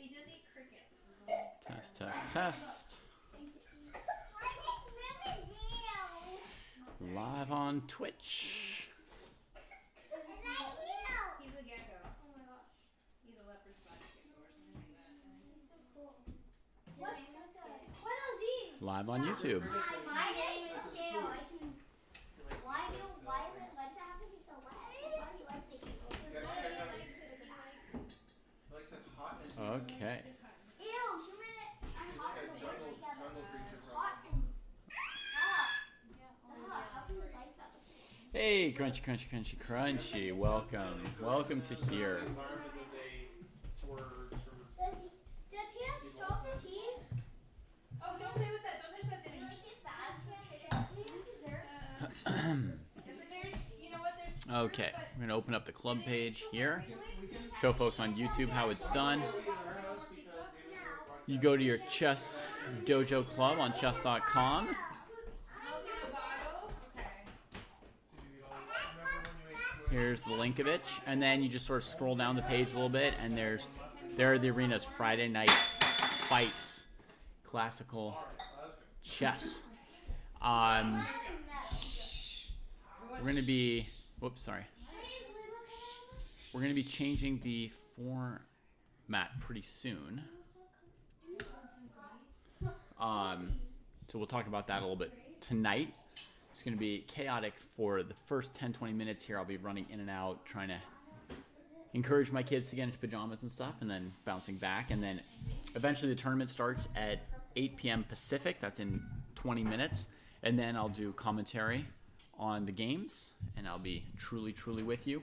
He does eat crickets. Test, test, test. Live on Twitch. He's a gecko. Oh my gosh. He's a leopard spotted gecko or something like that. He's so cool. What are these? Live on YouTube. My name is Scale. I can. Why does it have to be so wet? Why do you like the cake? He likes it hot. Okay. Ew, she made it hot. Hey, crunchy, crunchy, crunchy, crunchy. Welcome. Welcome to here. Does he have sharp teeth? Oh, don't play with that. Don't touch that. Do you like his bass? Okay, we're going to open up the club page here. Show folks on YouTube how it's done. You go to your Chess Dojo Club on chess.com. Here's the link of it, and then you just sort of scroll down the page a little bit, and there are the arenas. Friday night fights, classical chess. We're gonna be, whoops, sorry. We're gonna be changing the format pretty soon. So we'll talk about that a little bit tonight. It's going to be chaotic for the first 10-20 minutes here. I'll be running in and out, trying to encourage my kids to get into pajamas and stuff, and then bouncing back. And then eventually the tournament starts at 8 p.m. Pacific. That's in 20 minutes. And then I'll do commentary on the games, and I'll be truly, truly with you.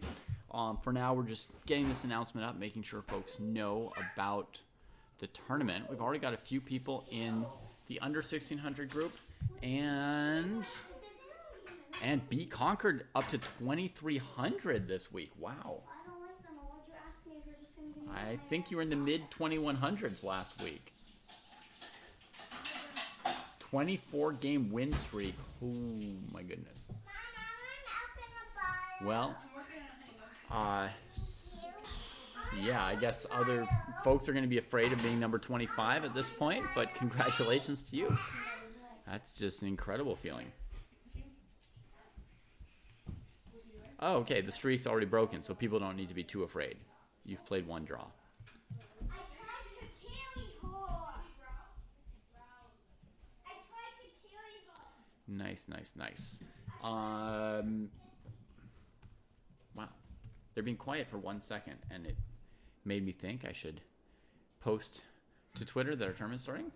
For now, we're just getting this announcement up, making sure folks know about the tournament. We've already got a few people in the under 1600 group, and B conquered up to 2300 this week. Wow. I think you were in the mid 2100s last week. 24 game win streak. Oh my goodness. Well, yeah, I guess other folks are going to be afraid of being number 25 at this point, but congratulations to you. That's just an incredible feeling. Oh, okay, the streak's already broken, so people don't need to be too afraid. You've played one draw. Nice, nice, nice. Wow. They're being quiet for 1 second, and it made me think I should post to Twitter that our tournament's starting.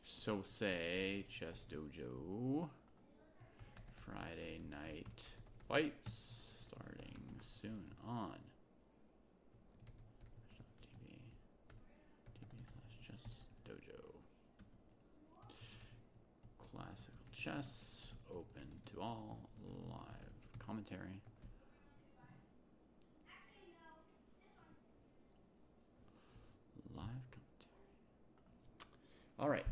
So say Chess Dojo Friday night fights starting soon on TV/ChessDojo. Classical chess open to all, live commentary. Live commentary. All right.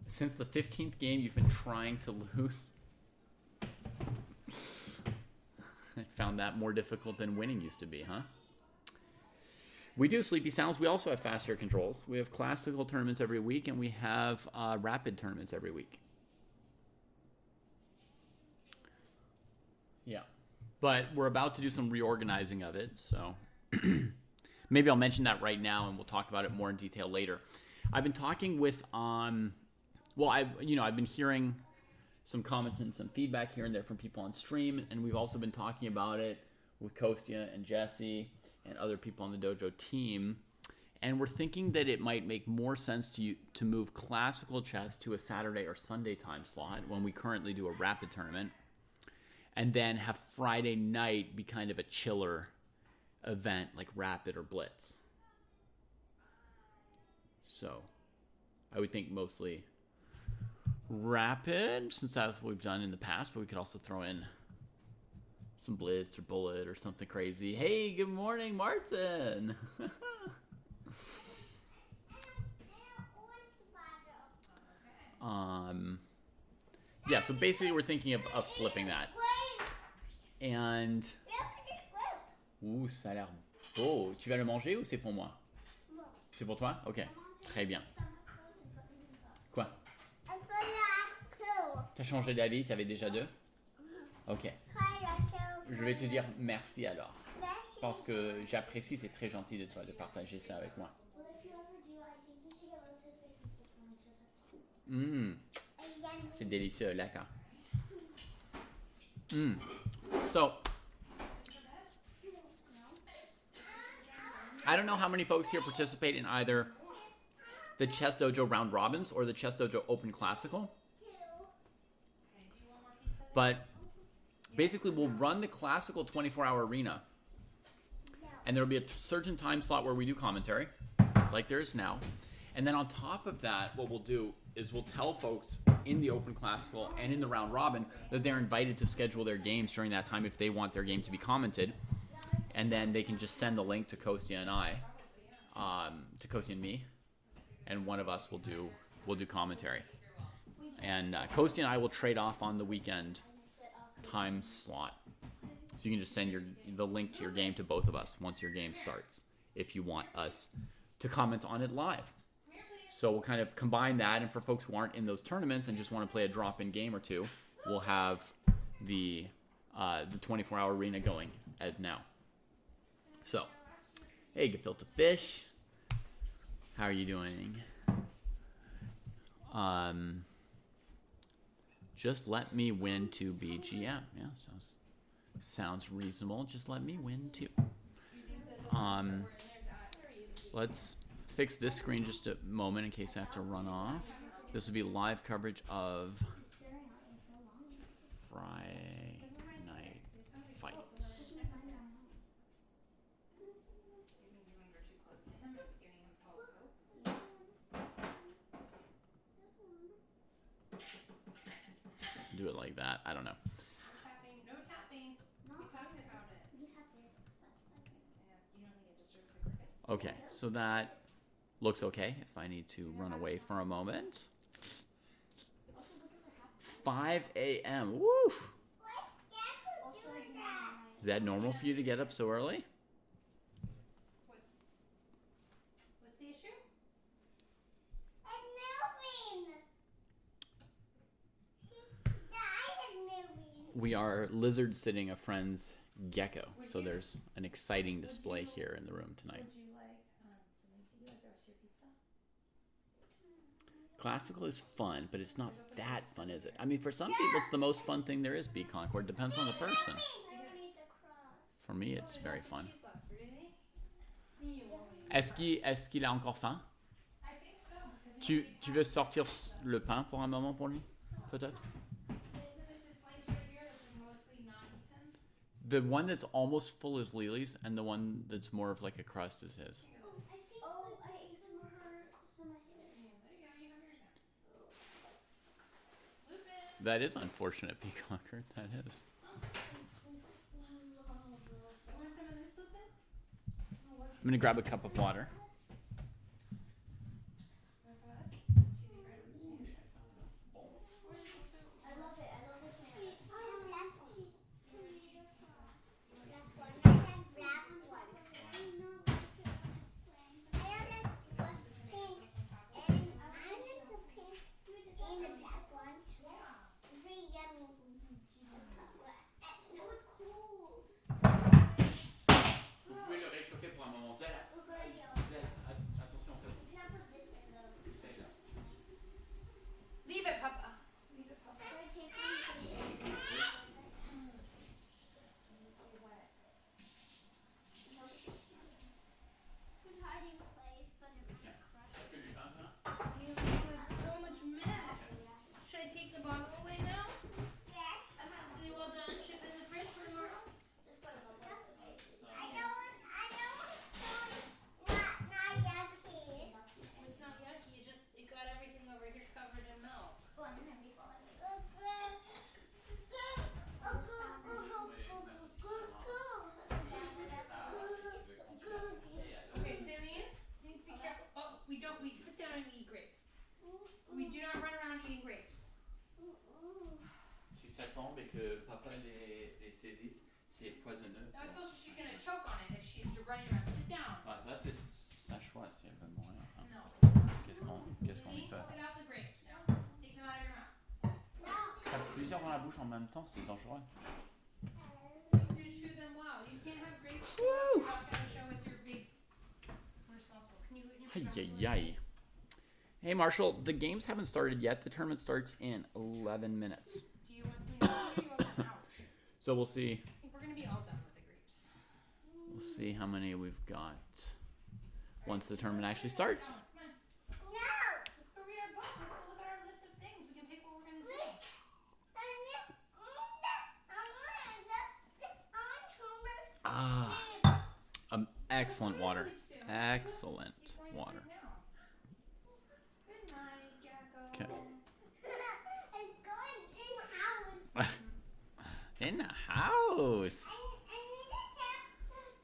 Since the 15th game you've been trying to lose, I found that more difficult than winning used to be, huh? We do Sleepy Sounds. We also have faster controls. We have classical tournaments every week, and we have rapid tournaments every week. Yeah. But we're about to do some reorganizing of it, so maybe I'll mention that right now, and we'll talk about it more in detail later. I've been talking with... Well, I've been hearing some comments and some feedback here and there from people on stream, and we've also been talking about it with Kostya and Jesse and other people on the Dojo team, and we're thinking that it might make more sense to move classical chess to a Saturday or Sunday time slot when we currently do a rapid tournament, and then have Friday night be kind of a chiller event like rapid or blitz. So I would think mostly rapid, since that's what we've done in the past, but we could also throw in some blitz or bullet or something crazy. Hey, good morning, Martin. yeah, so basically we're thinking of flipping that. And... Ouh, ça a l'air beau. Tu vas le manger ou c'est pour moi? C'est pour toi? Ok, très bien. Quoi? T'as changé d'avis? T'avais déjà deux? Ok. Je vais te dire merci alors. Parce que j'apprécie, c'est très gentil de toi de partager ça avec moi. C'est délicieux, d'accord. So, I don't know how many folks here participate in either the Chess Dojo Round Robins or the Chess Dojo Open Classical. But basically, we'll run the classical 24-hour arena. And there'll be a certain time slot where we do commentary, like there is now. And then on top of that, what we'll do is we'll tell folks in the Open Classical and in the Round Robin that they're invited to schedule their games during that time if they want their game to be commented. And then they can just send the link to Kostya and I, to Kostya and me, and one of us will do commentary. And Kostya and I will trade off on the weekend time slot. So you can just send the link to your game to both of us once your game starts if you want us to comment on it live. So we'll kind of combine that, and for folks who aren't in those tournaments and just want to play a drop-in game or two, we'll have the 24-hour arena going as now. So, hey, gefilte fish. How are you doing? Just let me win 2 BGM. Yeah, sounds reasonable. Just let me win 2. Let's fix this screen just a moment in case I have to run off. This will be live coverage of Friday night fights. Do it like that. I don't know. No tapping. We talked about it. You don't think it disturbs the crickets? Okay, so that looks okay if I need to run away for a moment. 5 a.m. Woo! Is that normal for you to get up so early? What's the issue? It's moving. She died and moving. We are lizard sitting a friend's gecko, so there's an exciting display here in the room tonight. Would you like something to do with the rest of your pizza? Classical is fun, but it's not that fun, is it? I mean, for some people, it's the most fun thing there is, Be Concord. Depends on the person. For me, it's very fun. Est-ce qu'il a encore faim? Tu veux sortir le pain pour un moment pour lui? Peut-être? The one that's almost full is Lily's, and the one that's more of like a crust is his. I ate some of his. That is unfortunate, Be Concord. That is. I'm gonna grab a cup of water. Leave it, Papa. Leave it, Papa. It's so much mess. Should I take the bottle away now? Yes. Really well done. Ship it in the fridge for tomorrow. I don't not yucky. It's not yucky. It got everything over here covered in milk. Okay, Zillian, you need to be careful. Oh, we sit down and eat grapes. We do not run around eating grapes. ça tombe et que papa les saisisse, c'est poisonneux. No, it's also she's gonna choke on it if she's running around. Sit down. Ah, ça c'est sa choix si elle veut mourir. Hein. No. Qu'est-ce qu'on y peut? Spit out the grapes now. Take them out of your mouth. Faire plusieurs dans la bouche en même temps, c'est dangereux. You chew them well. You can't have grapes. You're not gonna show us your big responsible. Can you in your Ay, pajamas ay, ay. Hey Marshall, the games haven't started yet. The tournament starts in 11 minutes. Do you want something to do? Ouch. So we'll see. I think we're gonna be all done with the grapes. We'll see how many we've got once the tournament actually starts. Come on. Let's go read our book. Let's go look at our list of things. We can pick what we're gonna do. Ah, excellent water. Excellent water. Good night, Jacko. Okay. It's going in house. In the house. I need to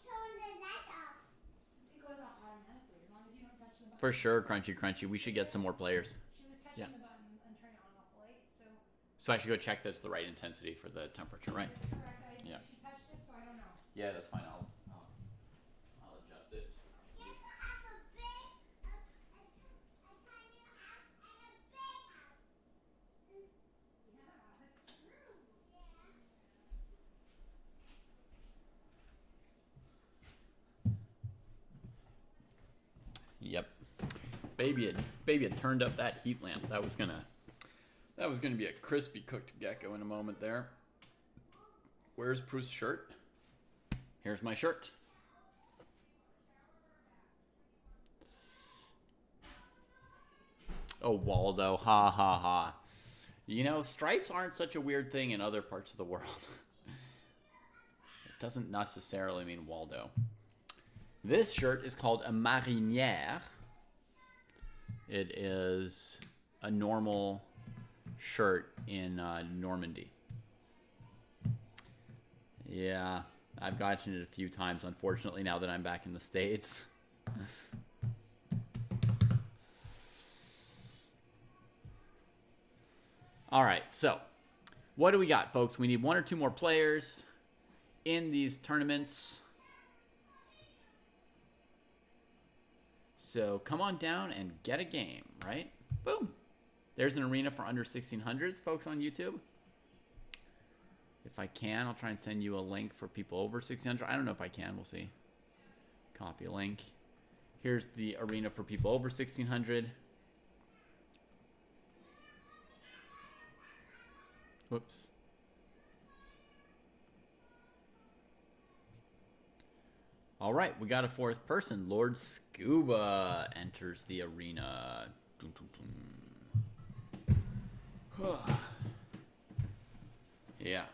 turn the light off. It goes off automatically as long as you don't touch the button. For sure, Crunchy. We should get some more players. She was touching Yeah. the button and turning on off the light, so So I should go check that's the right intensity for the temperature, right? is it correct? Yeah. She touched it, so I don't know. Yeah, that's fine. I'll adjust it. You have a tiny house and a big house. Yeah, that's true. Yep. Baby had turned up that heat lamp. That was gonna be a crispy cooked gecko in a moment there. Where's Pruess' shirt? Here's my shirt. Oh, Waldo. Ha ha ha. You know, stripes aren't such a weird thing in other parts of the world. It doesn't necessarily mean Waldo. This shirt is called a marinière. It is a normal shirt in Normandy. Yeah, I've gotten it a few times, unfortunately, now that I'm back in the States. All right, so what do we got, folks? We need one or two more players in these tournaments. So come on down and get a game, right? Boom. There's an arena for under 1600s, folks, on YouTube. If I can, I'll try and send you a link for people over 1600. I don't know if I can. We'll see. Copy a link. Here's the arena for people over 1600. Whoops. All right, we got a fourth person. Lord Scuba enters the arena. Dun, dun, dun. Yeah.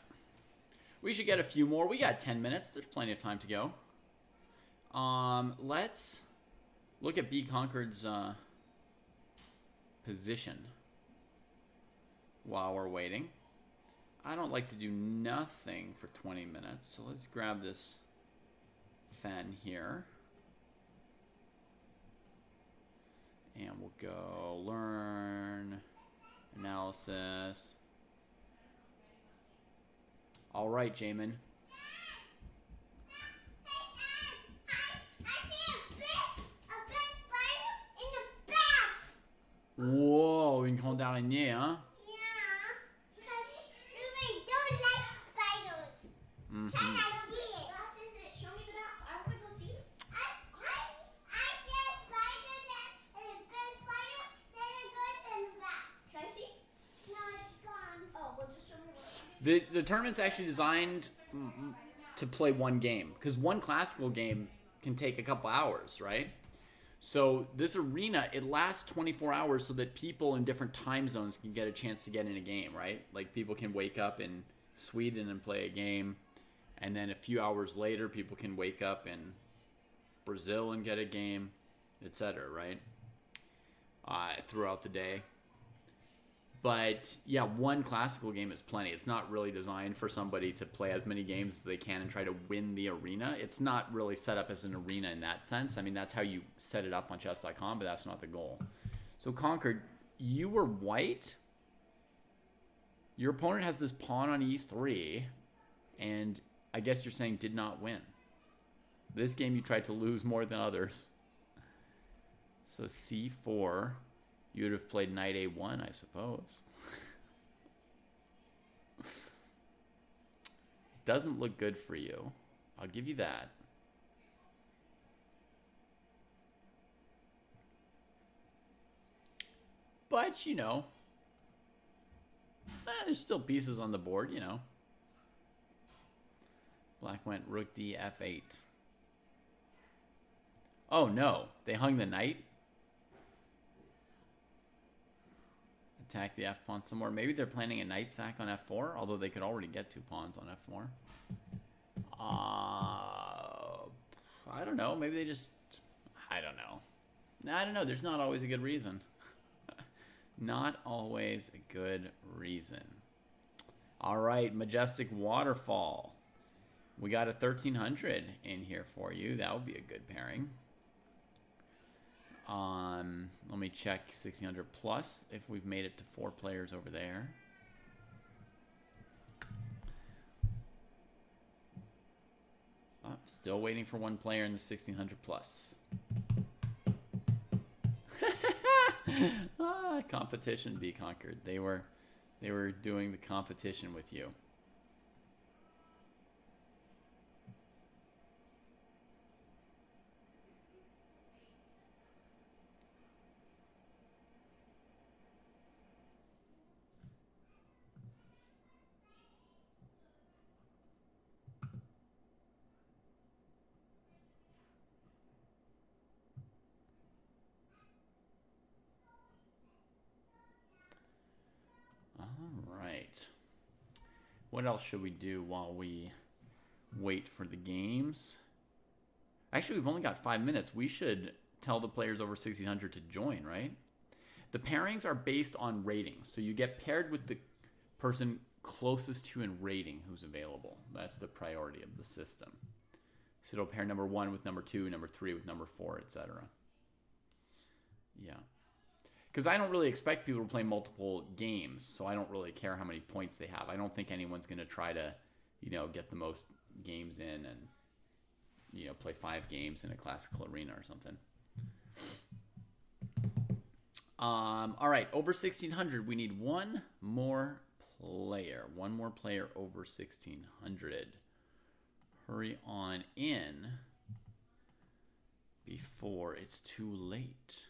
We should get a few more. We got 10 minutes. There's plenty of time to go. Let's look at B. Concord's position while we're waiting. I don't like to do nothing for 20 minutes, so let's grab this fan here. And we'll go learn, analysis. All right, Jamin. I see a big spider in the bath. Whoa, une grande araignée, hein? Yeah, because Ruben don't like spiders. Can I see it? What is it? Show me the bath. I want to go see it. I see a spider and a big spider, then it goes in the bath. Can I see? No, it's gone. Oh, well, just show me what. The tournament's actually designed to play one game, because one classical game can take a couple hours, right? So this arena, it lasts 24 hours so that people in different time zones can get a chance to get in a game, right? Like people can wake up in Sweden and play a game, and then a few hours later people can wake up in Brazil and get a game, etc., right? Throughout the day. But yeah, one classical game is plenty. It's not really designed for somebody to play as many games as they can and try to win the arena. It's not really set up as an arena in that sense. I mean, that's how you set it up on chess.com, but that's not the goal. So Concord, you were white. Your opponent has this pawn on e3, and I guess you're saying did not win. This game you tried to lose more than others. So c4, you would have played knight a1, I suppose. Doesn't look good for you. I'll give you that. But, you know, there's still pieces on the board, you know. Black went rook d f8. Oh, no. They hung the knight. Attack the f-pawn some more. Maybe they're planning a knight sack on f4, although they could already get 2 pawns on f4. I don't know. Maybe they just... I don't know. I don't know. There's not always a good reason. Not always a good reason. All right, Majestic Waterfall. We got a 1300 in here for you. That would be a good pairing. Let me check 1600 plus if we've made it to 4 players over there. Still waiting for 1 player in the 1600 plus. Competition be conquered. They were doing the competition with you. What else should we do while we wait for the games? Actually, we've only got 5 minutes. We should tell the players over 1600 to join, right? The pairings are based on ratings. So you get paired with the person closest to in rating who's available. That's the priority of the system. So it'll pair number 1 with number 2, number 3 with number 4, etc. Yeah. Because I don't really expect people to play multiple games, so I don't really care how many points they have. I don't think anyone's going to try to, you know, get the most games in and, you know, play 5 games in a classical arena or something. All right, over 1600, we need 1 more player. 1 more player over 1600. Hurry on in before it's too late.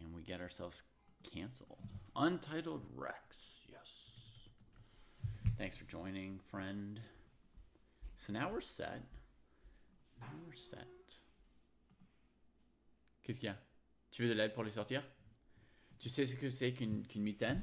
And we get ourselves canceled. Untitled Rex, yes. Thanks for joining, friend. So now we're set. Qu'est-ce qu'il y a? Tu veux de l'aide pour les sortir? Tu sais ce que c'est qu'une mitaine?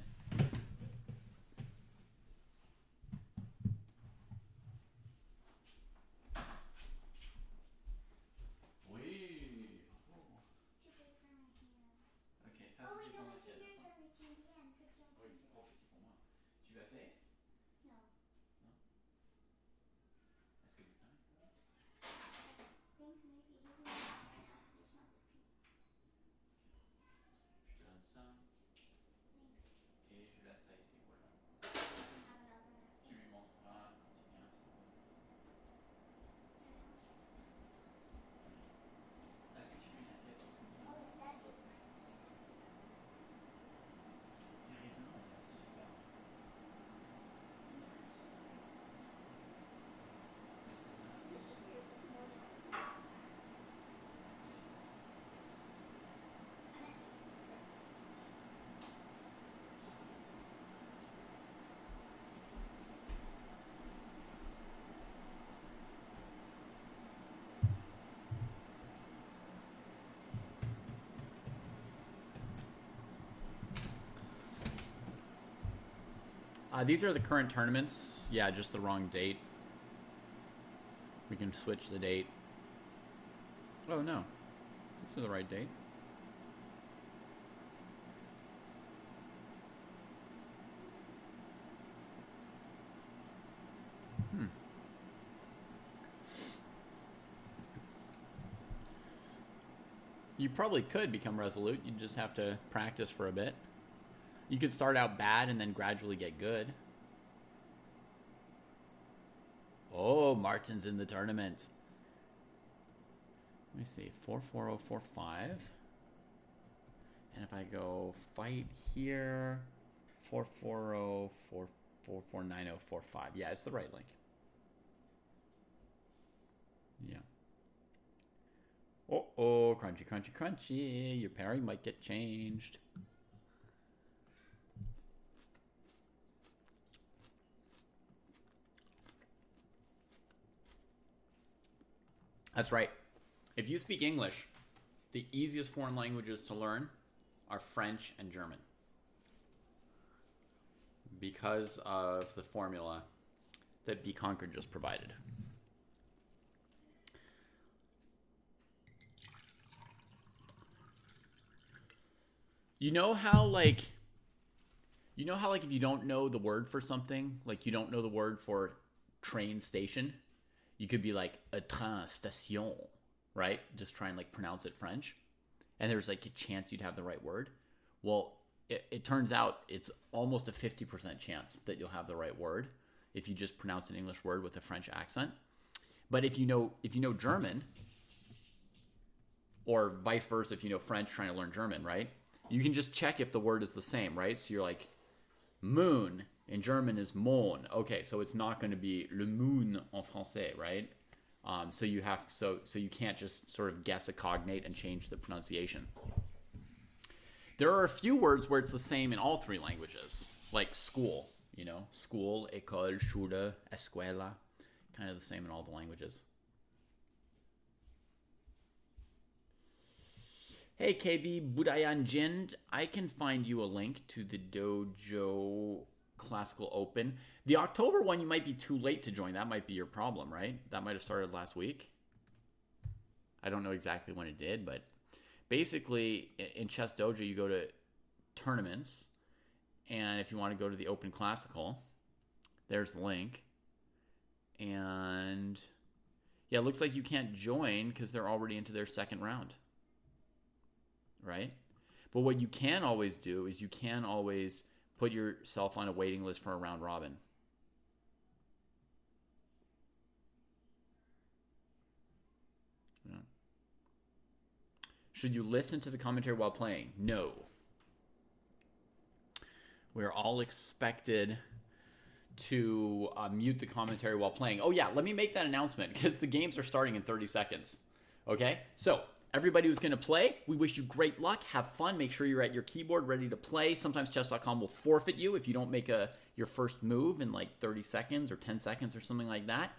These are the current tournaments. Yeah, just the wrong date. We can switch the date. Oh, no. This is the right date. You probably could become resolute. You just have to practice for a bit. You could start out bad and then gradually get good. Oh, Martin's in the tournament. Let me see. 44045. And if I go fight here, 440 4449045. Yeah, it's the right link. Yeah. Oh, crunchy, crunchy, crunchy. Your pairing might get changed. That's right. If you speak English, the easiest foreign languages to learn are French and German, because of the formula that Be Conquered just provided. You know how like if you don't know the word for something, like you don't know the word for train station, you could be like a train station, right? Just try and like pronounce it French. And there's like a chance you'd have the right word. Well, it turns out it's almost a 50% chance that you'll have the right word if you just pronounce an English word with a French accent. But if you know German, or vice versa, if you know French trying to learn German, right? You can just check if the word is the same, right? So you're like, moon in German is Mond. Okay, so it's not going to be le moon en français, right? So you can't just sort of guess a cognate and change the pronunciation. There are a few words where it's the same in all three languages, like school, school, école, Schule, escuela, kind of the same in all the languages. Hey, KV Budayan Jind, I can find you a link to the Dojo Classical Open. The October one, you might be too late to join. That might be your problem, right? That might have started last week. I don't know exactly when it did, but basically in Chess Dojo, you go to tournaments, and if you want to go to the Open Classical, there's the link. And yeah, it looks like you can't join because they're already into their second round. Right? But what you can always do is you can always put yourself on a waiting list for a round robin. Yeah. Should you listen to the commentary while playing? No. We're all expected to mute the commentary while playing. Oh yeah, let me make that announcement because the games are starting in 30 seconds. Okay? So, everybody who's going to play, we wish you great luck. Have fun. Make sure you're at your keyboard ready to play. Sometimes chess.com will forfeit you if you don't make your first move in like 30 seconds or 10 seconds or something like that.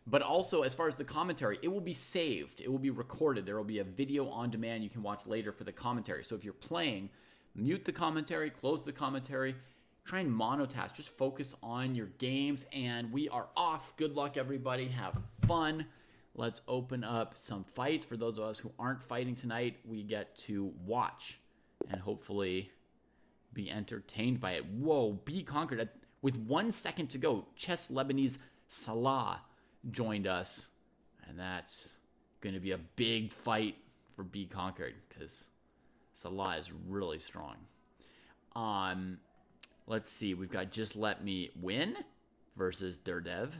But also, as far as the commentary, it will be saved. It will be recorded. There will be a video on demand you can watch later for the commentary. So if you're playing, mute the commentary, close the commentary, try and monotask. Just focus on your games. And we are off. Good luck, everybody. Have fun. Let's open up some fights. For those of us who aren't fighting tonight, we get to watch and hopefully be entertained by it. Whoa, Be Conquered. With 1 second to go, Chess Lebanese Salah joined us. And that's going to be a big fight for Be Conquered because Salah is really strong. Let's see. We've got Just Let Me Win versus Derdev.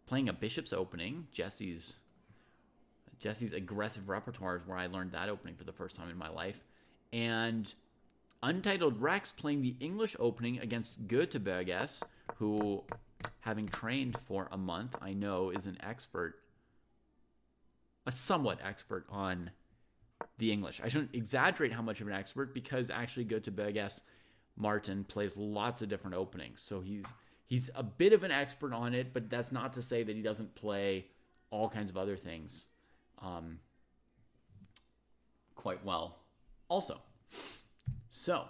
Playing a Bishop's Opening. Jesse's aggressive repertoire is where I learned that opening for the first time in my life. And Untitled Rex playing the English Opening against Göteborgs, who, having trained for a month, I know is a somewhat expert on the English. I shouldn't exaggerate how much of an expert because actually Göteborgs Martin plays lots of different openings. So he's a bit of an expert on it, but that's not to say that he doesn't play all kinds of other things quite well also. So,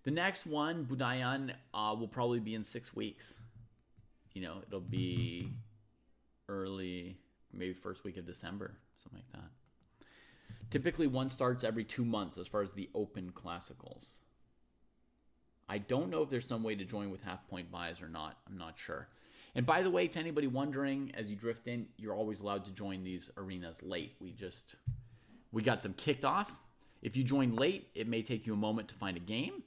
the next one, Budayan, will probably be in 6 weeks. It'll be early, maybe first week of December, something like that. Typically, one starts every 2 months as far as the Open Classicals. I don't know if there's some way to join with half-point buys or not. I'm not sure. And by the way, to anybody wondering, as you drift in, you're always allowed to join these arenas late. We got them kicked off. If you join late, it may take you a moment to find a game.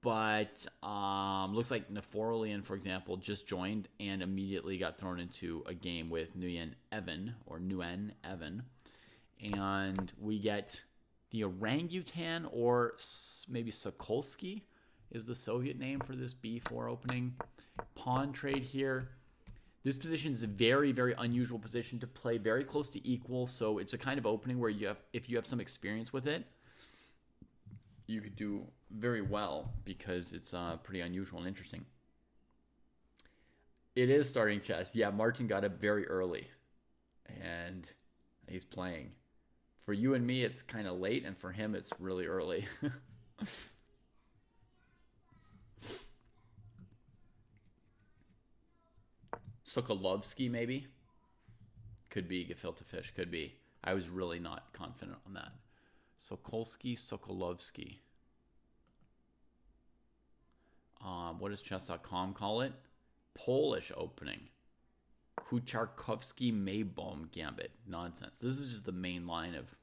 But looks like Neforolian, for example, just joined and immediately got thrown into a game with Nguyen Evan, or Nguyen Evan. And we get the orangutan, or maybe Sokolsky is the Soviet name for this b4 opening. Pawn trade here. This position is a very, very unusual position to play very close to equal. So it's a kind of opening where if you have some experience with it, you could do very well because it's pretty unusual and interesting. It is starting chess. Yeah, Martin got up very early and he's playing. For you and me, it's kind of late, and for him, it's really early. Sokolovsky, maybe? Could be gefilte fish. Could be. I was really not confident on that. Sokolsky, Sokolovsky. What does chess.com call it? Polish opening. Kucharkovsky Maybaum Gambit. Nonsense. This is just the main line of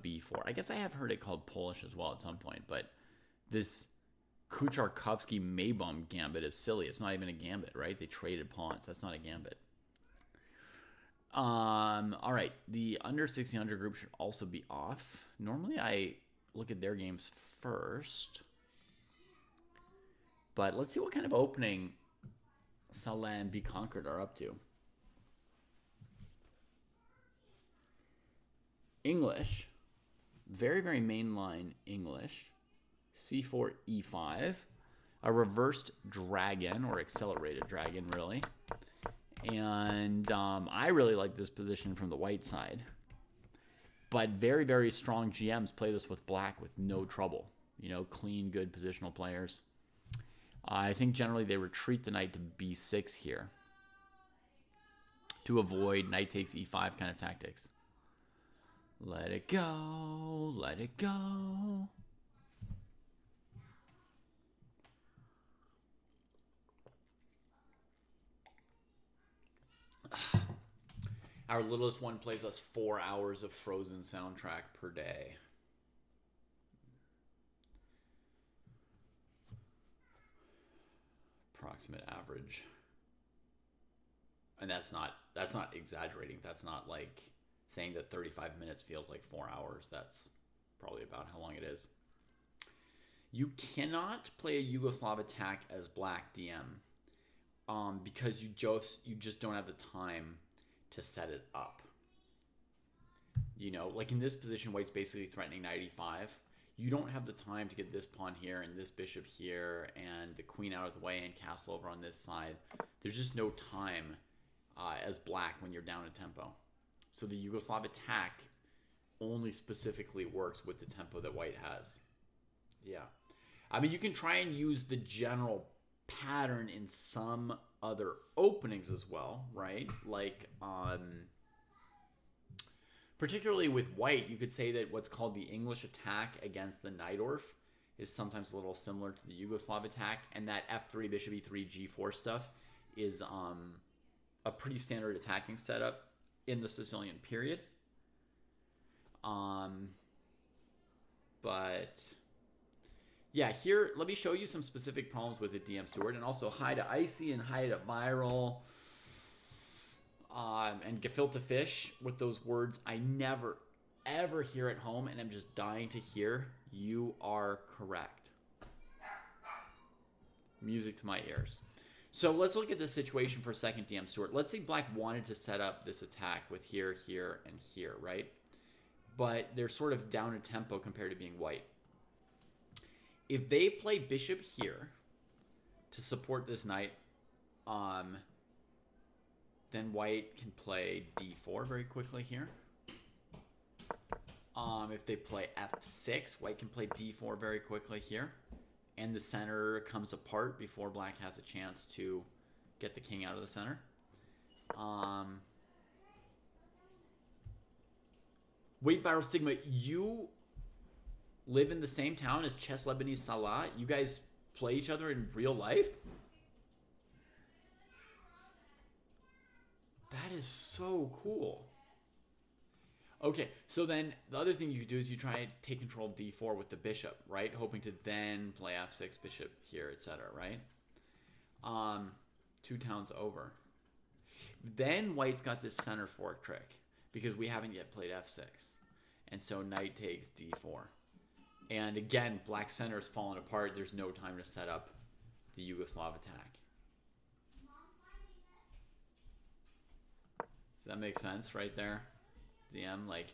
b4. I guess I have heard it called Polish as well at some point, but this Kucharkovsky Maybaum Gambit is silly. It's not even a gambit, right? They traded pawns. That's not a gambit. All right. The under 1600 group should also be off. Normally I look at their games first, but let's see what kind of opening Salah and Be Conquered are up to. English, very, very mainline English, c4, e5, a reversed dragon, or accelerated dragon, really. And I really like this position from the white side. But very, very strong GMs play this with black with no trouble. You know, clean, good positional players. I think generally they retreat the knight to b6 here to avoid knight takes e5 kind of tactics. Let it go, let it go. Our littlest one plays us 4 hours of Frozen soundtrack per day. Approximate average. And that's not exaggerating. That's not like saying that 35 minutes feels like 4 hours. That's probably about how long it is. You cannot play a Yugoslav attack as black DM because you just don't have the time to set it up. You know, like in this position, white's basically threatening knight e5. You don't have the time to get this pawn here and this bishop here and the queen out of the way and castle over on this side. There's just no time as black when you're down a tempo. So the Yugoslav attack only specifically works with the tempo that white has. Yeah. I mean, you can try and use the general pattern in some other openings as well, right? Like, particularly with white, you could say that what's called the English attack against the Najdorf is sometimes a little similar to the Yugoslav attack, and that f3, bishop e3, g4 stuff is a pretty standard attacking setup in the Sicilian period. But yeah, here, let me show you some specific problems with it, DM Stewart, and also hi to Icy and hi to Viral and gefilte fish with those words I never, ever hear at home, and I'm just dying to hear. You are correct. Music to my ears. So let's look at the situation for a second, DM Stewart. Let's say black wanted to set up this attack with here, here, and here, right? But they're sort of down a tempo compared to being white. If they play bishop here to support this knight, then white can play d4 very quickly here. If they play f6, white can play d4 very quickly here. And the center comes apart before black has a chance to get the king out of the center. Wait, Viral Stigma, you live in the same town as Chess Lebanese Salah? You guys play each other in real life? That is so cool. Okay, so then the other thing you could do is you try and take control of d4 with the bishop, right? Hoping to then play f6, bishop here, etc., right? 2 towns over. Then white's got this center fork trick because we haven't yet played f6. And so knight takes d4. And again, black center is falling apart. There's no time to set up the Yugoslav attack. Does that make sense right there? DM, like,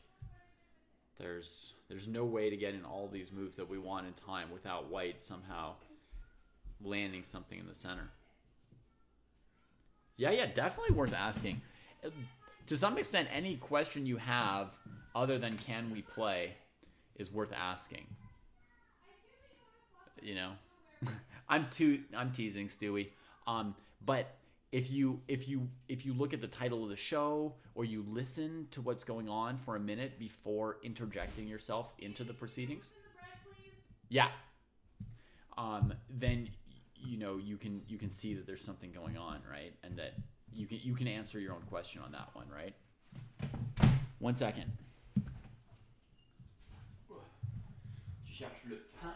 there's no way to get in all these moves that we want in time without white somehow landing something in the center. Yeah, definitely worth asking. To some extent, any question you have other than can we play is worth asking. You know, I'm teasing, Stewie. But if you look at the title of the show or you listen to what's going on for a minute before interjecting yourself into the proceedings, yeah, then you know you can see that there's something going on, right? And that you can answer your own question on that one, right? 1 second. Tu cherches le pain.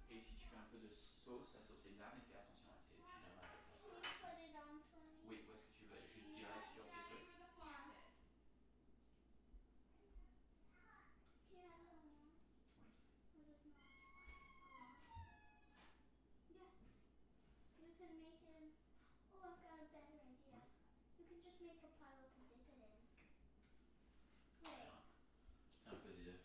Et si tu veux un peu de sauce associée là, mais fais attention à tes vineigres de façon. Oui, où est-ce que tu veux? Juste direct sur tes trucs. C'est un peu des deux.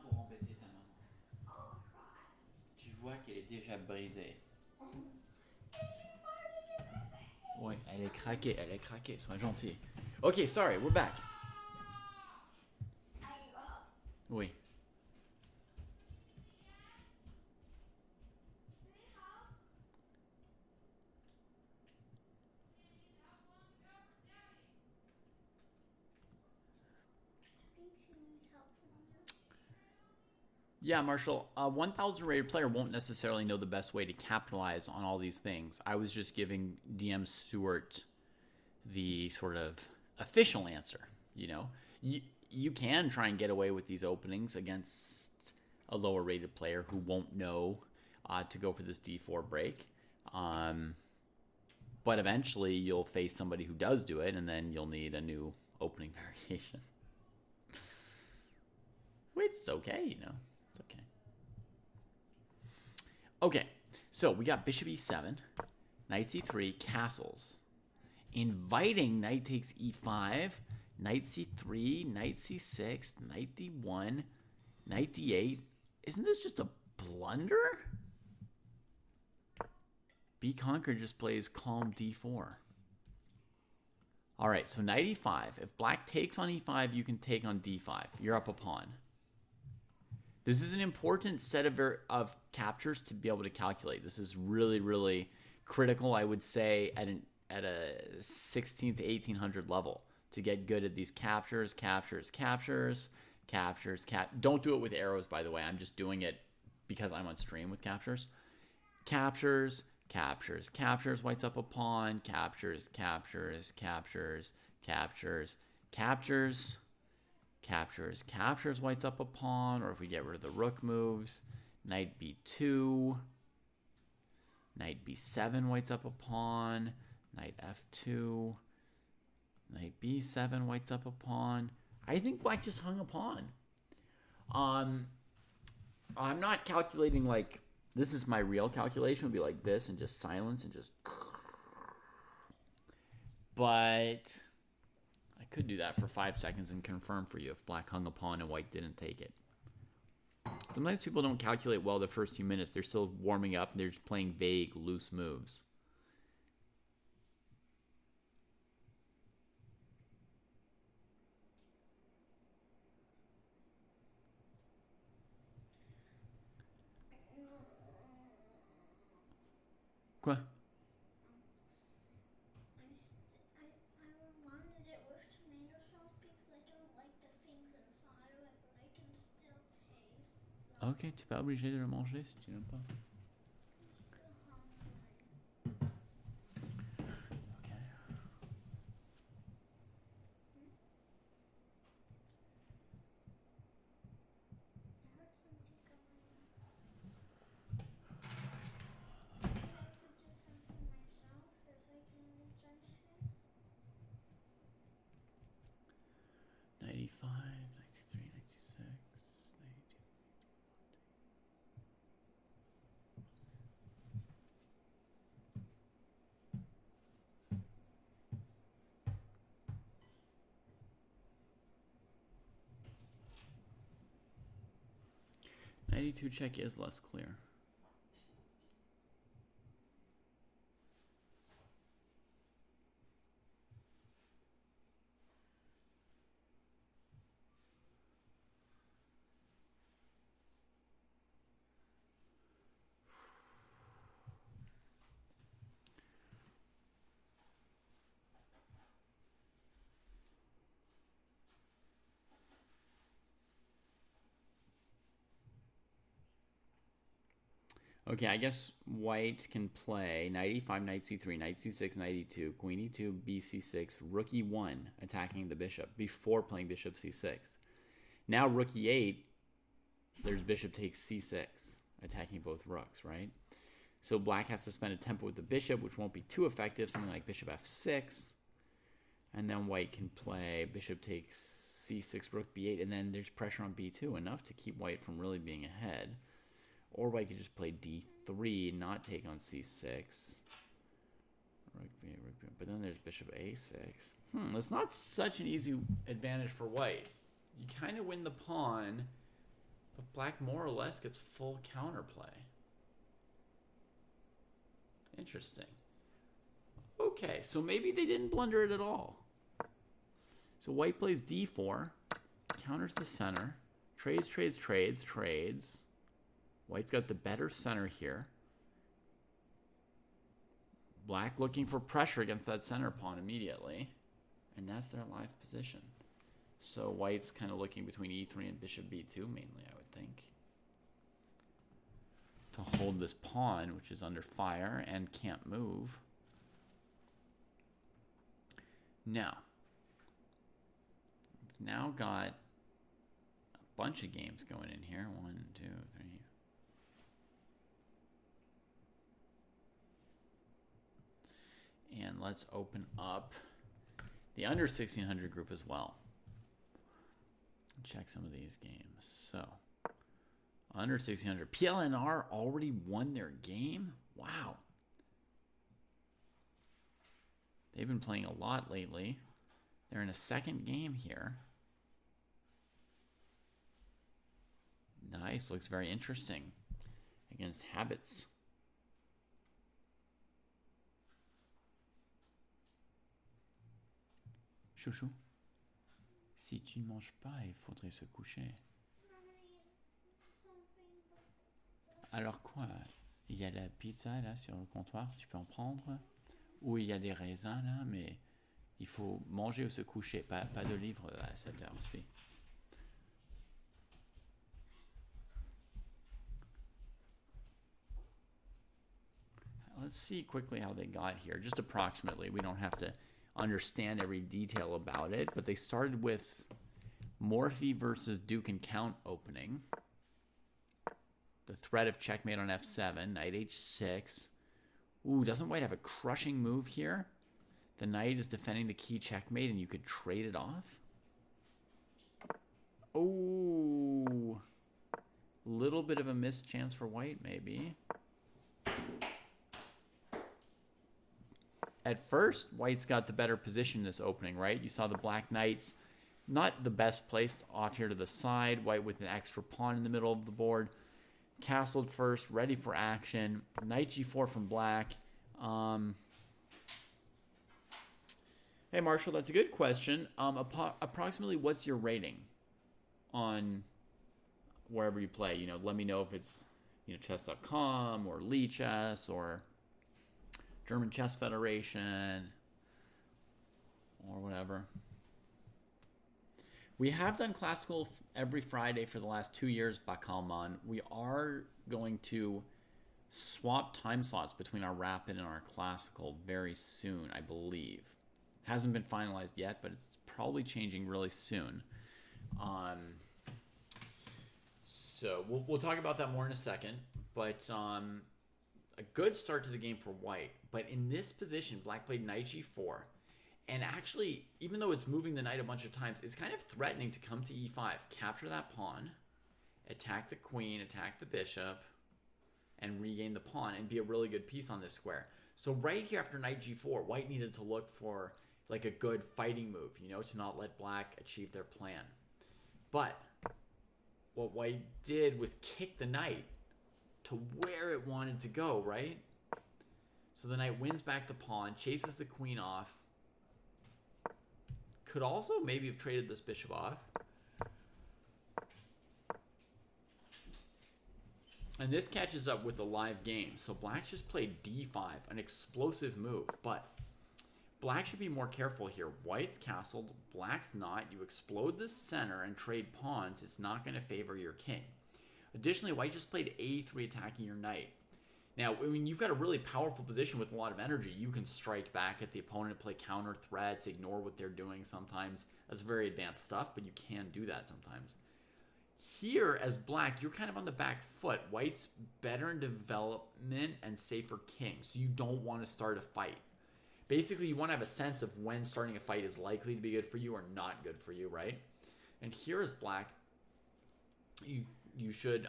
Pour embêter ta maman. Tu vois qu'elle est déjà brisée. Oui, elle est craquée, sois gentil. Okay, sorry, we're back. Oui. Yeah, Marshall, a 1,000 rated player won't necessarily know the best way to capitalize on all these things. I was just giving DM Stewart the sort of official answer, you know? You can try and get away with these openings against a lower rated player who won't know to go for this d4 break. But eventually you'll face somebody who does do it, and then you'll need a new opening variation. Which is okay, you know. It's okay. Okay, so we got bishop e7, knight c3, castles. Inviting knight takes e5, knight c3, knight c6, knight d1, knight d8. Isn't this just a blunder? B Conquer just plays calm d4. All right, so knight e5. If black takes on e5, you can take on d5. You're up a pawn. This is an important set of captures to be able to calculate. This is really, really critical, I would say, at a 16 to 1800 level to get good at these captures. Don't do it with arrows, by the way. I'm just doing it because I'm on stream with captures. Captures. White's up a pawn. Captures. White's up a pawn. Or if we get rid of the rook moves, knight b2. Knight b7, white's up a pawn. Knight f2. Knight b7, white's up a pawn. I think black just hung a pawn. I'm not calculating like, this is my real calculation. It would be like this and just silence and just... But I could do that for 5 seconds and confirm for you if black hung a pawn and white didn't take it. Sometimes people don't calculate well the first few minutes. They're still warming up. They're just playing vague, loose moves. Quoi? I wanted it with tomato sauce because I don't like the things inside of it, but I can still taste them. Ok, tu peux obliger de le manger si tu n'aimes pas. I'm still hungry. Okay. I heard something going on. Maybe I could do something myself if I can reach out here. 95, 93, 96, 92. 92 check is less clear. Okay, I guess white can play 95, knight c3, knight c6, knight e2, queen e2, bc6, rook e1, attacking the bishop before playing bishop c6. Now rook e8, there's bishop takes c6, attacking both rooks, right? So black has to spend a tempo with the bishop, which won't be too effective, something like bishop f6. And then white can play bishop takes c6, rook b8, and then there's pressure on b2, enough to keep white from really being ahead. Or white could just play d3, not take on c6. Rook b8, rook b8. But then there's bishop a6. That's not such an easy advantage for white. You kind of win the pawn, but black more or less gets full counterplay. Interesting. Okay, so maybe they didn't blunder it at all. So white plays d4, counters the center, trades. White's got the better center here. Black looking for pressure against that center pawn immediately. And that's their live position. So white's kind of looking between e3 and bishop b2 mainly, I would think, to hold this pawn, which is under fire and can't move. Now, we've now got a bunch of games going in here. 1, 2, 3. And let's open up the under 1600 group as well. Check some of these games. So, under 1600. PLNR already won their game? Wow. They've been playing a lot lately. They're in a second game here. Nice. Looks very interesting against Habits. Chouchou, si tu ne manges pas, il faudrait se coucher. Alors quoi? Il y a la pizza là sur le comptoir, tu peux en prendre. Ou il y a des raisins là, mais il faut manger ou se coucher, pas de livre à cette heure-ci. Let's see quickly how they got here, just approximately. We don't have to understand every detail about it, but they started with Morphy versus Duke and Count opening. The threat of checkmate on f7, knight h6. Ooh, doesn't white have a crushing move here? The knight is defending the key checkmate and you could trade it off. Oh, little bit of a missed chance for white maybe. At first, white's got the better position in this opening, right? You saw the black knights, not the best placed off here to the side. White with an extra pawn in the middle of the board. Castled first, ready for action. Knight g4 from black. Hey, Marshall, that's a good question. Approximately, what's your rating on wherever you play? You know, let me know if it's, you know, chess.com or Lee Chess or German Chess Federation or whatever. We have done classical every Friday for the last 2 years, Bakalman. We are going to swap time slots between our rapid and our classical very soon, I believe. Hasn't been finalized yet, but it's probably changing really soon. So we'll talk about that more in a second. But a good start to the game for white. But in this position, black played knight g4. And actually, even though it's moving the knight a bunch of times, it's kind of threatening to come to e5, capture that pawn, attack the queen, attack the bishop, and regain the pawn and be a really good piece on this square. So right here after knight g4, white needed to look for like a good fighting move, you know, to not let black achieve their plan. But what white did was kick the knight to where it wanted to go, right? So the knight wins back the pawn, chases the queen off. Could also maybe have traded this bishop off. And this catches up with the live game. So black just played d5, an explosive move. But black should be more careful here. White's castled, black's not. You explode the center and trade pawns. It's not going to favor your king. Additionally, white just played a3, attacking your knight. Now, when you've got a really powerful position with a lot of energy, you can strike back at the opponent, play counter threats, ignore what they're doing sometimes. That's very advanced stuff, but you can do that sometimes. Here, as black, you're kind of on the back foot. White's better in development and safer king, so you don't want to start a fight. Basically, you want to have a sense of when starting a fight is likely to be good for you or not good for you, right? And here as black, you should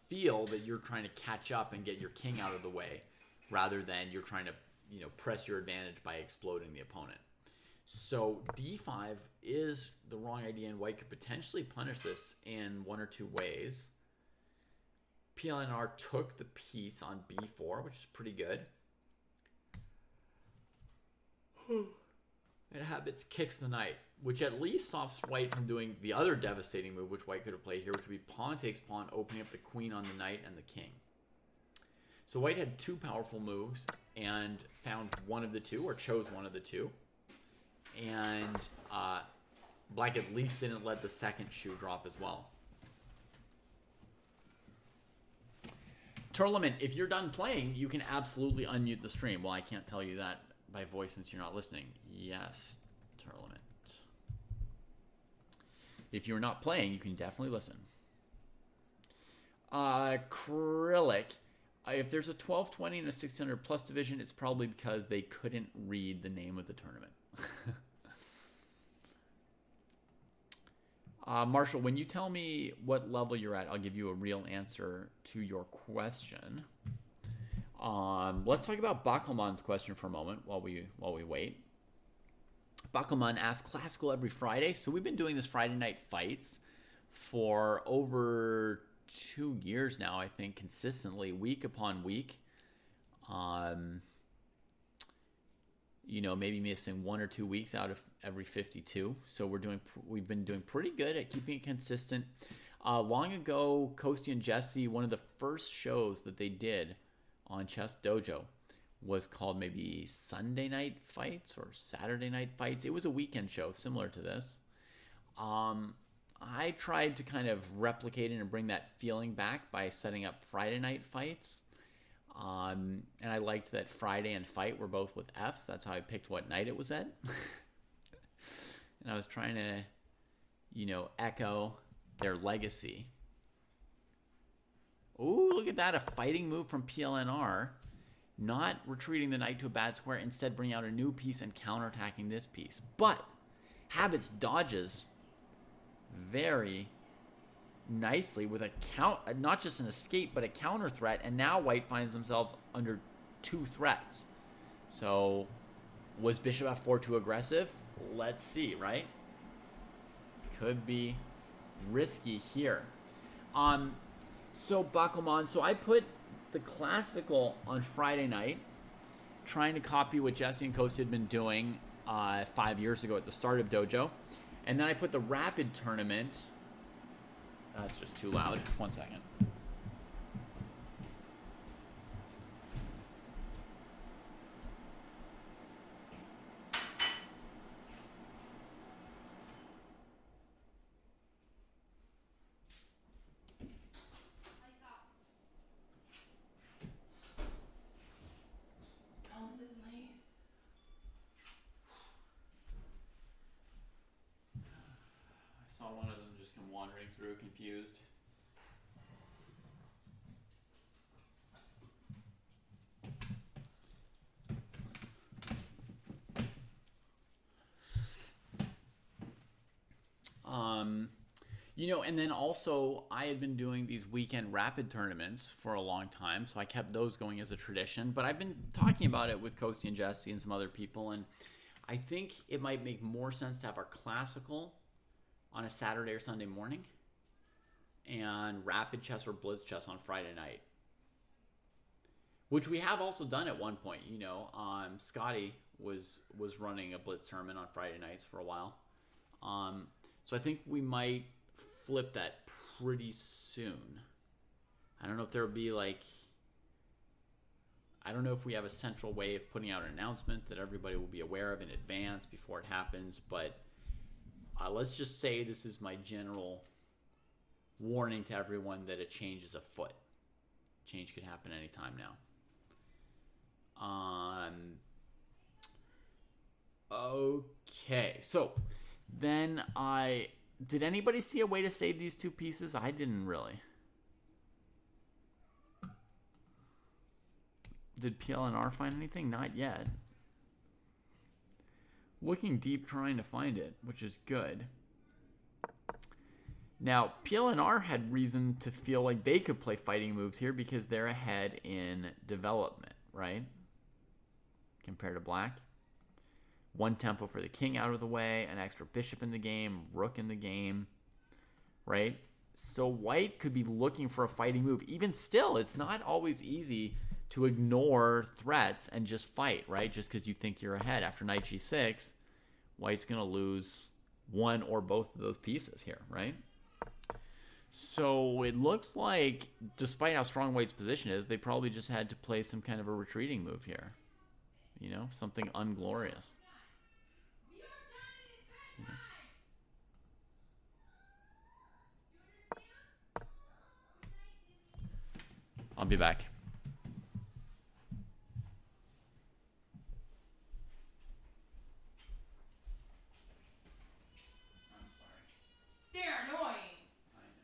feel that you're trying to catch up and get your king out of the way rather than you're trying to, you know, press your advantage by exploding the opponent. So d5 is the wrong idea, and white could potentially punish this in one or two ways. PLNR took the piece on b4, which is pretty good. And habits kicks the knight, which at least stops white from doing the other devastating move, which white could have played here, which would be pawn takes pawn, opening up the queen on the knight and the king. So white had two powerful moves and found one of the two, or chose one of the two. And black at least didn't let the second shoe drop as well. Tournament, if you're done playing, you can absolutely unmute the stream. Well, I can't tell you that by voice since you're not listening. Yes, Tournament. If you're not playing, you can definitely listen. Acrylic. If there's a 1220 and a 600 plus division, it's probably because they couldn't read the name of the tournament. Marshall, when you tell me what level you're at, I'll give you a real answer to your question. Let's talk about Bakelman's question for a moment while we wait. Bakelman asks, classical every Friday. So we've been doing this Friday night fights for over 2 years now, I think, consistently, week upon week. You know, maybe missing 1 or 2 weeks out of every 52. So we've been doing pretty good at keeping it consistent. Long ago, Kostya and Jesse, one of the first shows that they did on Chess Dojo was called maybe Sunday Night Fights or Saturday Night Fights. It was a weekend show similar to this. I tried to kind of replicate it and bring that feeling back by setting up Friday Night Fights. And I liked that Friday and Fight were both with Fs. That's how I picked what night it was at. And I was trying to, echo their legacy. Ooh, look at that. A fighting move from PLNR. Not retreating the knight to a bad square, instead bringing out a new piece and counterattacking this piece. But Habits dodges very nicely with a not just an escape, but a counter threat. And now White finds themselves under 2 threats. So was Bishop F4 too aggressive? Let's see, right? Could be risky here. So Bakuman, so I put the classical on Friday night, trying to copy what Jesse and Kostya had been doing 5 years ago at the start of Dojo. And then I put the rapid tournament. That's just too loud. 1 second. Saw one of them just come wandering through, confused. And then also I had been doing these weekend rapid tournaments for a long time, so I kept those going as a tradition. But I've been talking about it with Kostya and Jesse and some other people, and I think it might make more sense to have our classical on a Saturday or Sunday morning, and rapid chess or blitz chess on Friday night, which we have also done at one point. Scotty was running a blitz tournament on Friday nights for a while, so I think we might flip that pretty soon. I don't know if there would be I don't know if we have a central way of putting out an announcement that everybody will be aware of in advance before it happens, but let's just say this is my general warning to everyone that a change is afoot. Change could happen anytime now. Okay, so then did anybody see a way to save these 2 pieces? I didn't really. Did PLNR find anything? Not yet. Looking deep, trying to find it, which is good. Now, PLNR had reason to feel like they could play fighting moves here because they're ahead in development, right? Compared to Black. 1 tempo for the king out of the way, an extra bishop in the game, rook in the game, right? So White could be looking for a fighting move. Even still, it's not always easy to ignore threats and just fight, right? Just because you think you're ahead. After knight g6, White's going to lose one or both of those pieces here, right? So it looks like, despite how strong White's position is, they probably just had to play some kind of a retreating move here. Something unglorious. I'll be back. I'm sorry. They're annoying. I know.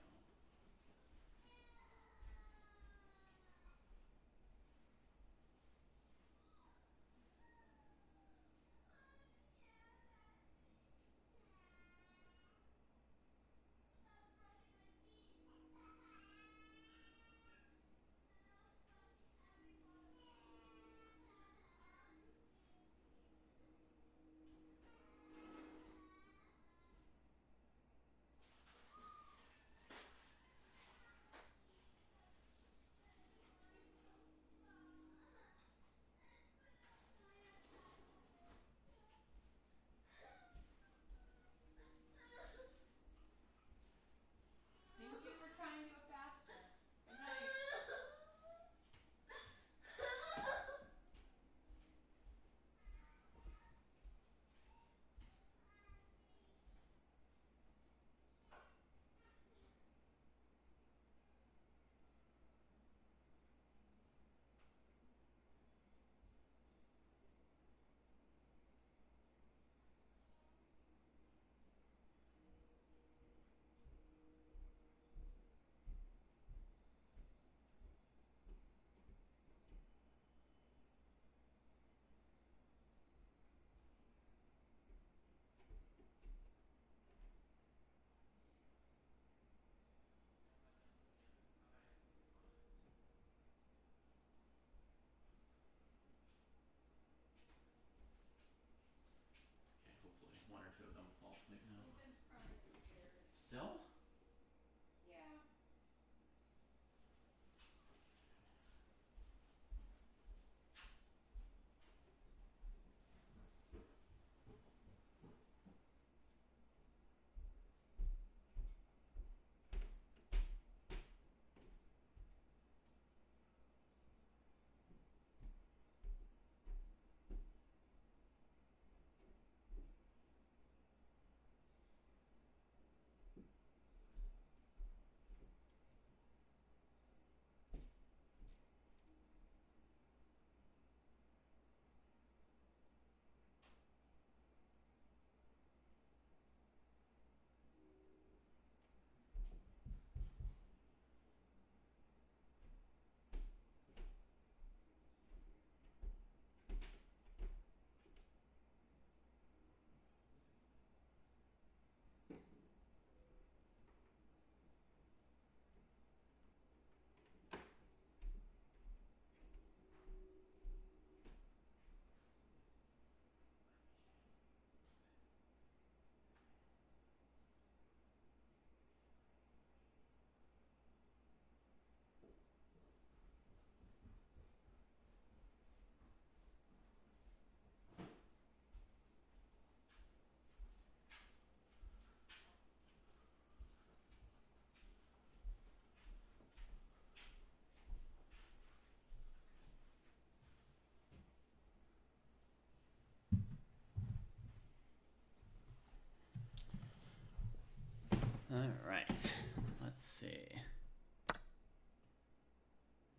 All right. Let's see.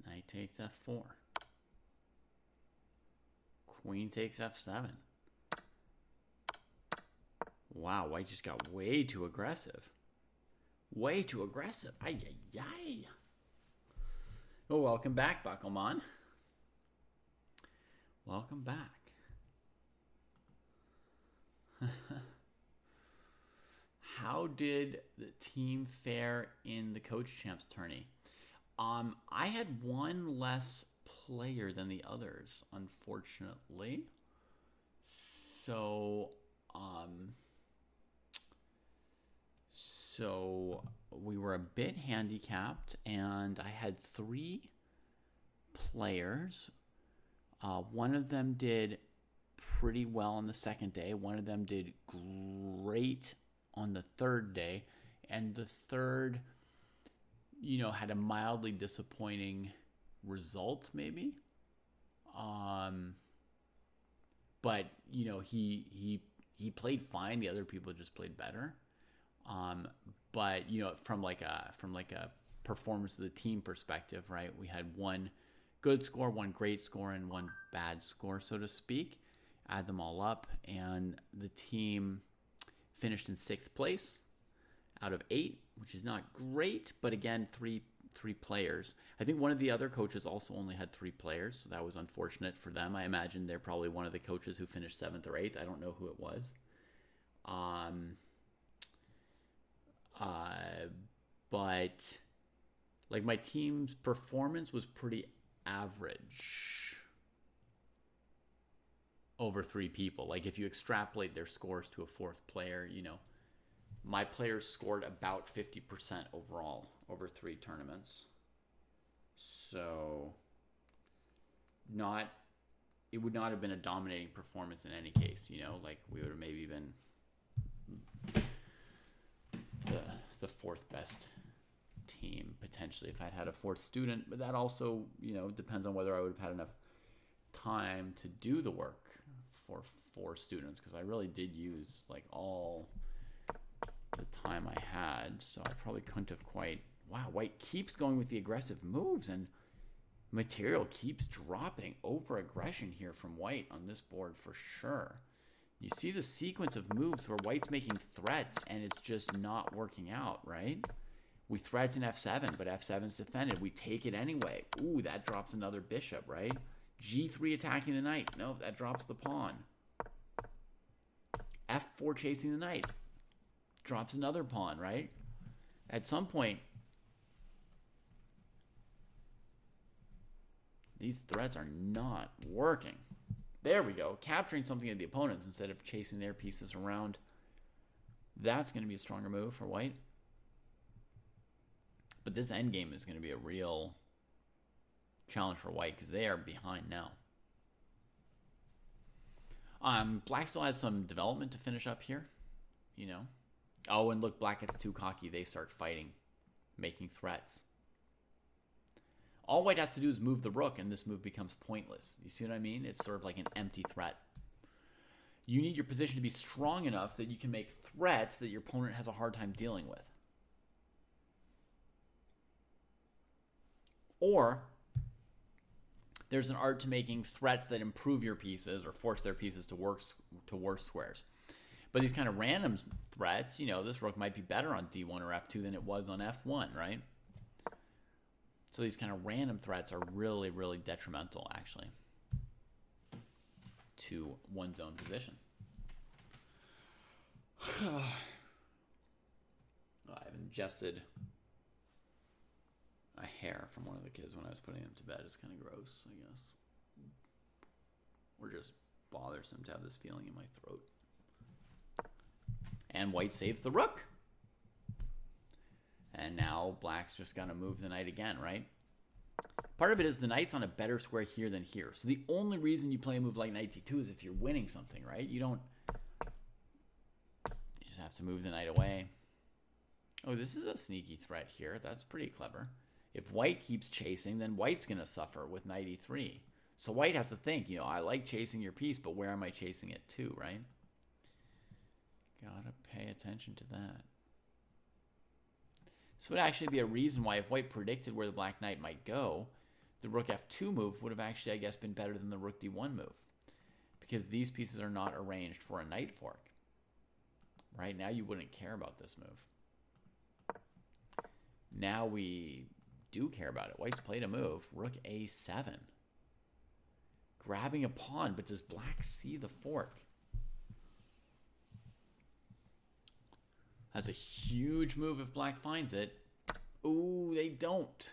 Knight takes f4. Queen takes f7. Wow, white just got way too aggressive. Way too aggressive. Ay, ay, ay. Oh, welcome back, Buckleman. Welcome back. How did the team fare in the Coach Champs tourney? I had one less player than the others, unfortunately. So we were a bit handicapped, and I had 3 players. One of them did pretty well on the second day. One of them did great on the third day. And the third, had a mildly disappointing result, maybe. But, he played fine. The other people just played better. But, from like a performance of the team perspective, right? We had one good score, one great score, and one bad score, so to speak. Add them all up, and the team finished in 6th place out of 8, which is not great, but again, three players. I think one of the other coaches also only had 3 players, so that was unfortunate for them. I imagine they're probably one of the coaches who finished 7th or 8th. I don't know who it was. But like my team's performance was pretty average over 3 people. Like if you extrapolate their scores to a 4th player, my players scored about 50% overall over 3 tournaments. So it would not have been a dominating performance in any case, like we would have maybe been the 4th best team potentially if I'd had a 4th student, but that also, depends on whether I would have had enough time to do the work for 4 students, because I really did use like all the time I had, so I probably couldn't have quite. Wow, white keeps going with the aggressive moves, and material keeps dropping. Over aggression here from white on this board for sure. You see the sequence of moves where white's making threats and it's just not working out, right? We threats in f7, but f7's defended. We take it anyway. Ooh, that drops another bishop, right? g3 attacking the knight. No, that drops the pawn. f4 chasing the knight. Drops another pawn, right? At some point, these threats are not working. There we go. Capturing something of the opponents instead of chasing their pieces around. That's going to be a stronger move for white. But this endgame is going to be a real challenge for white because they are behind now. Black still has some development to finish up here, Oh, and look, black gets too cocky. They start fighting, making threats. All white has to do is move the rook, and this move becomes pointless. You see what I mean? It's sort of like an empty threat. You need your position to be strong enough that you can make threats that your opponent has a hard time dealing with. Or there's an art to making threats that improve your pieces or force their pieces to worse squares. But these kind of random threats, this rook might be better on d1 or f2 than it was on f1, right? So these kind of random threats are really, really detrimental, actually, to one's own position. I've ingested a hair from one of the kids when I was putting them to bed. It's kind of gross, I guess. Or just bothersome to have this feeling in my throat. And white saves the rook. And now black's just got to move the knight again, right? Part of it is the knight's on a better square here than here. So the only reason you play a move like knight d2 is if you're winning something, right? You just have to move the knight away. Oh, this is a sneaky threat here. That's pretty clever. If white keeps chasing, then white's going to suffer with knight e3. So white has to think, I like chasing your piece, but where am I chasing it to, right? Gotta pay attention to that. This would actually be a reason why if white predicted where the black knight might go, the rook f2 move would have actually, I guess, been better than the rook d1 move. Because these pieces are not arranged for a knight fork. Right now you wouldn't care about this move. Now we do care about it. White's played a move. Rook a7. Grabbing a pawn, but does black see the fork? That's a huge move if black finds it. Ooh, they don't.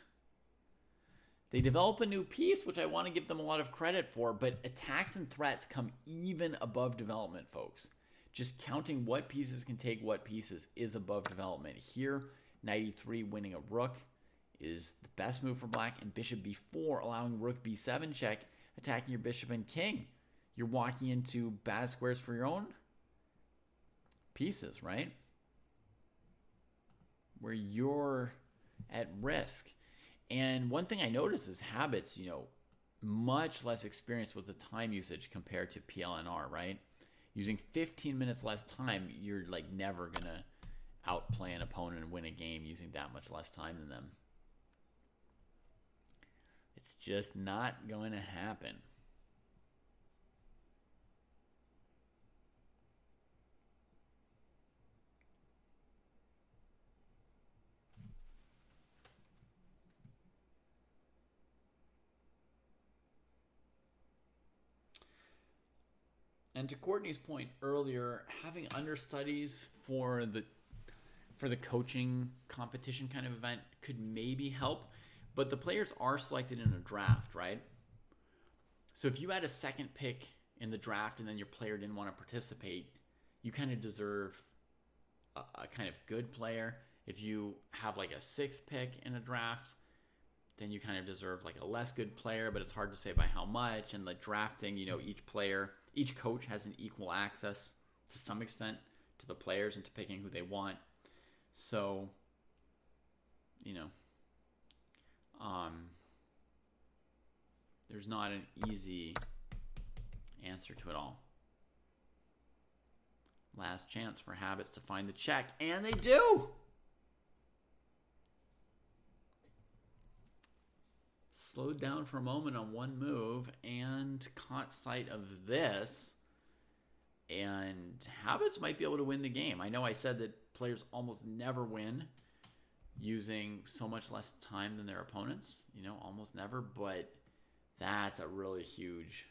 They develop a new piece, which I want to give them a lot of credit for, but attacks and threats come even above development, folks. Just counting what pieces can take what pieces is above development. Here, knight e3 winning a rook is the best move for black, and bishop b4 allowing rook b7 check, attacking your bishop and king. You're walking into bad squares for your own pieces, right? Where you're at risk. And one thing I notice is habits, much less experience with the time usage compared to PLNR, right? Using 15 minutes less time, you're like never going to outplay an opponent and win a game using that much less time than them. It's just not going to happen. And to Courtney's point earlier, having understudies for the coaching competition kind of event could maybe help, but the players are selected in a draft, right? So if you had a second pick in the draft and then your player didn't want to participate, you kind of deserve a kind of good player. If you have like a sixth pick in a draft, then you kind of deserve like a less good player, but it's hard to say by how much. And like drafting, each coach has an equal access to some extent to the players and to picking who they want. So, there's not an easy answer to it all. Last chance for habits to find the check, and they do! Slowed down for a moment on one move and caught sight of this. And habits might be able to win the game. I know I said that players almost never win using so much less time than their opponents. Almost never. But that's a really huge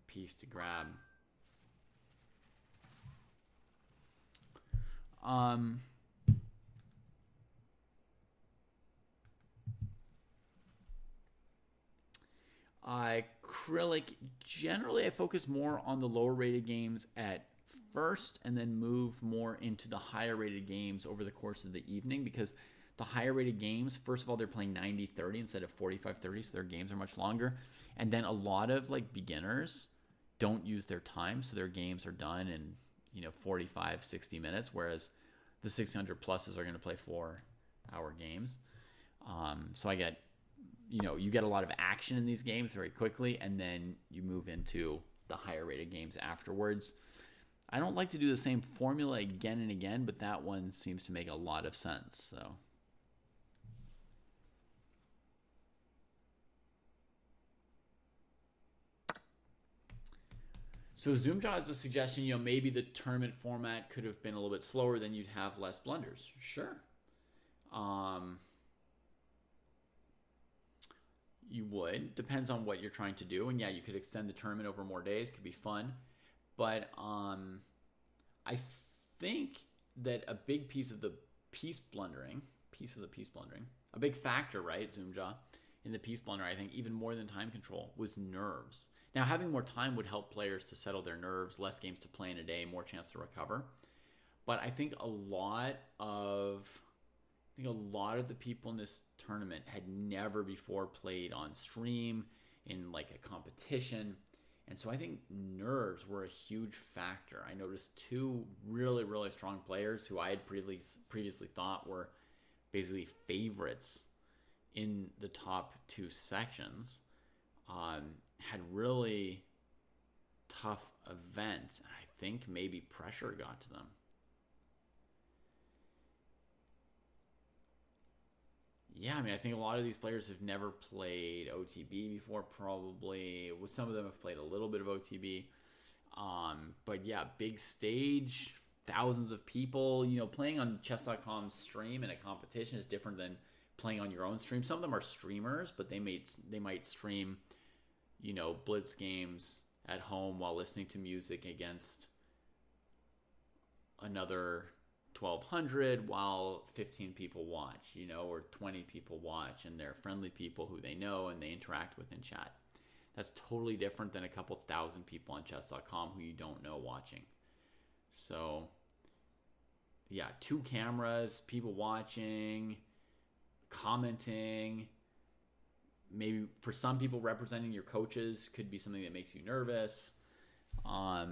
piece to grab. Acrylic, generally I focus more on the lower rated games at first and then move more into the higher rated games over the course of the evening, because the higher rated games, first of all, they're playing 90-30 instead of 45-30, so their games are much longer. And then a lot of like beginners don't use their time, so their games are done in 45-60 minutes, whereas the 600 pluses are going to play 4-hour games. So I get you get a lot of action in these games very quickly, and then you move into the higher rated games afterwards. I don't like to do the same formula again and again, but that one seems to make a lot of sense. So Zoomjaw has a suggestion, maybe the tournament format could have been a little bit slower, then you'd have less blunders. Sure. You would. Depends on what you're trying to do. And yeah, you could extend the tournament over more days. Could be fun. But I think that a big piece of the piece blundering, a big factor, right, Zoomjaw, in the piece blunder, I think, even more than time control, was nerves. Now, having more time would help players to settle their nerves, less games to play in a day, more chance to recover. But I think a lot of the people in this tournament had never before played on stream in like a competition. And so I think nerves were a huge factor. I noticed two really, really strong players who I had previously thought were basically favorites in the top two sections had really tough events. And I think maybe pressure got to them. yeah, I mean, I think a lot of these players have never played OTB before, probably. Well, some of them have played a little bit of OTB. But yeah, big stage, thousands of people. You know, playing on chess.com's stream in a competition is different than playing on your own stream. Some of them are streamers, but they might stream, you know, blitz games at home while listening to music against another 1,200 while 15 people watch, you know, or 20 people watch, and they're friendly people who they know and they interact with in chat. That's totally different than a couple thousand people on chess.com who you don't know watching. So yeah, 2 cameras, people watching, commenting. Maybe for some people, representing your coaches could be something that makes you nervous. I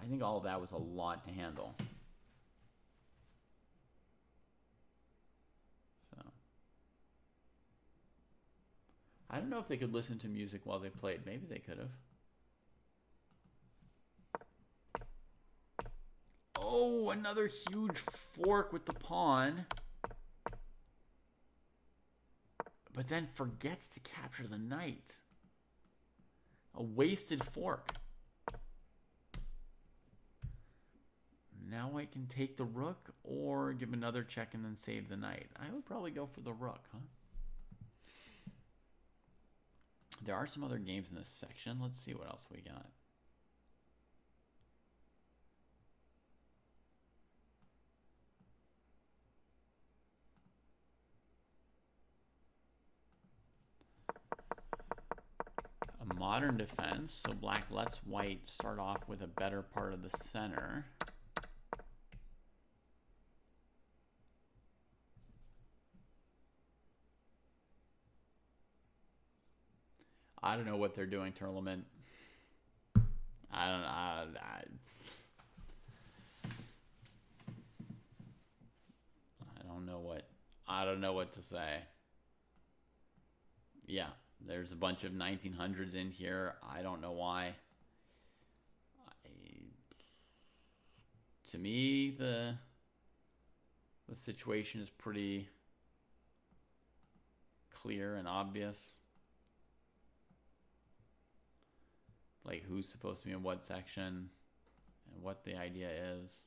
think all of that was a lot to handle. So I don't know if they could listen to music while they played. Maybe they could have. Oh, another huge fork with the pawn. But then forgets to capture the knight. A wasted fork. Now I can take the rook or give another check and then save the knight. I would probably go for the rook, huh? There are some other games in this section. Let's see what else we got. A modern defense. So black lets white start off with a better part of the center. I don't know what they're doing, tournament. I don't know what to say. Yeah, there's a bunch of 1900s in here. I don't know why. To me, the situation is pretty clear and obvious. Like who's supposed to be in what section and what the idea is.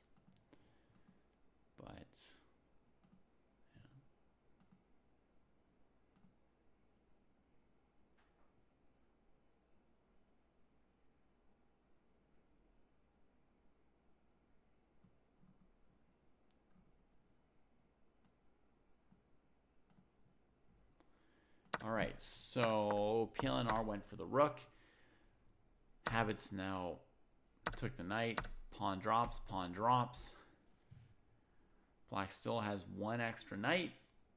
But all right, so PLNR went for the rook. Habits now took the knight. Pawn drops, pawn drops. Black still has 1 extra knight.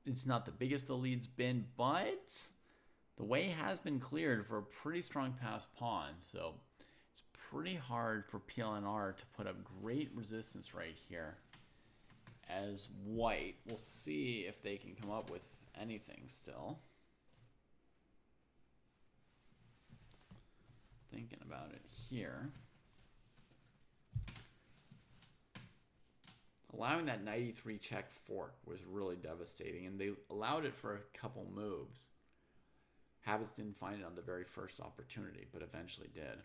It's not the biggest the lead's been, but the way has been cleared for a pretty strong passed pawn. So it's pretty hard for PLNR to put up great resistance right here as white. We'll see if they can come up with anything still. Thinking about it here. Allowing that knight e3 check fork was really devastating, and they allowed it for a couple moves. Habits didn't find it on the very first opportunity, but eventually did.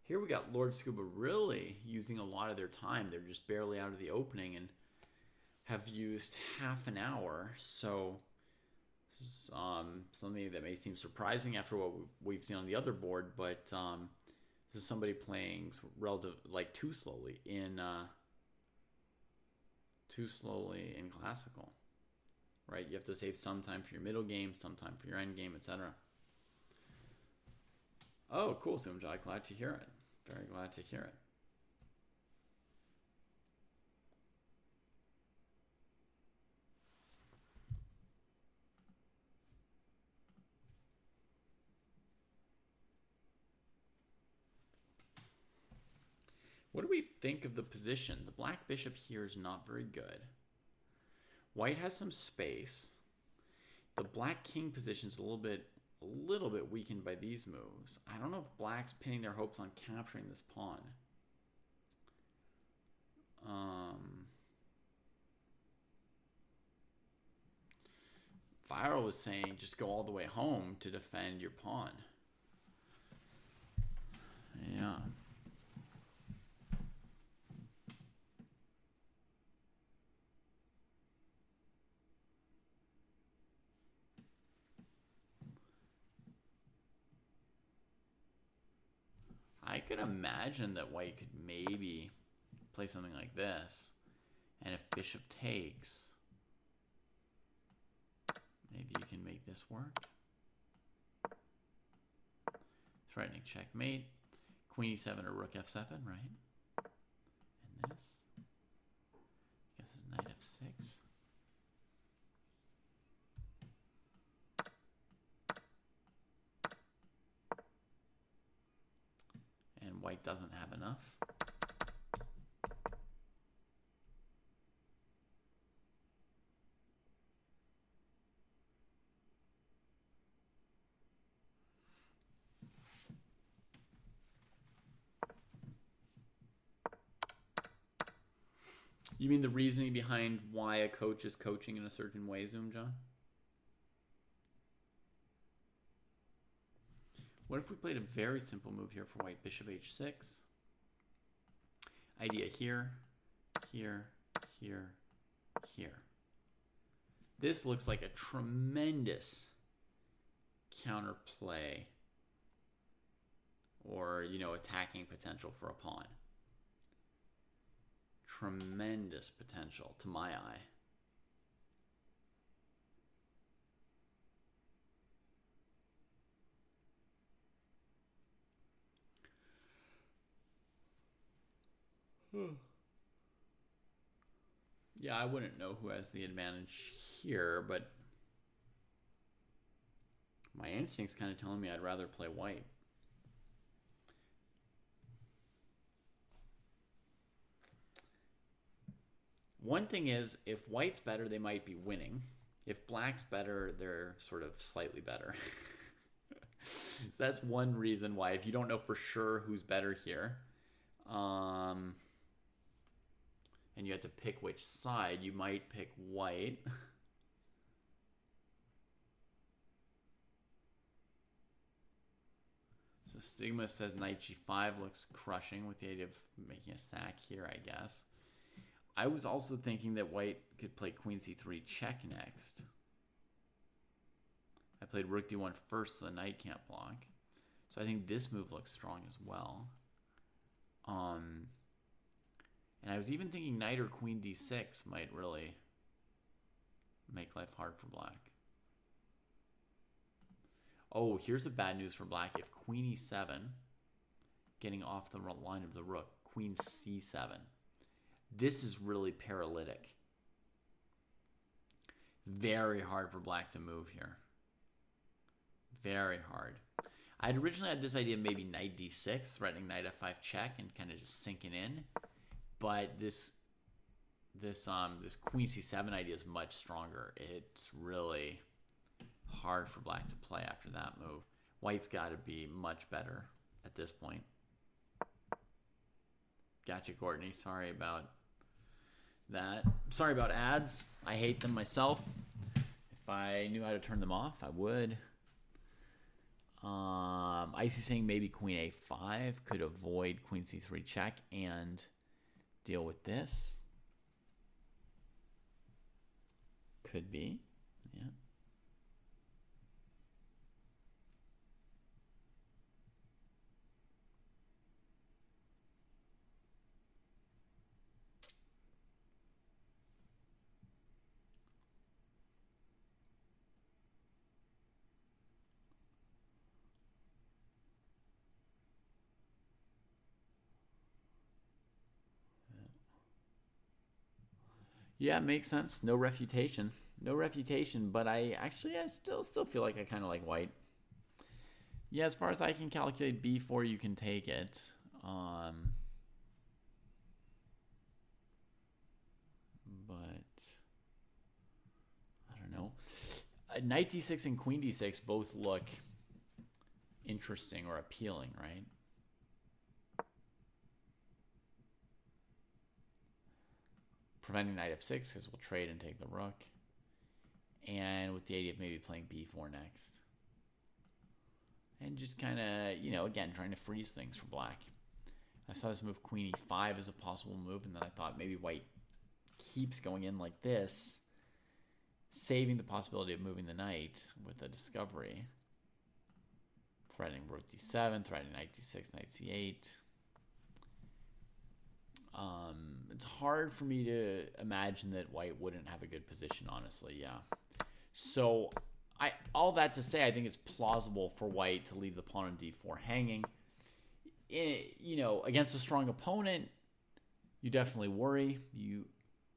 Here we got Lord Scuba really using a lot of their time. They're just barely out of the opening and have used half an hour. So this is something that may seem surprising after what we've seen on the other board, but this is somebody playing relative like too slowly in classical, right? You have to save some time for your middle game, some time for your end game, etc. Oh, cool, Sumjai. Glad to hear it. Very glad to hear it. What do we think of the position? The black bishop here is not very good. White has some space. The black king position is a little bit a little bit weakened by these moves. I don't know if black's pinning their hopes on capturing this pawn. Viral was saying just go all the way home to defend your pawn. Yeah. I could imagine that white could maybe play something like this. And if bishop takes, maybe you can make this work. Threatening checkmate. Queen e7 or rook f7, right? And this. I guess it's knight f6. And white doesn't have enough. You mean the reasoning behind why a coach is coaching in a certain way, Zoom John? What if we played a very simple move here for white? Bishop h6. Idea here, here, here, here. This looks like a tremendous counterplay or, you know, attacking potential for a pawn. Tremendous potential to my eye. Yeah, I wouldn't know who has the advantage here, but my instinct's kind of telling me I'd rather play white. One thing is, if white's better, they might be winning. If black's better, they're sort of slightly better. That's one reason why, if you don't know for sure who's better here, and you have to pick which side, you might pick white. So Stigma says knight g5 looks crushing with the idea of making a sack here, I guess. I was also thinking that white could play queen c3 check next. I played rook d1 first so the knight can't block. So I think this move looks strong as well. And I was even thinking knight or queen d6 might really make life hard for black. Oh, here's the bad news for black. If queen e7, getting off the line of the rook, queen c7. This is really paralytic. Very hard for black to move here. Very hard. I'd originally had this idea of maybe knight d6, threatening knight f5 check and kind of just sinking in. But this queen c7 idea is much stronger. It's really hard for black to play after that move. White's got to be much better at this point. Gotcha, Courtney. Sorry about that. Sorry about ads. I hate them myself. If I knew how to turn them off, I would. Icy saying maybe queen a5 could avoid queen c3 check and deal with this. Could be, yeah. Yeah, it makes sense. No refutation. No refutation, but I still feel like I kind of like white. Yeah, as far as I can calculate b4, you can take it. But I don't know. Knight d6 and queen d6 both look interesting or appealing, right? Preventing knight f6 because we'll trade and take the rook. And with the idea of maybe playing b4 next. And just kind of, you know, again, trying to freeze things for black. I saw this move queen e5 as a possible move, and then I thought maybe white keeps going in like this, saving the possibility of moving the knight with a discovery. Threatening rook d7, threatening knight d6, knight c8. It's hard for me to imagine that white wouldn't have a good position, honestly, yeah. So, all that to say, I think it's plausible for white to leave the pawn on d4 hanging. You know, against a strong opponent, you definitely worry. You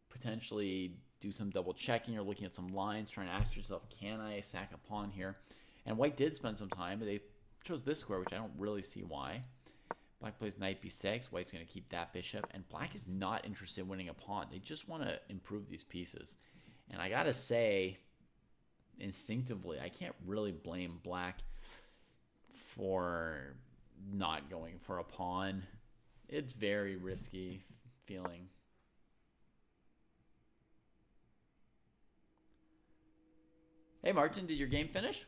potentially do some double checking. You're looking at some lines, trying to ask yourself, can I sack a pawn here? And white did spend some time, but they chose this square, which I don't really see why. Black plays knight b6. White's going to keep that bishop. And black is not interested in winning a pawn. They just want to improve these pieces. And I got to say, instinctively, I can't really blame black for not going for a pawn. It's very risky feeling. Hey, Martin, did your game finish?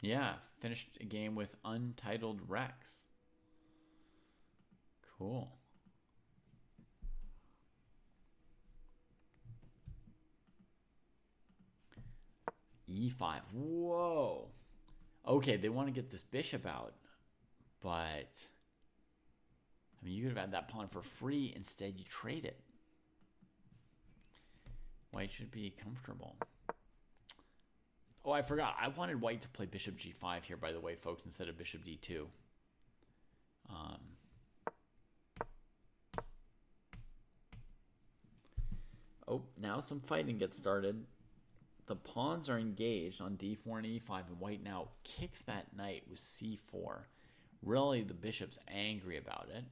Yeah, finished a game with Untitled Rex. Cool. E5. Whoa. Okay, they want to get this bishop out. But, I mean, you could have had that pawn for free. Instead, you trade it. White should be comfortable. Oh, I forgot. I wanted white to play bishop g5 here, by the way, folks, instead of bishop d2. Oh, now some fighting gets started. The pawns are engaged on d4 and e5, and white now kicks that knight with c4. Really, the bishop's angry about it.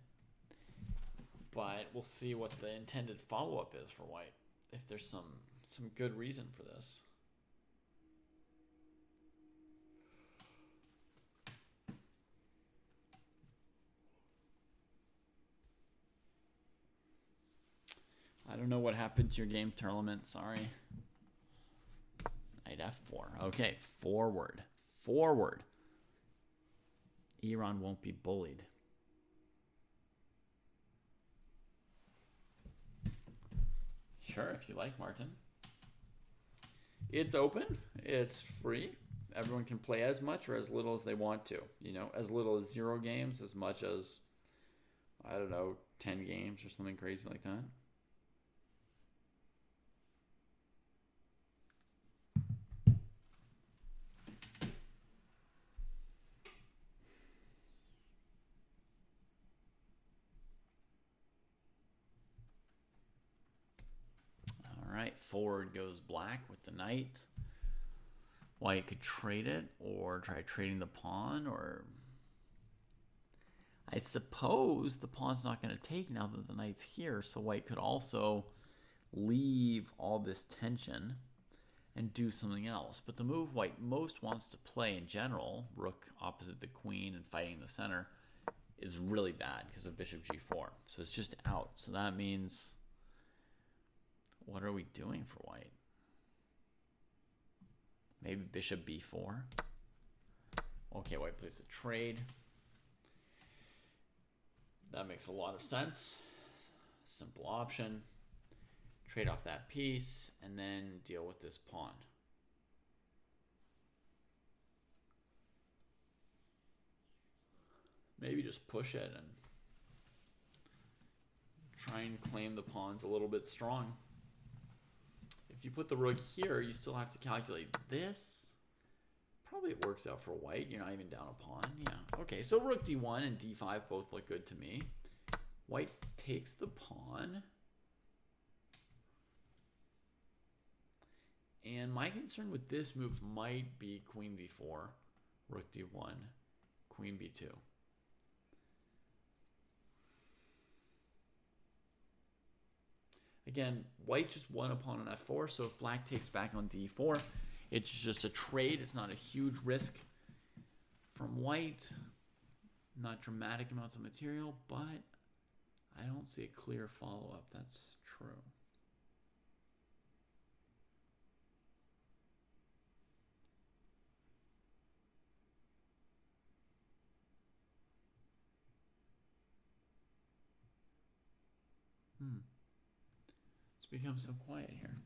But we'll see what the intended follow-up is for white, if there's some good reason for this. I don't know what happened to your game, Tournament. Sorry. Knight f4. Okay, forward. Forward. Iran won't be bullied. Sure, if you like, Martin. It's open. It's free. Everyone can play as much or as little as they want to. You know, as little as 0 games, as much as, I don't know, 10 games or something crazy like that. Alright, forward goes black with the knight. White could trade it or try trading the pawn, or I suppose the pawn's not going to take now that the knight's here, so white could also leave all this tension and do something else. But the move white most wants to play in general, rook opposite the queen and fighting the center, is really bad because of bishop g4. So it's just out. So that means, what are we doing for white? Maybe bishop b4. Okay, white plays a trade. That makes a lot of sense. Simple option. Trade off that piece and then deal with this pawn. Maybe just push it and try and claim the pawns a little bit strong. If you put the rook here, you still have to calculate this. Probably it works out for white. You're not even down a pawn. Yeah. Okay, so rook d1 and d5 both look good to me. White takes the pawn. And my concern with this move might be queen b4, rook d1, queen b2. Again, white just won a pawn on f4, so if black takes back on d4, it's just a trade. It's not a huge risk from white. Not dramatic amounts of material, but I don't see a clear follow-up. That's true. It's become so quiet here.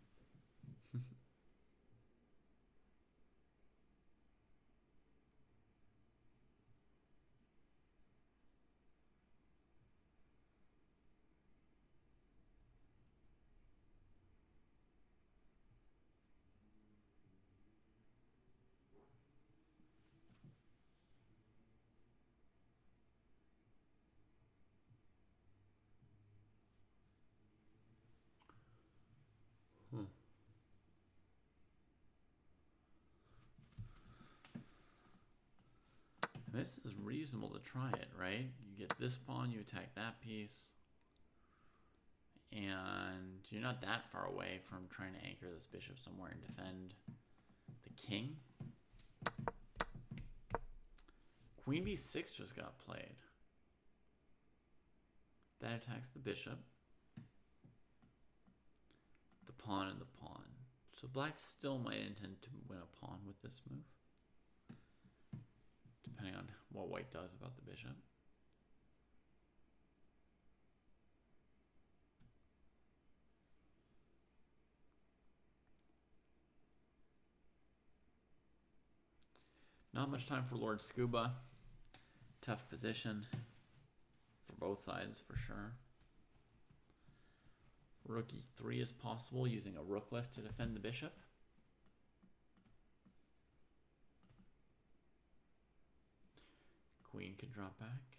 This is reasonable to try it, right? You get this pawn, you attack that piece, and you're not that far away from trying to anchor this bishop somewhere and defend the king. Queen b6 just got played. That attacks the bishop, the pawn, and the pawn. So black still might intend to win a pawn with this move, depending on what white does about the bishop. Not much time for Lord Scuba. Tough position for both sides, for sure. Rook e3 is possible, using a rook lift to defend the bishop. Queen could drop back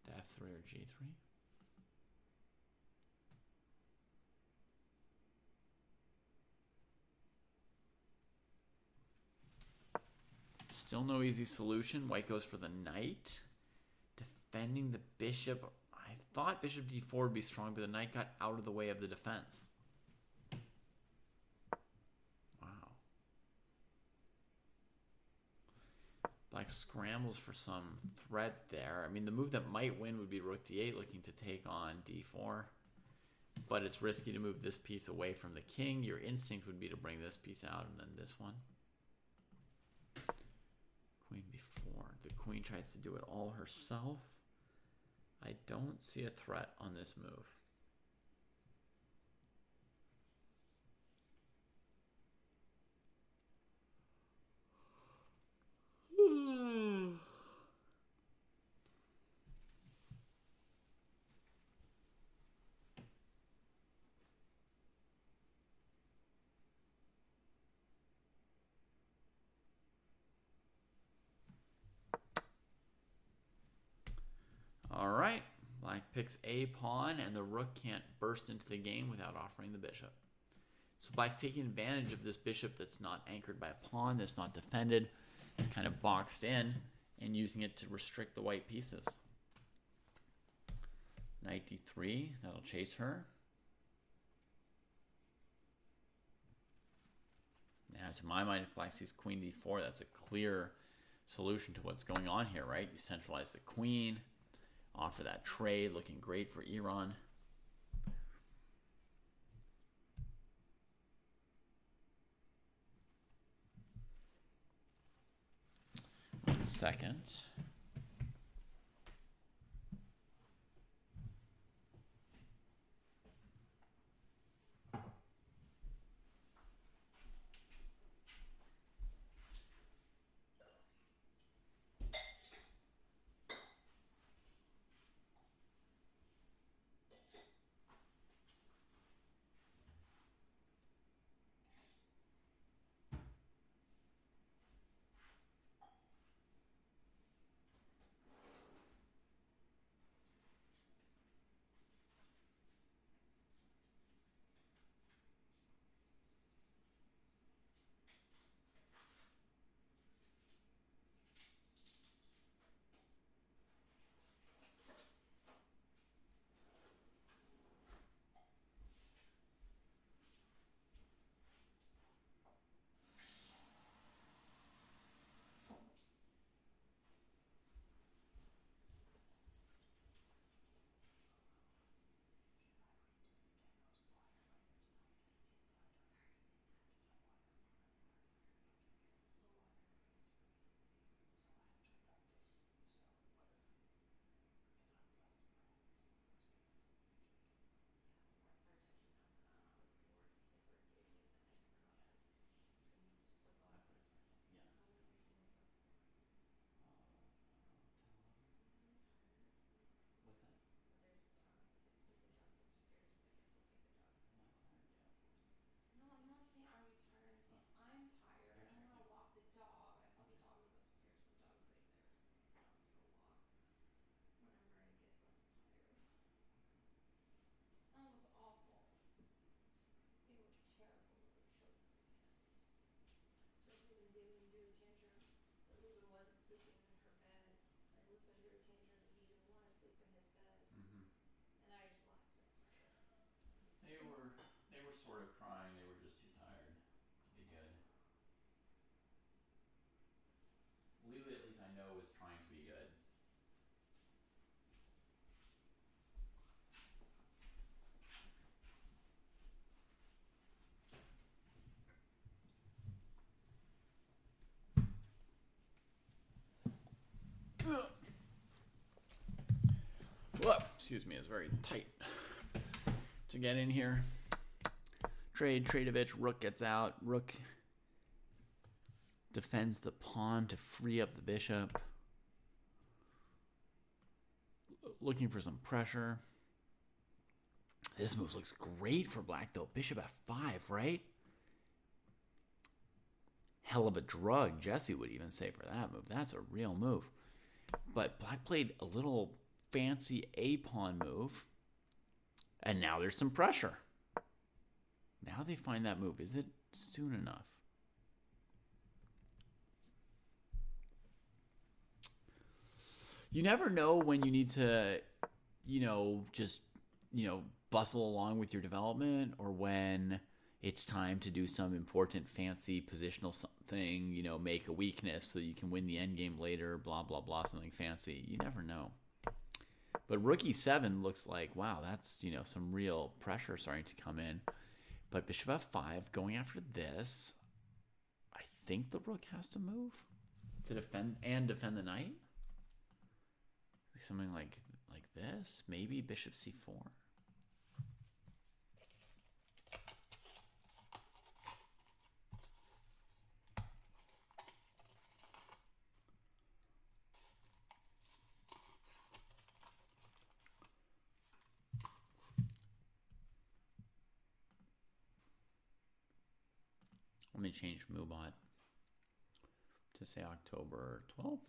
to f3 or g3. Still no easy solution. White goes for the knight. Defending the bishop. I thought bishop d4 would be strong, but the knight got out of the way of the defense. Wow. Black scrambles for some threat there. I mean, the move that might win would be rook d8, looking to take on d4. But it's risky to move this piece away from the king. Your instinct would be to bring this piece out and then this one. Queen b4. The queen tries to do it all herself. I don't see a threat on this move. All right, black picks a pawn, and the rook can't burst into the game without offering the bishop. So black's taking advantage of this bishop that's not anchored by a pawn, that's not defended, it's kind of boxed in, and using it to restrict the white pieces. Knight d3, that'll chase her. Now, to my mind, if black sees queen d4, that's a clear solution to what's going on here, right? You centralize the queen, offer that trade, looking great for Iran. One second. Lily, at least I know, was trying to be good. Whoa, excuse me, it's very tight to get in here. Tradeovich, rook gets out. Rook defends the pawn to free up the bishop. Looking for some pressure. This move looks great for black, though. Bishop f5, right? Hell of a drug, Jesse would even say for that move. That's a real move. But black played a little fancy a-pawn move. And now there's some pressure. Now they find that move. Is it soon enough? You never know when you need to, just, bustle along with your development, or when it's time to do some important fancy positional something, make a weakness so you can win the endgame later, blah, blah, blah, something fancy. You never know. But rook e7 looks like, wow, that's, some real pressure starting to come in. But bishop f5, going after this, I think the rook has to move to defend the knight. Something like this, maybe bishop c4. Let me change MooBot to say October 12th.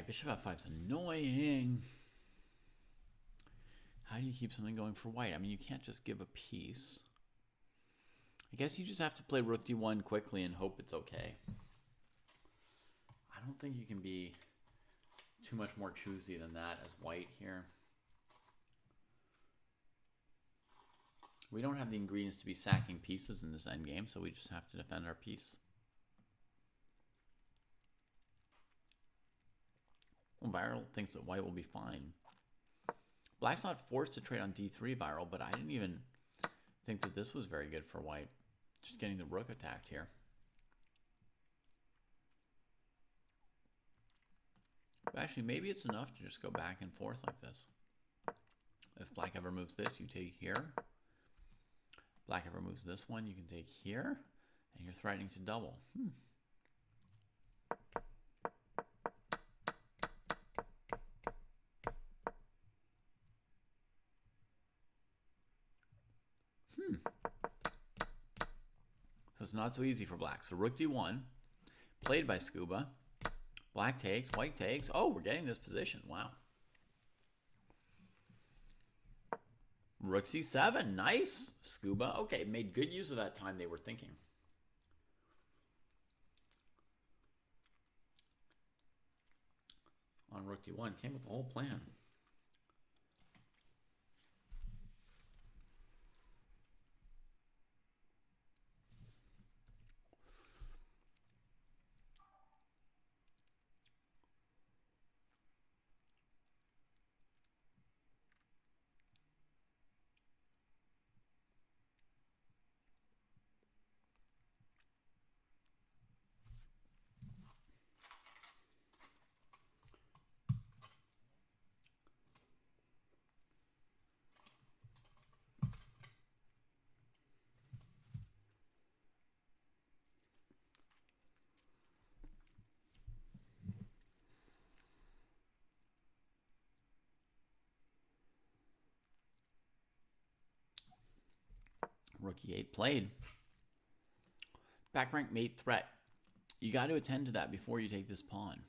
Bishop f5 is annoying. How do you keep something going for white? I mean, you can't just give a piece. I guess you just have to play rook d1 quickly and hope it's okay. I don't think you can be too much more choosy than that as white here. We don't have the ingredients to be sacking pieces in this endgame, so we just have to defend our piece. Well, Viral thinks that white will be fine. Black's not forced to trade on d3, Viral, but I didn't even think that this was very good for white. Just getting the rook attacked here. But actually, maybe it's enough to just go back and forth like this. If black ever moves this, you take here. Black ever moves this one, you can take here. And you're threatening to double. So it's not so easy for black. So rook d1, played by Scuba. Black takes, white takes. Oh, we're getting this position. Wow. Rook c7. Nice, Scuba. Okay, made good use of that time they were thinking. On rook d1, came with the whole plan. Rook e8 played. Back rank mate threat. You got to attend to that before you take this pawn.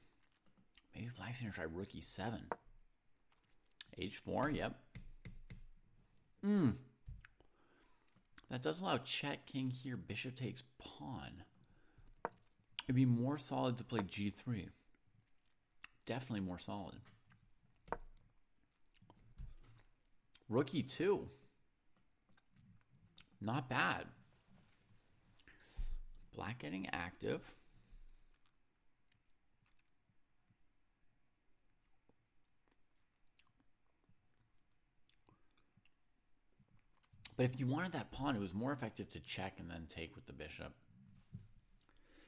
Maybe black's going to try rook e7. h4, yep. That does allow check, king here, bishop takes pawn. It'd be more solid to play g3. Definitely more solid. Rook e2. Not bad. Black getting active. But if you wanted that pawn, it was more effective to check and then take with the bishop.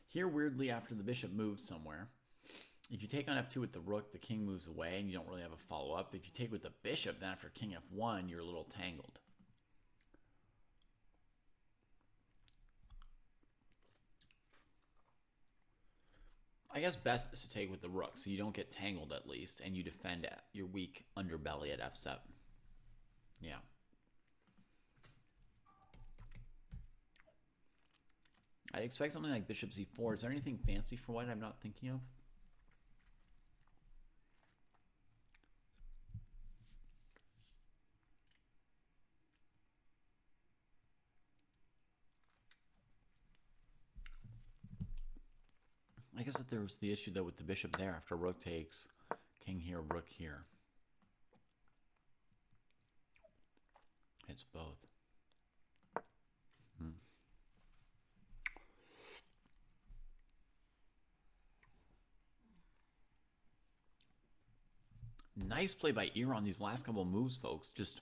Here, weirdly, after the bishop moves somewhere, if you take on f2 with the rook, the king moves away and you don't really have a follow-up. If you take with the bishop, then after king f1, you're a little tangled. I guess best is to take with the rook, so you don't get tangled at least, and you defend your weak underbelly at f7. Yeah. I expect something like bishop c4. Is there anything fancy for white I'm not thinking of? I guess that there was the issue though with the bishop there after rook takes, king here, rook here. It's both. Nice play by Ear on these last couple of moves, folks. Just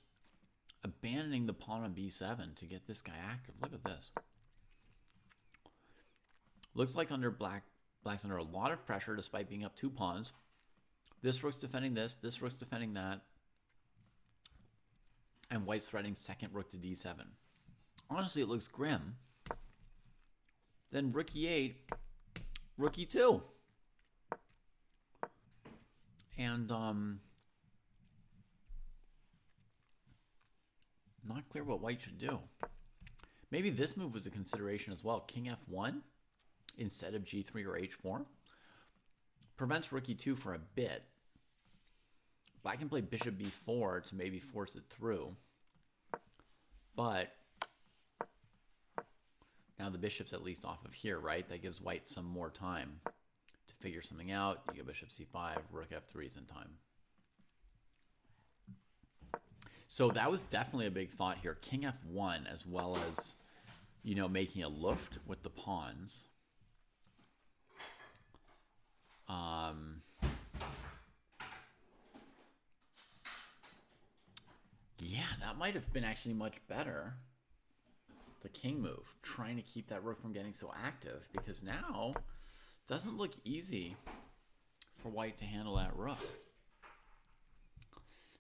abandoning the pawn on b7 to get this guy active. Look at this. Looks like black's under a lot of pressure despite being up 2 pawns. This rook's defending this rook's defending that. And white's threatening second rook to d7. Honestly, it looks grim. Then rook e8, rook e2. And not clear what white should do. Maybe this move was a consideration as well. King f1 instead of g3 or h4. Prevents rook e2 for a bit. Black can play bishop b4 to maybe force it through. But now the bishop's at least off of here, right? That gives white some more time to figure something out. You get bishop c5, rook f3 is in time. So that was definitely a big thought here. King f1 as well as, you know, making a luft with the pawns. Yeah, that might have been actually much better. The king move, trying to keep that rook from getting so active, because now it doesn't look easy for white to handle that rook.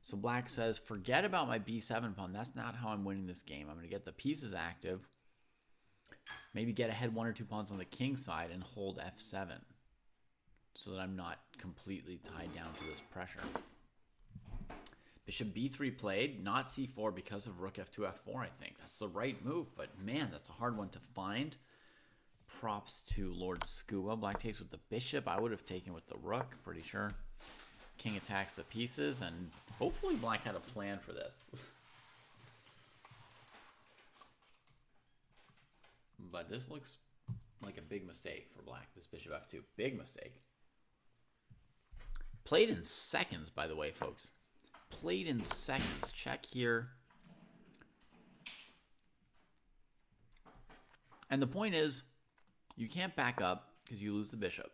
So black says, forget about my b7 pawn. That's not how I'm winning this game. I'm going to get the pieces active, maybe get ahead 1 or 2 pawns on the king side and hold f7 so that I'm not completely tied down to this pressure. Bishop b3 played, not c4 because of rook f2, f4, I think. That's the right move, but man, that's a hard one to find. Props to Lord Scuba. Black takes with the bishop. I would have taken with the rook, pretty sure. King attacks the pieces, and hopefully black had a plan for this. But this looks like a big mistake for black, this bishop f2. Big mistake. Played in seconds, by the way, folks. Played in seconds. Check here. And the point is, you can't back up because you lose the bishop.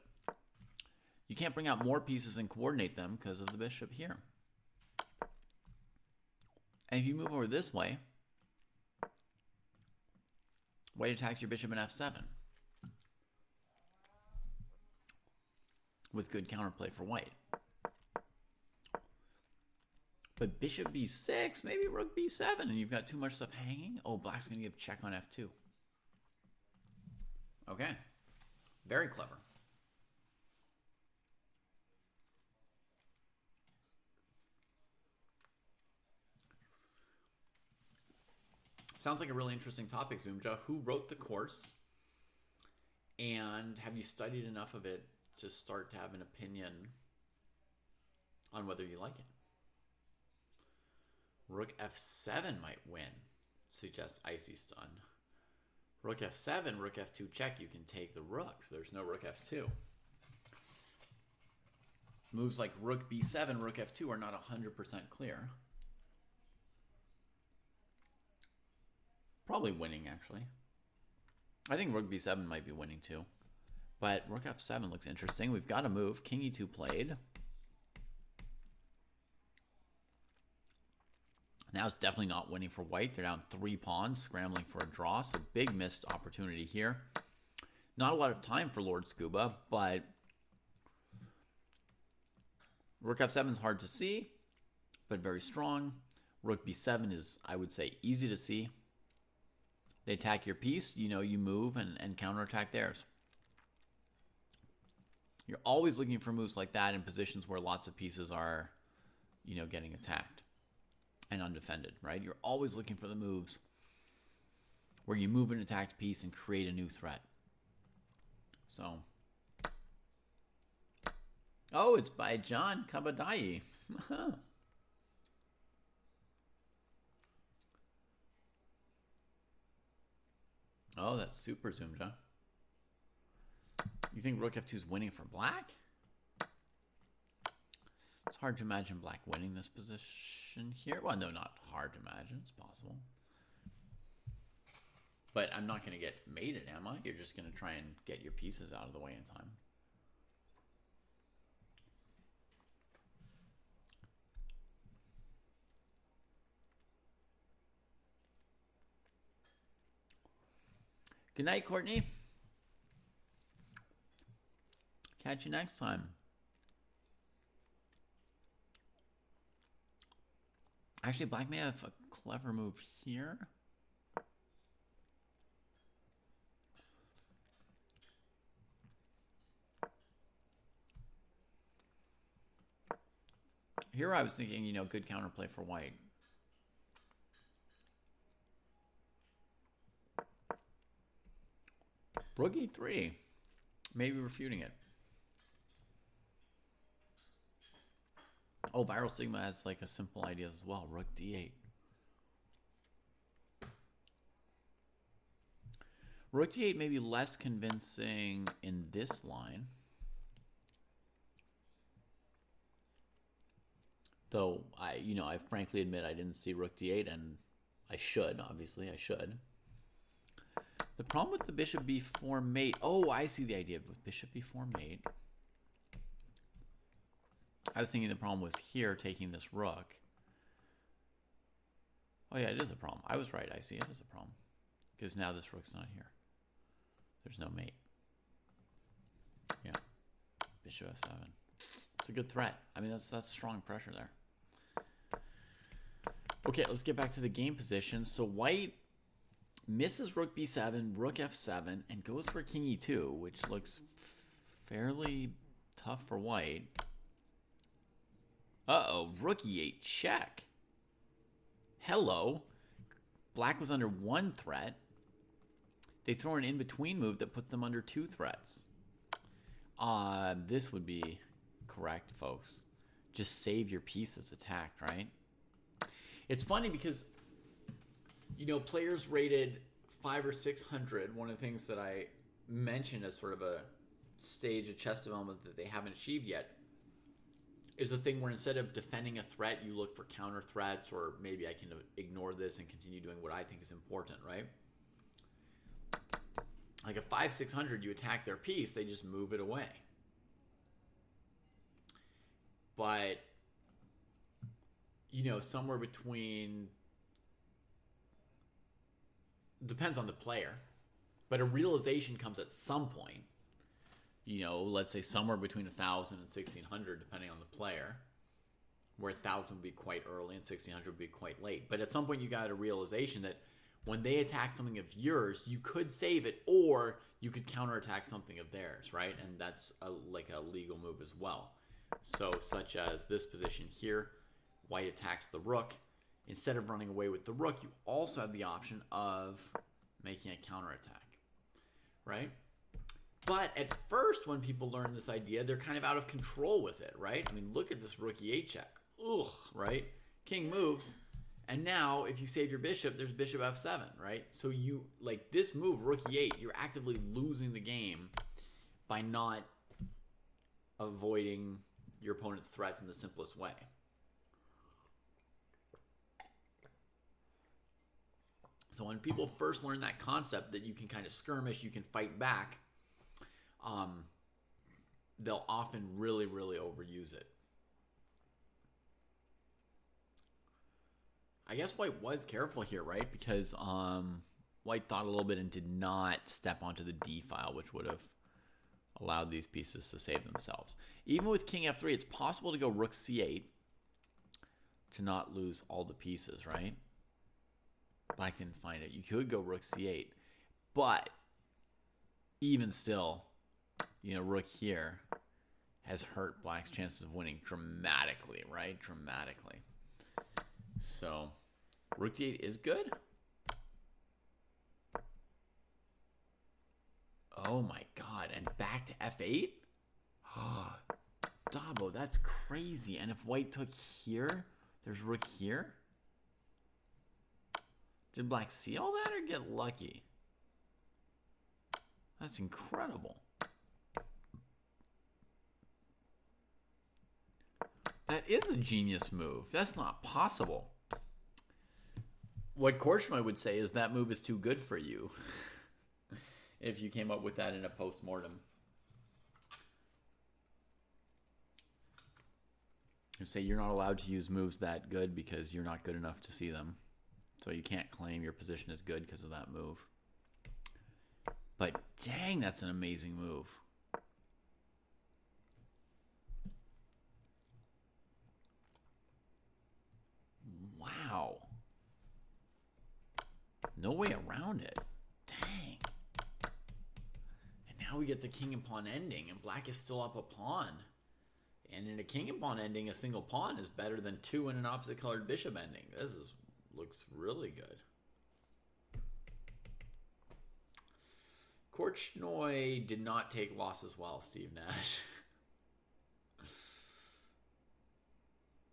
You can't bring out more pieces and coordinate them because of the bishop here. And if you move over this way, white attacks your bishop in f7 with good counterplay for white. But bishop b6, maybe rook b7, and you've got too much stuff hanging. Oh, black's going to give check on f2. Okay. Very clever. Sounds like a really interesting topic, Zoomja. Who wrote the course? And have you studied enough of it to start to have an opinion on whether you like it? Rook f7 might win, suggests Icy Stun. Rook f7, rook f2 check, you can take the rook, so there's no rook f2. Moves like rook b7, rook f2 are not 100% clear. Probably winning, actually. I think rook b7 might be winning too. But rook f7 looks interesting. We've got a move. King e2 played. Now it's definitely not winning for white. They're down 3 pawns, scrambling for a draw. So big missed opportunity here. Not a lot of time for Lord Scuba, but rook f7 is hard to see, but very strong. Rook b7 is, I would say, easy to see. They attack your piece, you know, you move and counterattack theirs. You're always looking for moves like that in positions where lots of pieces are, you know, getting attacked and undefended, right? You're always looking for the moves where you move an attacked piece and create a new threat. So, oh, it's by John Kabadai. Oh, that's super zoomed, huh? You think rook f2 is winning for black? It's hard to imagine black winning this position here. Well, no, not hard to imagine. It's possible. But I'm not going to get mated, am I? You're just going to try and get your pieces out of the way in time. Good night, Courtney. Catch you next time. Actually, black may have a clever move here. Here I was thinking, you know, good counterplay for white. Rook e3. Maybe refuting it. Oh, Viral Sigma has like a simple idea as well. Rook d8. Rook d8 may be less convincing in this line. Though I frankly admit I didn't see rook d8, and I should, obviously, I should. The problem with the bishop b4 mate. Oh, I see the idea with bishop b4 mate. I was thinking the problem was here taking this rook. Oh yeah, it is a problem. I was right. I see it as a problem because now this rook's not here. There's no mate. Yeah, bishop f7. It's a good threat. I mean, that's strong pressure there. Okay, let's get back to the game position. So white misses rook b7, rook f7, and goes for king e2, which looks fairly tough for white. Uh-oh, rook e8 check. Hello. Black was under 1 threat. They throw an in-between move that puts them under 2 threats. This would be correct, folks. Just save your piece that's attacked, right? It's funny because, you know, players rated 500 or 600. One of the things that I mentioned as sort of a stage of chess development that they haven't achieved yet is the thing where instead of defending a threat, you look for counter threats, or maybe I can ignore this and continue doing what I think is important, right? Like at 500-600, you attack their piece, they just move it away. But, you know, somewhere between, depends on the player, but a realization comes at some point. You know, let's say somewhere between 1,000 and 1,600, depending on the player, where 1,000 would be quite early and 1,600 would be quite late. But at some point, you got a realization that when they attack something of yours, you could save it, or you could counterattack something of theirs, right? And that's like a legal move as well. So, such as this position here, white attacks the rook. Instead of running away with the rook, you also have the option of making a counterattack, right? But at first, when people learn this idea, they're kind of out of control with it, right? I mean, look at this rook e8 check. Ugh, right? King moves. And now, if you save your bishop, there's bishop f7, right? So you, like this move, rook e8, you're actively losing the game by not avoiding your opponent's threats in the simplest way. So when people first learn that concept that you can kind of skirmish, you can fight back, they'll often really, really overuse it. I guess white was careful here, right? Because white thought a little bit and did not step onto the d file, which would have allowed these pieces to save themselves. Even with king f3, it's possible to go rook c8 to not lose all the pieces, right? Black didn't find it. You could go rook c8, but even still, you know, rook here has hurt black's chances of winning dramatically, right? Dramatically. So, rook d8 is good. Oh my god, and back to f8? Oh, Dabo, that's crazy. And if white took here, there's rook here? Did black see all that or get lucky? That's incredible. That is a genius move. That's not possible. What Korchnoi would say is that move is too good for you. If you came up with that in a post-mortem. You say you're not allowed to use moves that good because you're not good enough to see them. So you can't claim your position is good because of that move. But dang, that's an amazing move. Wow. No way around it. Dang. And now we get the king and pawn ending, and black is still up a pawn. And in a king and pawn ending, a single pawn is better than two in an opposite colored bishop ending. Looks really good. Korchnoi did not take losses well, Steve Nash.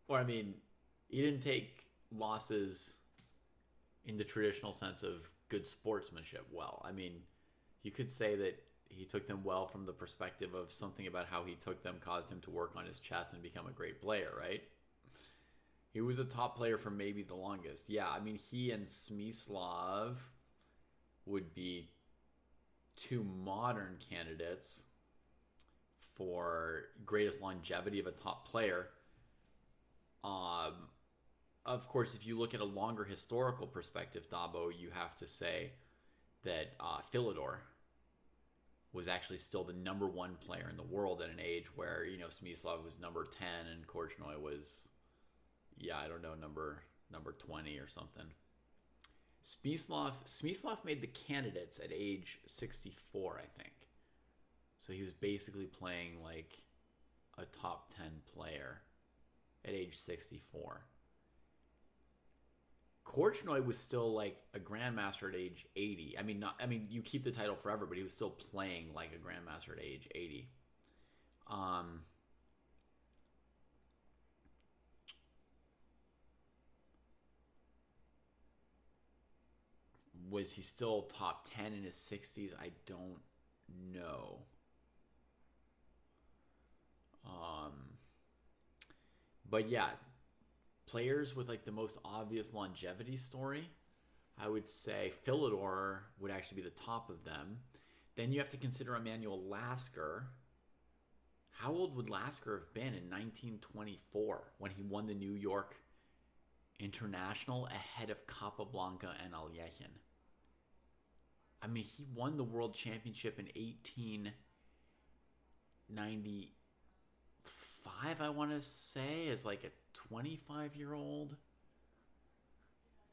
Or, I mean, he didn't take losses in the traditional sense of good sportsmanship well. I mean, you could say that he took them well from the perspective of something about how he took them caused him to work on his chess and become a great player, right? He was a top player for maybe the longest. Yeah, I mean, he and Smyslov would be two modern candidates for greatest longevity of a top player. Of course, if you look at a longer historical perspective, Dabo, you have to say that Philidor was actually still the #1 player in the world at an age where, you know, Smyslov was number 10 and Korchnoi was, yeah, I don't know, number 20 or something. Smyslov made the candidates at age 64, I think. So he was basically playing like a top 10 player at age 64. Korchnoi was still like a grandmaster at age 80. I mean, you keep the title forever, but he was still playing like a grandmaster at age 80. Was he still top 10 in his 60s? I don't know. But yeah, players with like the most obvious longevity story, I would say Philidor would actually be the top of them. Then you have to consider Emanuel Lasker. How old would Lasker have been in 1924 when he won the New York International ahead of Capablanca and Aljechin? I mean, he won the World Championship in 1895, I want to say, as like a 25-year-old.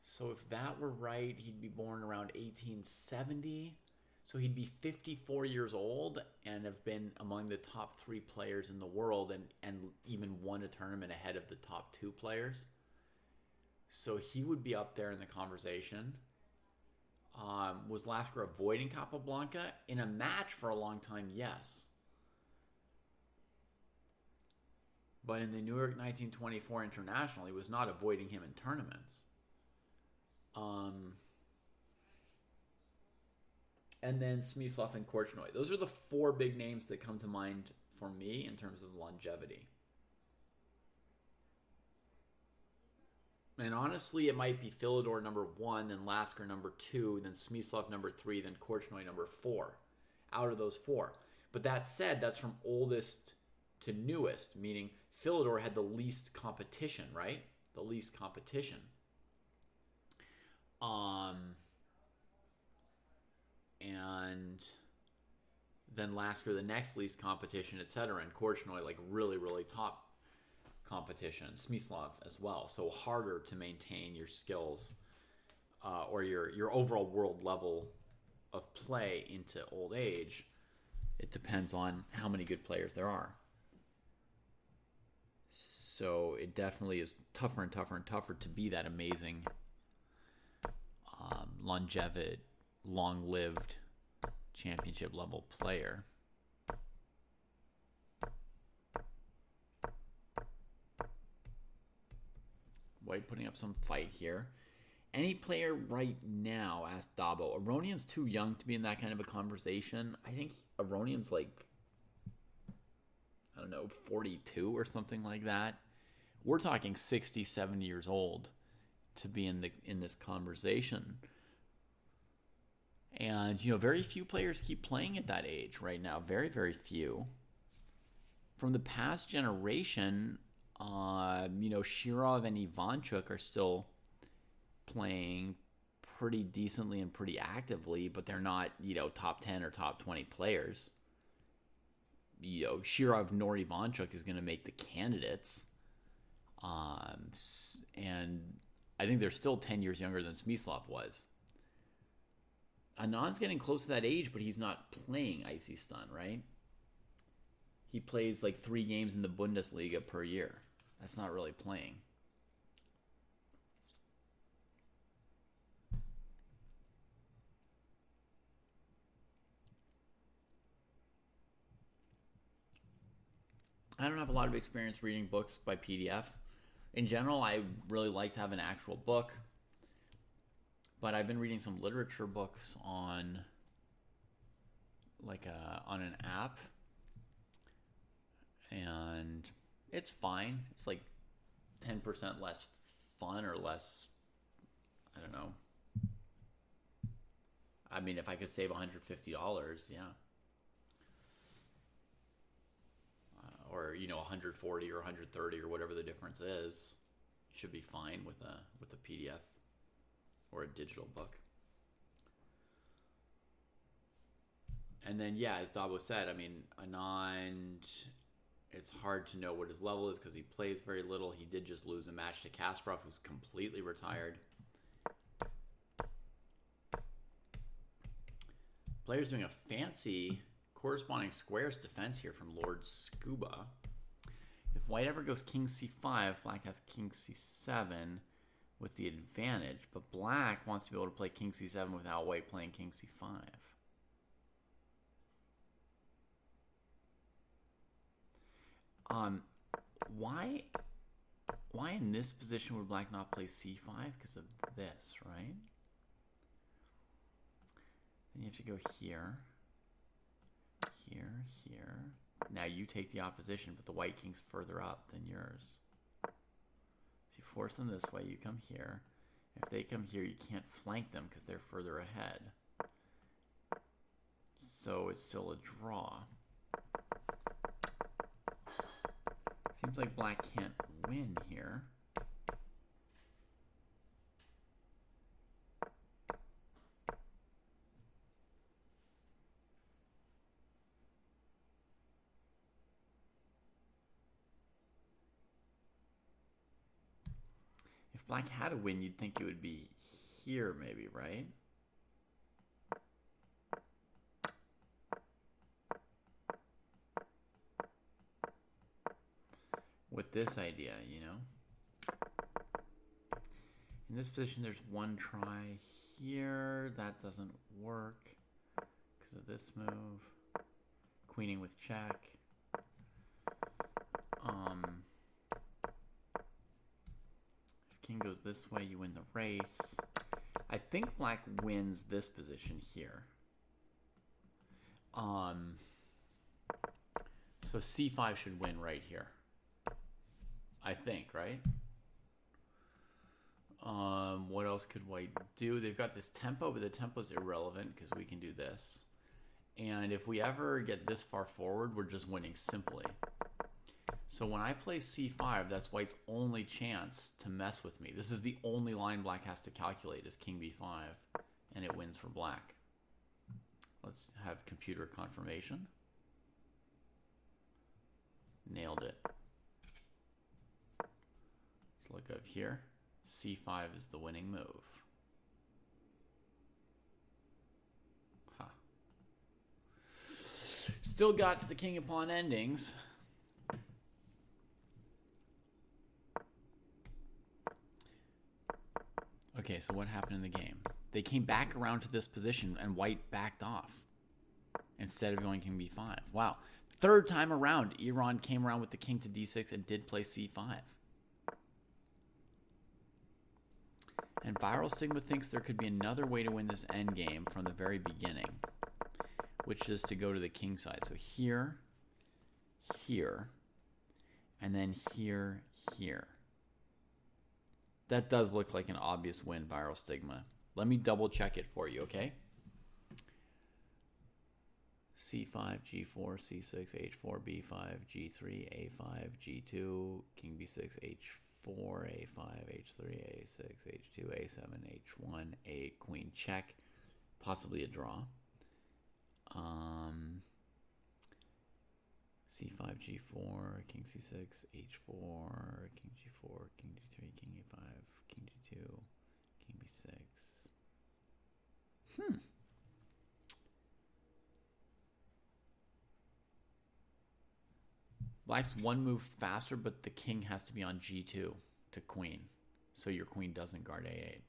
So if that were right, he'd be born around 1870. So he'd be 54 years old and have been among the top 3 players in the world and even won a tournament ahead of the top 2 players. So he would be up there in the conversation. Was Lasker avoiding Capablanca? In a match for a long time, yes. But in the New York 1924 International, he was not avoiding him in tournaments. And then Smyslov and Korchnoi. Those are the 4 big names that come to mind for me in terms of longevity. And honestly, it might be Philidor number 1, then Lasker number 2, then Smyslov number 3, then Korchnoi number 4. Out of those 4. But that said, that's from oldest to newest, meaning Philidor had the least competition, right? The least competition. And then Lasker the next least competition, etc. And Korchnoi like really, really top competition. Smyslov as well. So harder to maintain your skills or your overall world level of play into old age. It depends on how many good players there are. So it definitely is tougher and tougher and tougher to be that amazing, longevity, long-lived championship level player. White putting up some fight here. Any player right now, asked Dabo. Aronian's too young to be in that kind of a conversation. I think Aronian's like, I don't know, 42 or something like that. We're talking 60, 70 years old to be in this conversation. And, you know, very few players keep playing at that age right now. Very, very few. From the past generation, you know, Shirov and Ivanchuk are still playing pretty decently and pretty actively, but they're not, you know, top 10 or top 20 players. You know, Shirov nor Ivanchuk is going to make the candidates. And I think they're still 10 years younger than Smyslov was. Anand's getting close to that age, but he's not playing Icy Stun, right? He plays like 3 games in the Bundesliga per year. That's not really playing. I don't have a lot of experience reading books by PDF. In general, I really like to have an actual book. But I've been reading some literature books on on an app. And it's fine. It's like 10% less fun or less, I don't know. I mean, if I could save $150, yeah. Or, you know, 140 or 130 or whatever the difference is, should be fine with a PDF or a digital book. And then, yeah, as Dabo said, I mean, Anand, it's hard to know what his level is because he plays very little. He did just lose a match to Kasparov, who's completely retired. Player's doing a fancy corresponding squares defense here from Lord Scuba. If white ever goes king c5, black has king c7 with the advantage, but black wants to be able to play king c7 without white playing king c5. Why in this position would black not play c5? Because of this, right? Then you have to go here, here, here. Now you take the opposition, but the white king's further up than yours. So you force them this way, you come here. If they come here, you can't flank them because they're further ahead. So it's still a draw. Seems like black can't win here. If black had a win, you'd think it would be here maybe, right? With this idea, you know? In this position, there's one try here. That doesn't work because of this move. Queening with check. If king goes this way, you win the race. I think black wins this position here. So c5 should win right here. I think, right? What else could white do? They've got this tempo, but the tempo is irrelevant because we can do this. And if we ever get this far forward, we're just winning simply. So when I play c5, that's white's only chance to mess with me. This is the only line black has to calculate is king b5, and it wins for black. Let's have computer confirmation. Nailed it. Let's look up here. c5 is the winning move. Huh. Still got the king and pawn endings. Okay, so what happened in the game? They came back around to this position and white backed off instead of going king b5. Wow. Third time around, Iran came around with the king to d6 and did play c5. And Viral Stigma thinks there could be another way to win this endgame from the very beginning, which is to go to the king side. So here, here, and then here, here. That does look like an obvious win, Viral Stigma. Let me double check it for you, okay? c5, g4, c6, h4, b5, g3, a5, g2, king b6, h4, a5, h3, a6, h2, a7, h1, a queen check, possibly a draw. c5, g4, king c6, h4, king g4, king d3, king a5, king d2, king b6. Black's one move faster, but the king has to be on g2 to queen, so your queen doesn't guard a8.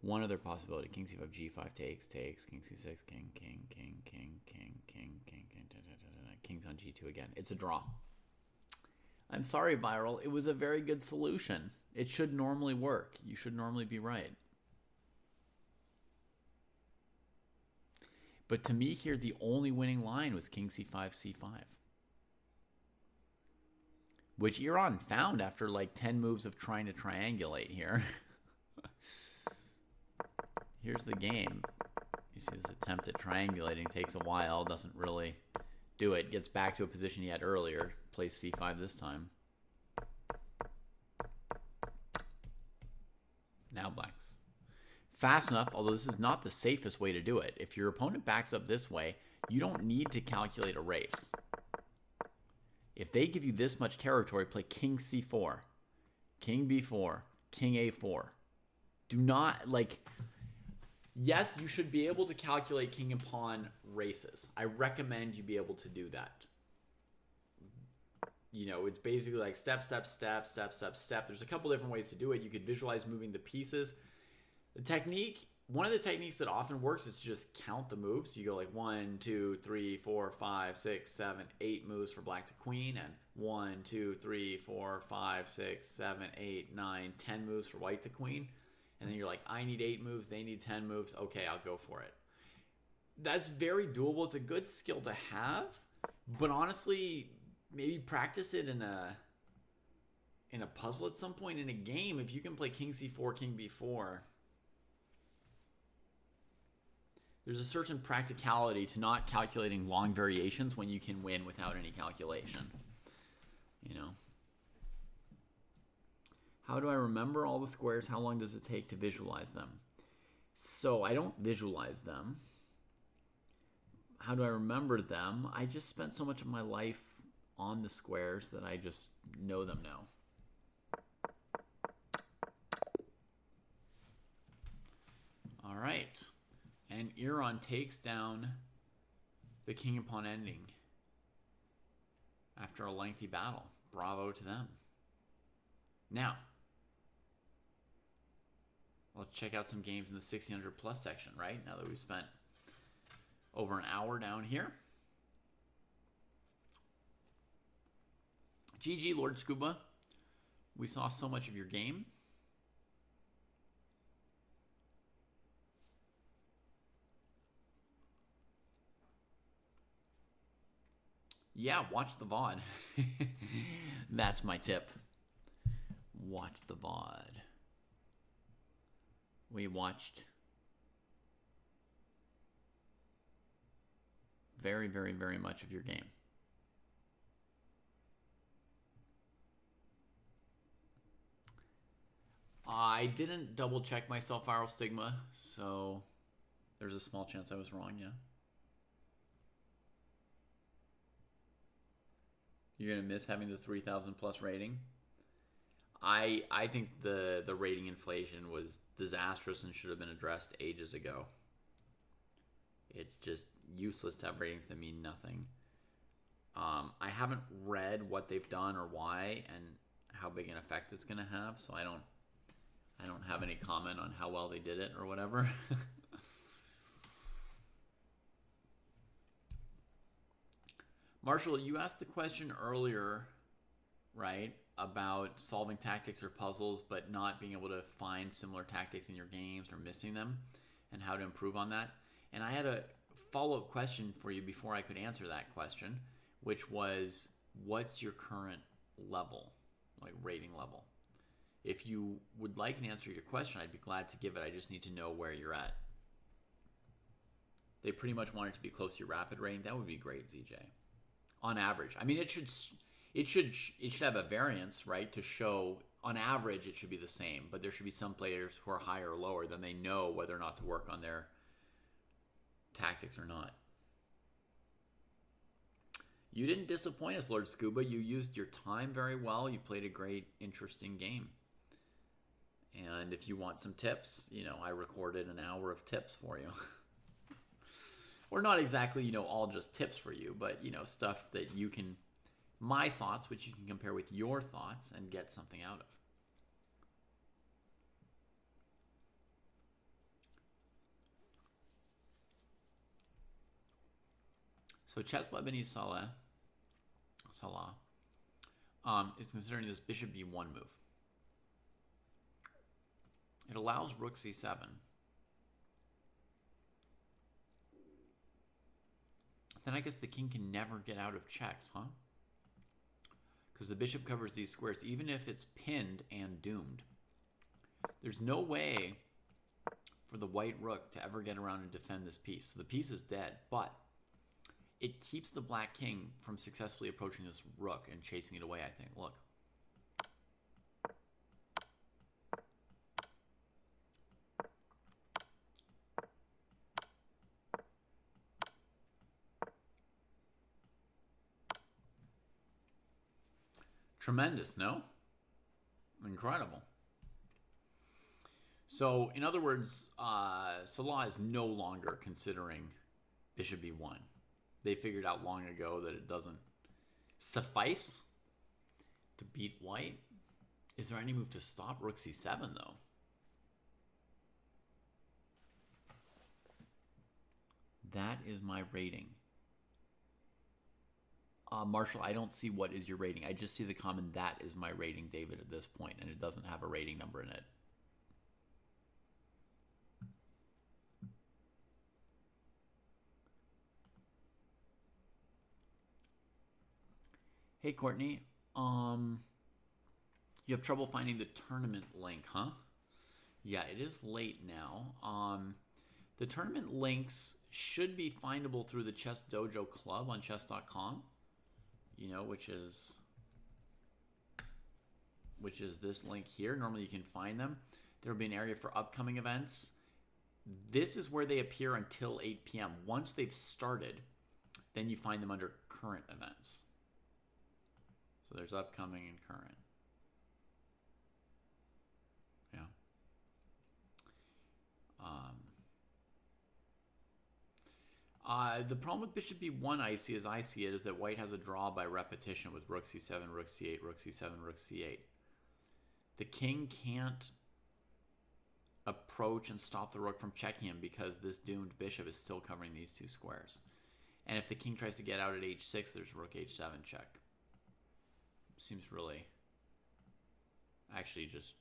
One other possibility: king c5, g5 takes, king c6, king, king's on g2 again. It's a draw. I'm sorry, Viral. It was a very good solution. It should normally work. You should normally be right. But to me here, the only winning line was king c5, c5. Which Iran found after like 10 moves of trying to triangulate here. Here's the game. You see this attempt at triangulating takes a while, doesn't really do it. Gets back to a position he had earlier. Plays c5 this time. Now black's fast enough, although this is not the safest way to do it. If your opponent backs up this way, you don't need to calculate a race. If they give you this much territory, play king c4, king b4, king a4. Do not, like... Yes, you should be able to calculate king and pawn races. I recommend you be able to do that. You know, it's basically like step, step, step, step, step, step. There's a couple different ways to do it. You could visualize moving the pieces. The technique, one of the techniques that often works is to just count the moves. So you go like 1, 2, 3, 4, 5, 6, 7, 8 moves for black to queen, and 1, 2, 3, 4, 5, 6, 7, 8, 9, 10 moves for white to queen. And then you're like, I need 8 moves, they need 10 moves. Okay, I'll go for it. That's very doable. It's a good skill to have. But honestly, maybe practice it in a puzzle at some point in a game. If you can play king c4, king b4, there's a certain practicality to not calculating long variations when you can win without any calculation. You know? How do I remember all the squares? How long does it take to visualize them? So I don't visualize them. How do I remember them? I just spent so much of my life on the squares that I just know them now. All right. And Iran takes down the king and pawn ending. after a lengthy battle. Bravo to them. Now, let's check out some games in the 1600 plus section, right? Now that we've spent over an hour down here. GG, Lord Scuba. We saw so much of your game. Yeah, watch the VOD. That's my tip. Watch the VOD. We watched very, very, very much of your game. I didn't double check myself, Viral Stigma, so there's a small chance I was wrong, yeah. You're going to miss having the 3,000 plus rating? I think the rating inflation was disastrous and should have been addressed ages ago. It's just useless to have ratings that mean nothing. I haven't read what they've done or why and how big an effect it's going to have, so I don't have any comment on how well they did it or whatever. Marshall, you asked the question earlier, right, about solving tactics or puzzles but not being able to find similar tactics in your games or missing them and how to improve on that. And I had a follow-up question for you before I could answer that question, which was, what's your current level, like rating level? If you would like an answer to your question, I'd be glad to give it. I just need to know where you're at. They pretty much want it to be close to your rapid rating. That would be great, ZJ. On average. I mean, it should have a variance, right? To show, on average, it should be the same. But there should be some players who are higher or lower, then they know whether or not to work on their tactics or not. You didn't disappoint us, Lord Scuba. You used your time very well. You played a great, interesting game. And if you want some tips, I recorded an hour of tips for you. Or not exactly, all just tips for you, but, stuff that you can, my thoughts, which you can compare with your thoughts and get something out of. So Chess Lebanese Salah is considering this bishop b1 move. It allows rook c7. Then I guess the king can never get out of checks, huh? Because the bishop covers these squares, even if it's pinned and doomed. There's no way for the white rook to ever get around and defend this piece. So the piece is dead, but it keeps the black king from successfully approaching this rook and chasing it away, I think. Look. Tremendous, no? Incredible. So, in other words, Salah is no longer considering bishop b1. They figured out long ago that it doesn't suffice to beat white. Is there any move to stop rook c7, though? That is my rating. Marshall, I don't see what is your rating. I just see the comment, that is my rating, David, at this point, and it doesn't have a rating number in it. Hey, Courtney. You have trouble finding the tournament link, huh? Yeah, it is late now. The tournament links should be findable through the Chess Dojo Club on chess.com. Which is this link here. Normally you can find them. There will be an area for upcoming events. This is where they appear until 8 p.m. Once they've started, then you find them under current events. So there's upcoming and current. Yeah. The problem with bishop b1 icy, as I see it, is that white has a draw by repetition with rook c7, rook c8, rook c7, rook c8. The king can't approach and stop the rook from checking him because this doomed bishop is still covering these two squares. And if the king tries to get out at h6, there's rook h7 check. Seems really actually just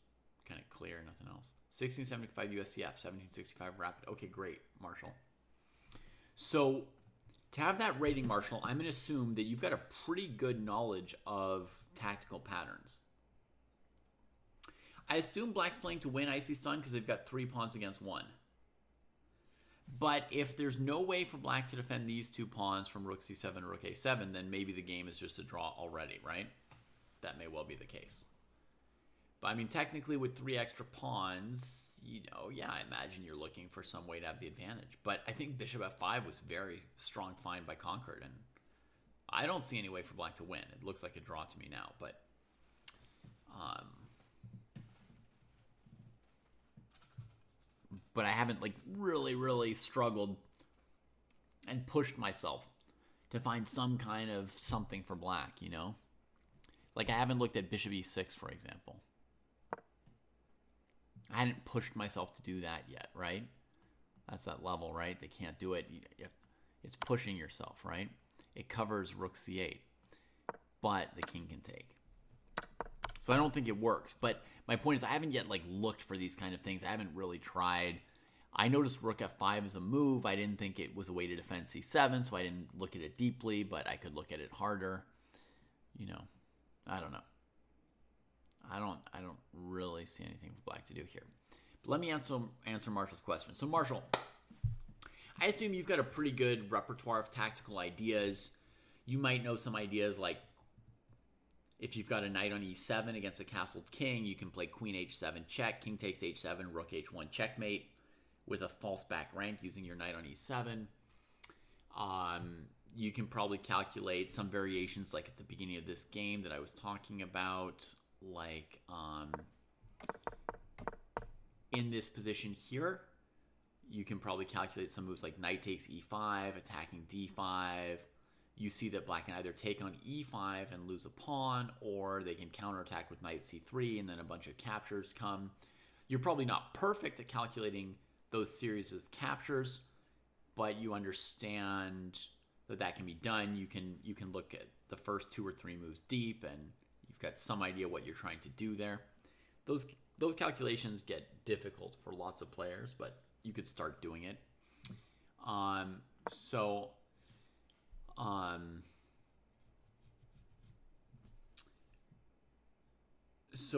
kind of clear, nothing else. 1675 USCF, 1765 rapid. Okay, great, Marshall. So to have that rating, Marshall, I'm going to assume that you've got a pretty good knowledge of tactical patterns. I assume black's playing to win icy stun because they've got 3 pawns against 1. But if there's no way for black to defend these 2 pawns from rook c7 and rook a7, then maybe the game is just a draw already, right? That may well be the case. But I mean, technically with 3 extra pawns, you know, yeah, I imagine you're looking for some way to have the advantage. But I think bishop f5 was very strong find by Concord, and I don't see any way for black to win. It looks like a draw to me now, but I haven't like really struggled and pushed myself to find some kind of something for black, you know? Like I haven't looked at bishop e6, for example. I hadn't pushed myself to do that yet, right? That's that level, right? They can't do it. It's pushing yourself, right? It covers rook c8, but the king can take. So I don't think it works. But my point is I haven't yet like looked for these kind of things. I haven't really tried. I noticed rook f5 as a move. I didn't think it was a way to defend c7, so I didn't look at it deeply, but I could look at it harder. You know, I don't know. I don't really see anything for black to do here. But let me answer Marshall's question. So Marshall, I assume you've got a pretty good repertoire of tactical ideas. You might know some ideas like if you've got a knight on e7 against a castled king, you can play queen h7 check, king takes h7, rook h1 checkmate with a false back rank using your knight on e7. You can probably calculate some variations like at the beginning of this game that I was talking about, like in this position here, you can probably calculate some moves like knight takes e5, attacking d5. You see that black can either take on e5 and lose a pawn, or they can counterattack with knight c3 and then a bunch of captures come. You're probably not perfect at calculating those series of captures, but you understand that that can be done. You can look at the first 2 or 3 moves deep, and you've got some idea what you're trying to do there. Those calculations get difficult for lots of players, but you could start doing it. So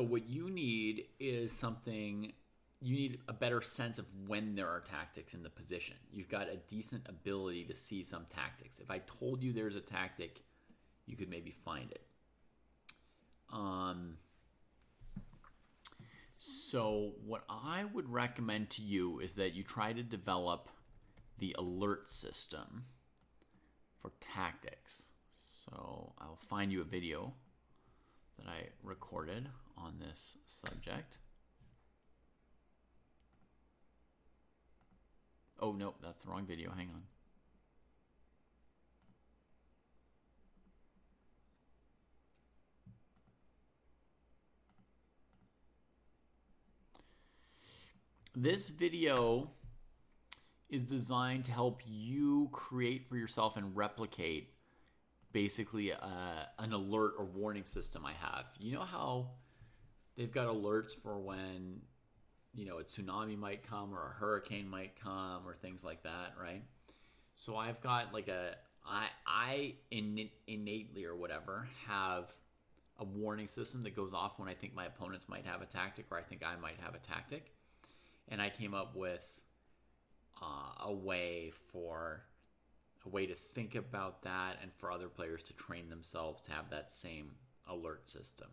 what you need is something. You need a better sense of when there are tactics in the position. You've got a decent ability to see some tactics. If I told you there's a tactic, you could maybe find it. So what I would recommend to you is that you try to develop the alert system for tactics. So I'll find you a video that I recorded on this subject. Oh, no, that's the wrong video. Hang on. This video is designed to help you create for yourself and replicate basically an alert or warning system I have. You know how they've got alerts for when, you know, a tsunami might come or a hurricane might come or things like that, right? So I've got like I innately or whatever have a warning system that goes off when I think my opponents might have a tactic or I think I might have a tactic. And I came up with a way to think about that and for other players to train themselves to have that same alert system.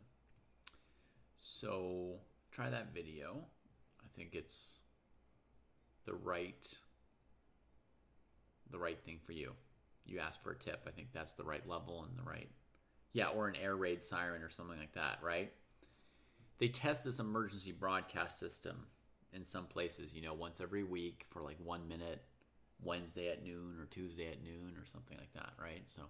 So try that video. I think it's the right thing for you. You asked for a tip. I think that's the right level and the right, yeah, or an air raid siren or something like that, right? They test this emergency broadcast system in some places, you know, once every week for like 1 minute, Wednesday at noon or Tuesday at noon or something like that, right? So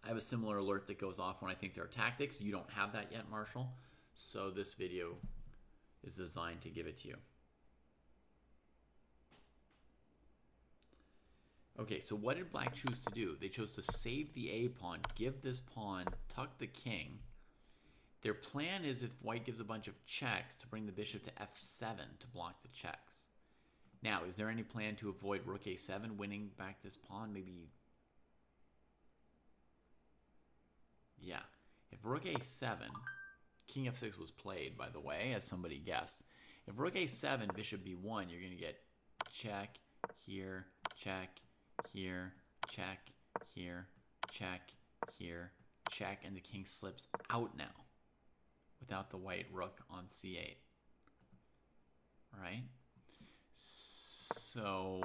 I have a similar alert that goes off when I think there are tactics. You don't have that yet, Marshall. So this video is designed to give it to you. Okay, so what did black choose to do? They chose to save the A pawn, give this pawn, tuck the king. Their plan is if white gives a bunch of checks to bring the bishop to f7 to block the checks. Now, is there any plan to avoid rook a7 winning back this pawn? Maybe... Yeah. If rook a7, king f6 was played, by the way, as somebody guessed. If rook a7, bishop b1, you're going to get check, here, check, here, check, here, check, here, check, and the king slips out now without the white rook on c8. Right? So,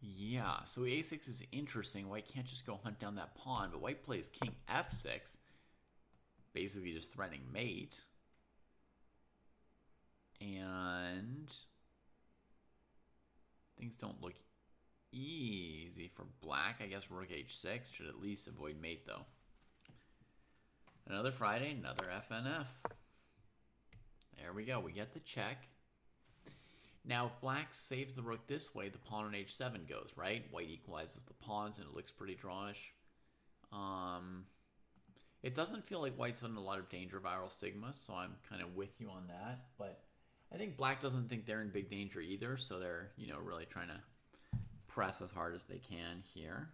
yeah. So a6 is interesting. White can't just go hunt down that pawn, but white plays king f6, basically just threatening mate. And things don't look easy for black. I guess rook h6 should at least avoid mate, though. Another Friday, another FNF. There we go. We get the check. Now, if black saves the rook this way, the pawn on h7 goes, right? White equalizes the pawns, and it looks pretty drawish. It doesn't feel like white's in a lot of danger of viral stigma, so I'm kind of with you on that. But I think black doesn't think they're in big danger either, so they're, you know, really trying to press as hard as they can here.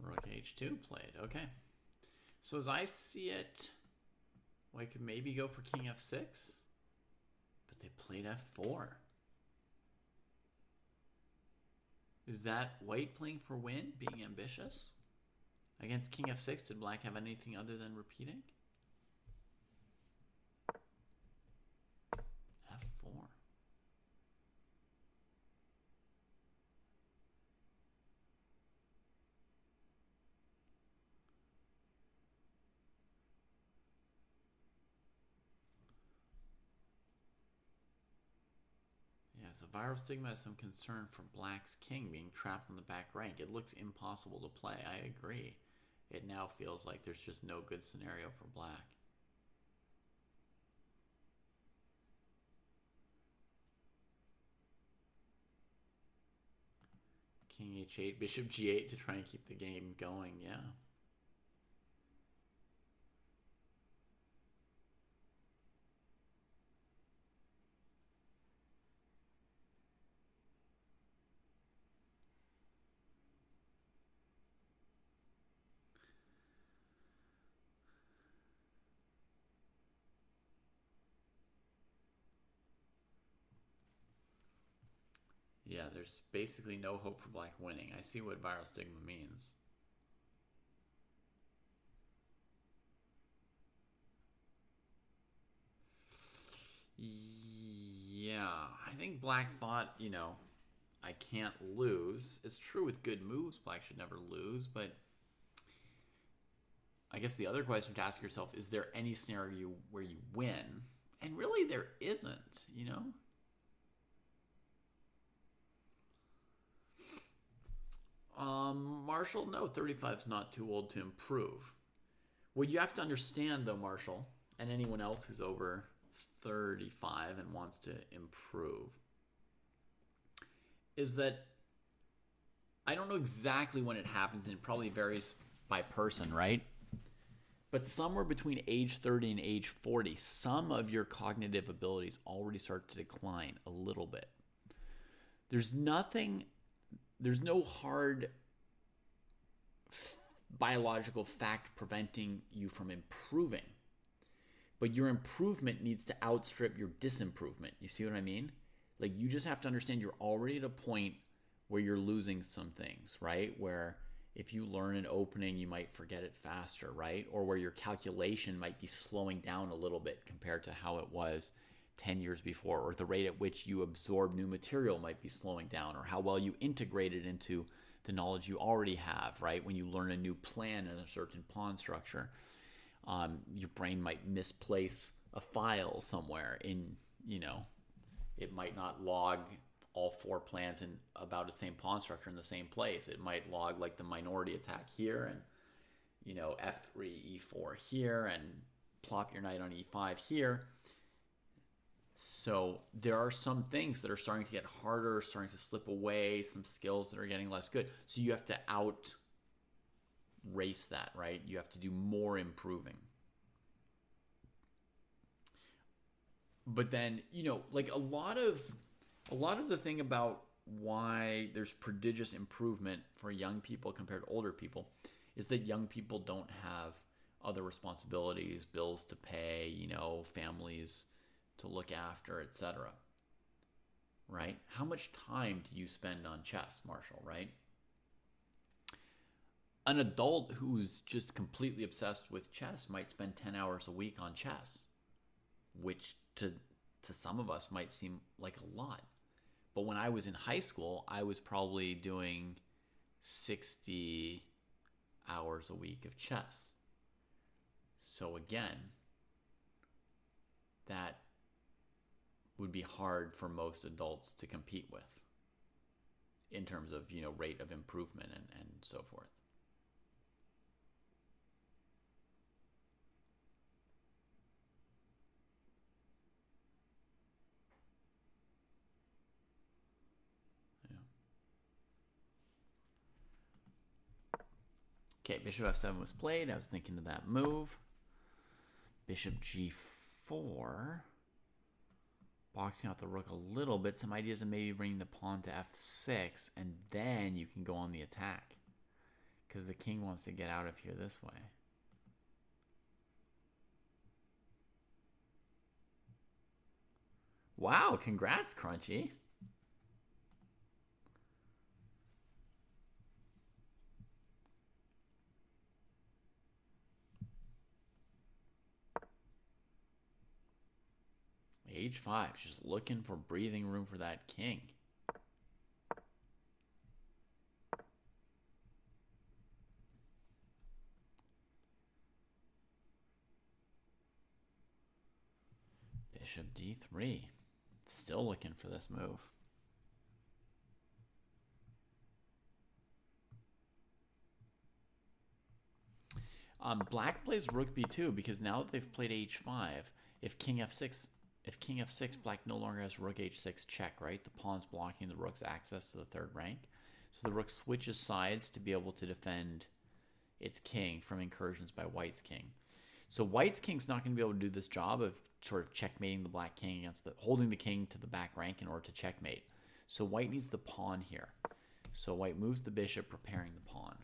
Rook h2 played. Okay. So as I see it, white could maybe go for king f6, but they played f4. Is that white playing for win, being ambitious? Against king f6, did black have anything other than repeating? f4. So viral stigma has some concern for black's king being trapped on the back rank. It looks impossible to play. I agree. It now feels like there's just no good scenario for black. King h8, bishop g8 to try and keep the game going, yeah. Yeah, there's basically no hope for black winning. I see what viral stigma means. Yeah, I think black thought, you know, I can't lose. It's true with good moves, black should never lose, but I guess the other question to ask yourself, is there any scenario where you win? And really there isn't, you know? Marshall, no, 35 is not too old to improve. What you have to understand, though, Marshall, and anyone else who's over 35 and wants to improve, is that I don't know exactly when it happens, and it probably varies by person, right? But somewhere between age 30 and age 40, some of your cognitive abilities already start to decline a little bit. There's no hard biological fact preventing you from improving. But your improvement needs to outstrip your disimprovement. You see what I mean? Like, you just have to understand you're already at a point where you're losing some things, right? Where if you learn an opening, you might forget it faster, right? Or where your calculation might be slowing down a little bit compared to how it was 10 years before, or the rate at which you absorb new material might be slowing down, or how well you integrate it into the knowledge you already have, right? When you learn a new plan in a certain pawn structure, your brain might misplace a file somewhere in, it might not log all 4 plans in about the same pawn structure in the same place. It might log like the minority attack here and, f3, e4 here, and plop your knight on e5 here. So there are some things that are starting to get harder, starting to slip away, some skills that are getting less good. So you have to out race that, right? You have to do more improving. But then, like a lot of the thing about why there's prodigious improvement for young people compared to older people is that young people don't have other responsibilities, bills to pay, families to look after, etc. Right? How much time do you spend on chess, Marshall, right? An adult who's just completely obsessed with chess might spend 10 hours a week on chess, which to some of us might seem like a lot. But when I was in high school, I was probably doing 60 hours a week of chess. So again, that would be hard for most adults to compete with in terms of, rate of improvement and so forth. Okay, bishop f7 was played. I was thinking of that move. Bishop g4. Boxing out the rook a little bit. Some ideas of maybe bringing the pawn to f6, and then you can go on the attack. Because the king wants to get out of here this way. Wow, congrats, Crunchy. H5, just looking for breathing room for that king. Bishop d3, still looking for this move. Black plays rook b2 because now that they've played h5, if king f6, black no longer has rook h6 check, right? The pawn's blocking the rook's access to the third rank. So the rook switches sides to be able to defend its king from incursions by white's king. So white's king's not going to be able to do this job of sort of checkmating the black king against holding the king to the back rank in order to checkmate. So white needs the pawn here. So white moves the bishop, preparing the pawn.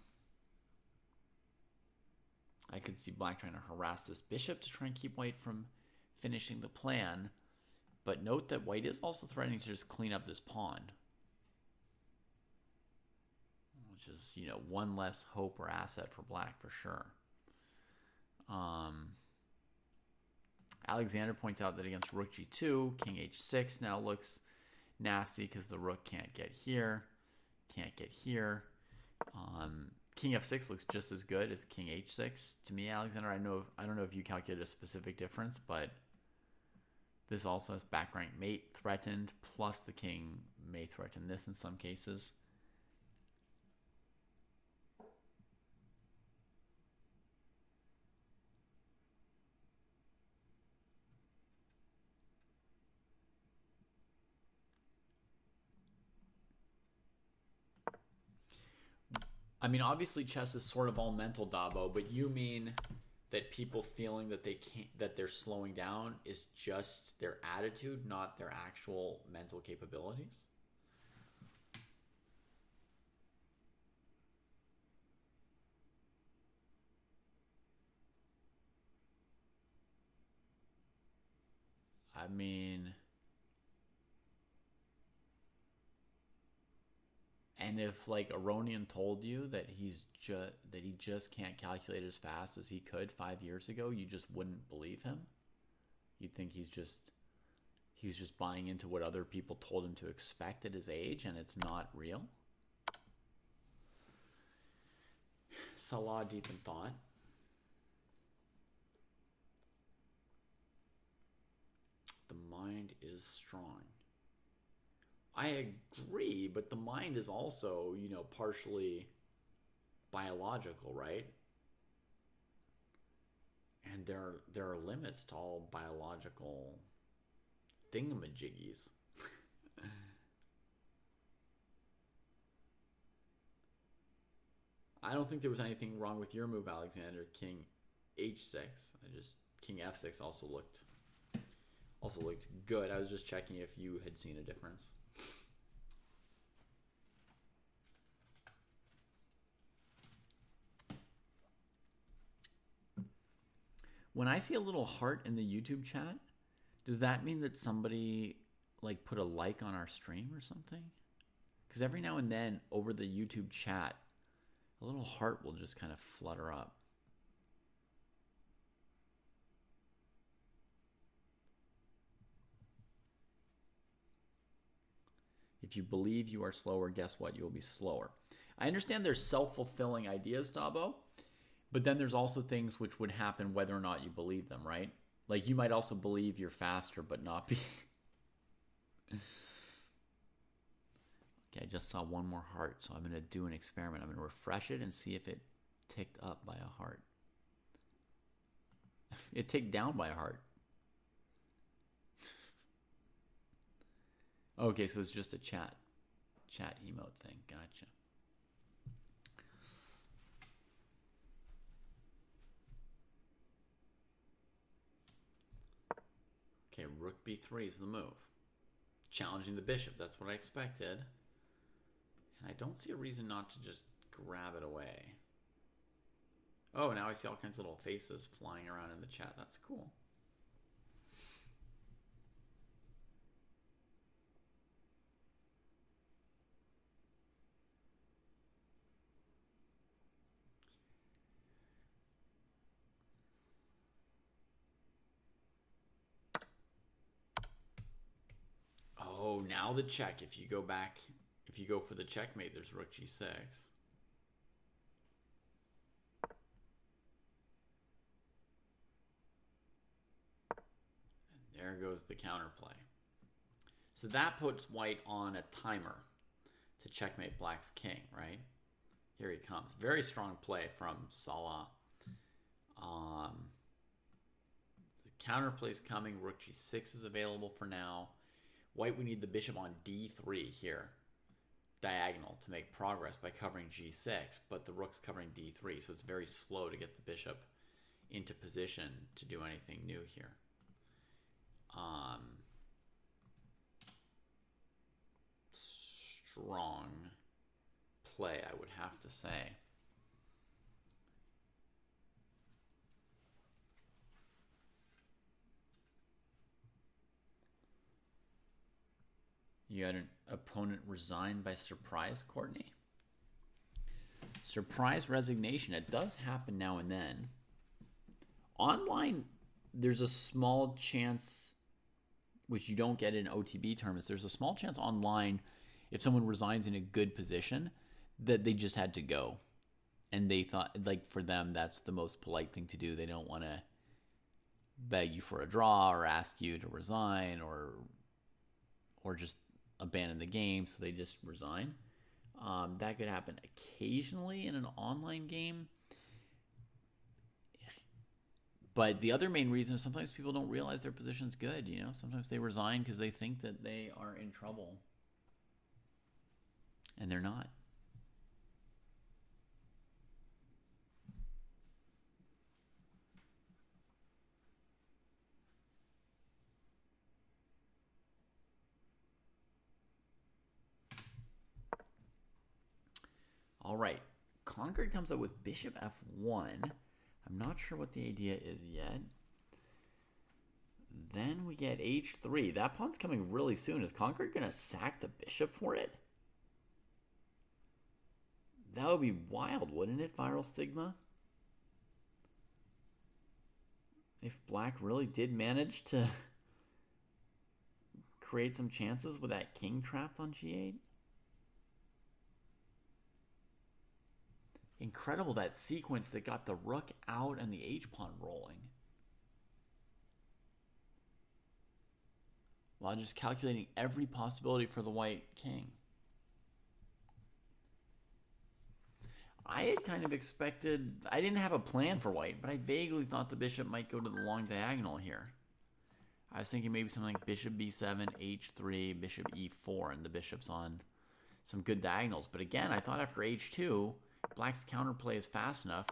I could see black trying to harass this bishop to try and keep white from finishing the plan, but note that white is also threatening to just clean up this pawn, which is, one less hope or asset for black for sure. Alexander points out that against rook g2, king h6 now looks nasty because the rook can't get here, can't get here. King f6 looks just as good as king h6 to me, Alexander. I don't know if you calculated a specific difference, but this also has back rank mate threatened, plus the king may threaten this in some cases. I mean, obviously chess is sort of all mental, Dabo, but you mean that people feeling that they're slowing down is just their attitude, not their actual mental capabilities? I mean, and if like Aronian told you that he just can't calculate as fast as he could 5 years ago, you just wouldn't believe him. You'd think he's just buying into what other people told him to expect at his age, and it's not real. Salah deep in thought. The mind is strong. I agree, but the mind is also, partially biological, right? And there are limits to all biological thingamajiggies. I don't think there was anything wrong with your move, Alexander. King h6. King f6 also looked good. I was just checking if you had seen a difference. When I see a little heart in the YouTube chat, does that mean that somebody like put a like on our stream or something? Because every now and then over the YouTube chat, a little heart will just kind of flutter up. If you believe you are slower, guess what? You will be slower. I understand there's self-fulfilling ideas, Dabo, but then there's also things which would happen whether or not you believe them, right? Like you might also believe you're faster, but not be. Okay, I just saw one more heart, so I'm going to do an experiment. I'm going to refresh it and see if it ticked up by a heart. It ticked down by a heart. Okay, so it's just a chat emote thing. Gotcha. Okay, rook b3 is the move. Challenging the bishop. That's what I expected. And I don't see a reason not to just grab it away. Oh, now I see all kinds of little faces flying around in the chat. That's cool. Oh, now the check. If you go for the checkmate, there's rook g6. And there goes the counterplay. So that puts white on a timer to checkmate black's king, right? Here he comes. Very strong play from Salah. The counterplay's coming. Rook g6 is available for now. White, we need the bishop on d3 here, diagonal, to make progress by covering g6, but the rook's covering d3, so it's very slow to get the bishop into position to do anything new here. Strong play, I would have to say. You had an opponent resign by surprise, Courtney? Surprise resignation. It does happen now and then. Online, there's a small chance, which you don't get in OTB tournaments, there's a small chance online, if someone resigns in a good position, that they just had to go. And they thought, like, for them, that's the most polite thing to do. They don't want to beg you for a draw or ask you to resign or just abandon the game, so they just resign. That could happen occasionally in an online game. But the other main reason is sometimes people don't realize their position's good, you know? Sometimes they resign because they think that they are in trouble. And they're not. All right, Concord comes up with bishop f1. I'm not sure what the idea is yet. Then we get h3. That pawn's coming really soon. Is Concord going to sack the bishop for it? That would be wild, wouldn't it, Viral Stigma? If Black really did manage to create some chances with that king trapped on g8. Incredible, that sequence that got the rook out and the h-pawn rolling. While just calculating every possibility for the white king. I had kind of expected, I didn't have a plan for white, but I vaguely thought the bishop might go to the long diagonal here. I was thinking maybe something like bishop b7, h3, bishop e4, and the bishop's on some good diagonals. But again, I thought after h2, Black's counterplay is fast enough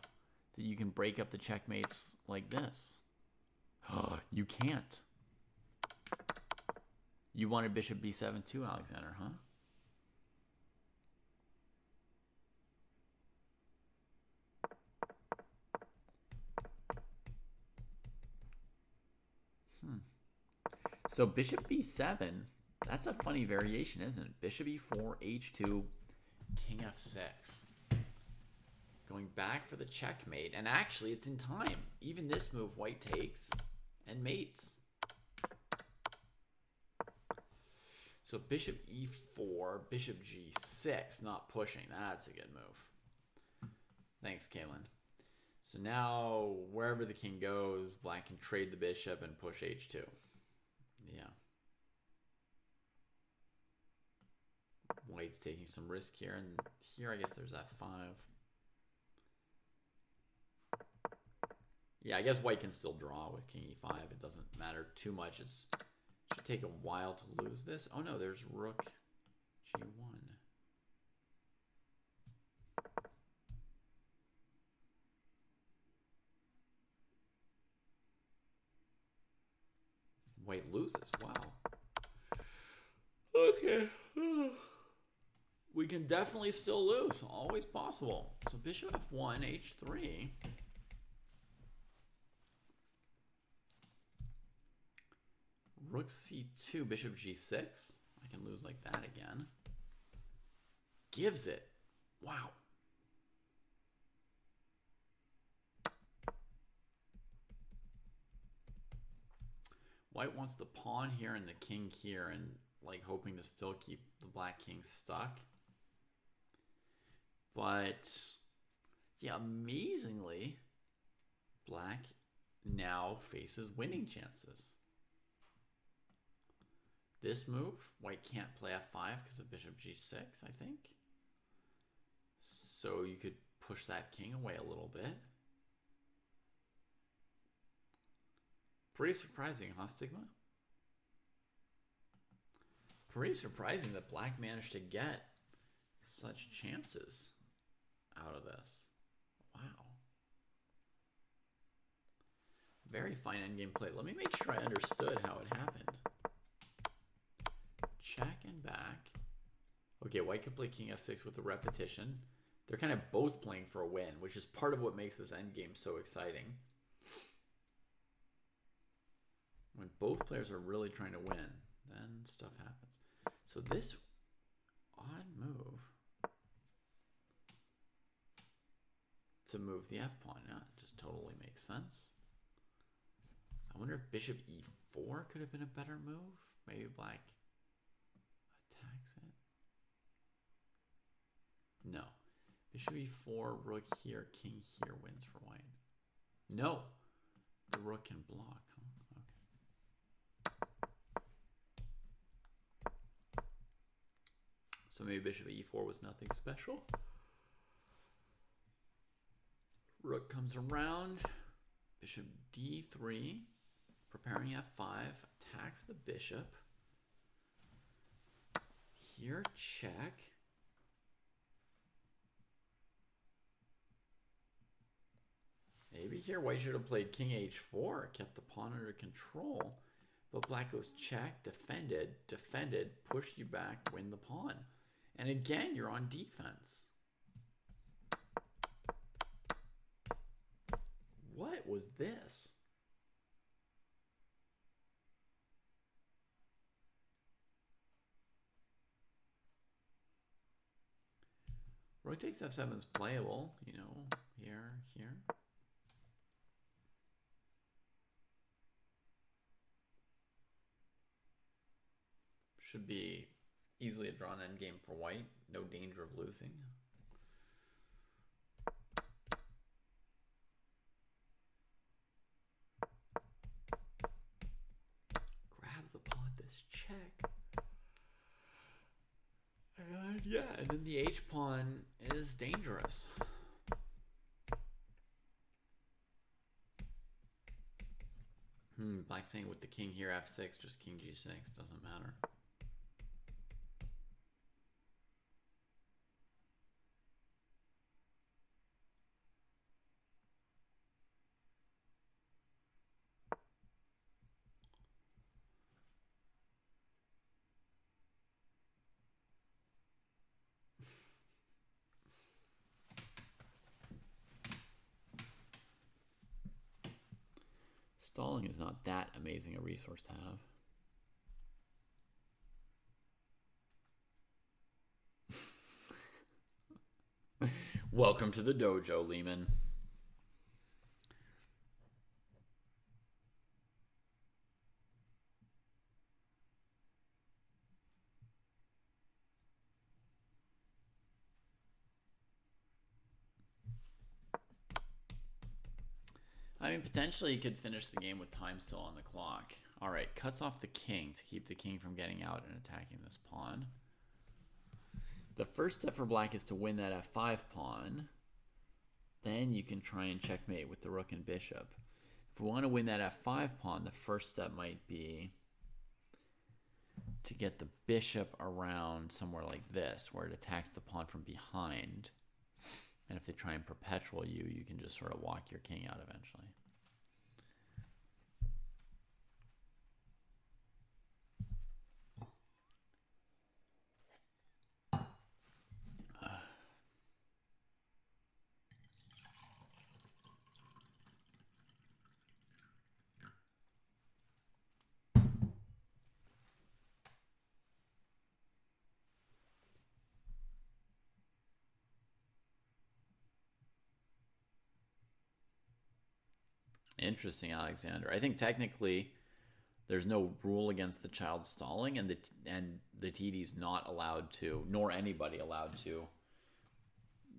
that you can break up the checkmates like this. You can't. You wanted bishop b7 too, Alexander, huh? So bishop b7, that's a funny variation, isn't it? Bishop e4, h2, king f6. Going back for the checkmate. And actually, it's in time. Even this move, white takes and mates. So bishop e4, bishop g6, not pushing. That's a good move. Thanks, Kaylin. So now, wherever the king goes, Black can trade the bishop and push h2. Yeah. White's taking some risk here, and here I guess there's f5. Yeah, I guess white can still draw with king e5. It doesn't matter too much. It should take a while to lose this. Oh no, there's rook g1. White loses. Wow. Okay. We can definitely still lose. Always possible. So bishop f1, h3. Rook c2, bishop g6. I can lose like that again. Gives it. Wow. White wants the pawn here and the king here, and like hoping to still keep the black king stuck. But yeah, amazingly, black now faces winning chances. This move, white can't play f5 because of bishop g6, I think. So you could push that king away a little bit. Pretty surprising, huh, Stigma? Pretty surprising that black managed to get such chances out of this. Wow. Very fine endgame play. Let me make sure I understood how it happened. Check and back. Okay, white could play king f6 with the repetition. They're kind of both playing for a win, which is part of what makes this endgame so exciting. When both players are really trying to win, then stuff happens. So this odd move to move the f-pawn, yeah, it just totally makes sense. I wonder if bishop e4 could have been a better move. Maybe black attacks it. No. Bishop e4, rook here, king here wins for white. No. The rook can block, huh? So maybe bishop e4 was nothing special. Rook comes around. Bishop d3. Preparing f5. Attacks the bishop. Here, check. Maybe here white should have played king h4. Kept the pawn under control. But black goes check, defended, defended, pushed you back, win the pawn. And again, you're on defense. What was this? Rook takes f7 is playable, you know, here. Should be easily a drawn endgame for white. No danger of losing. Grabs the pawn, this check. And yeah, and then the H pawn is dangerous. Black saying with the king here, f6, just king g6, doesn't matter. Stalling is not that amazing a resource to have. Welcome to the dojo, Lehman. I mean, potentially you could finish the game with time still on the clock. All right, cuts off the king to keep the king from getting out and attacking this pawn. The first step for black is to win that f5 pawn. Then you can try and checkmate with the rook and bishop. If we want to win that f5 pawn, the first step might be to get the bishop around somewhere like this, where it attacks the pawn from behind. And if they try and perpetual you, you can just sort of walk your king out eventually. Interesting, Alexander. I think technically there's no rule against the child stalling, and the TD's not allowed to, nor anybody allowed to,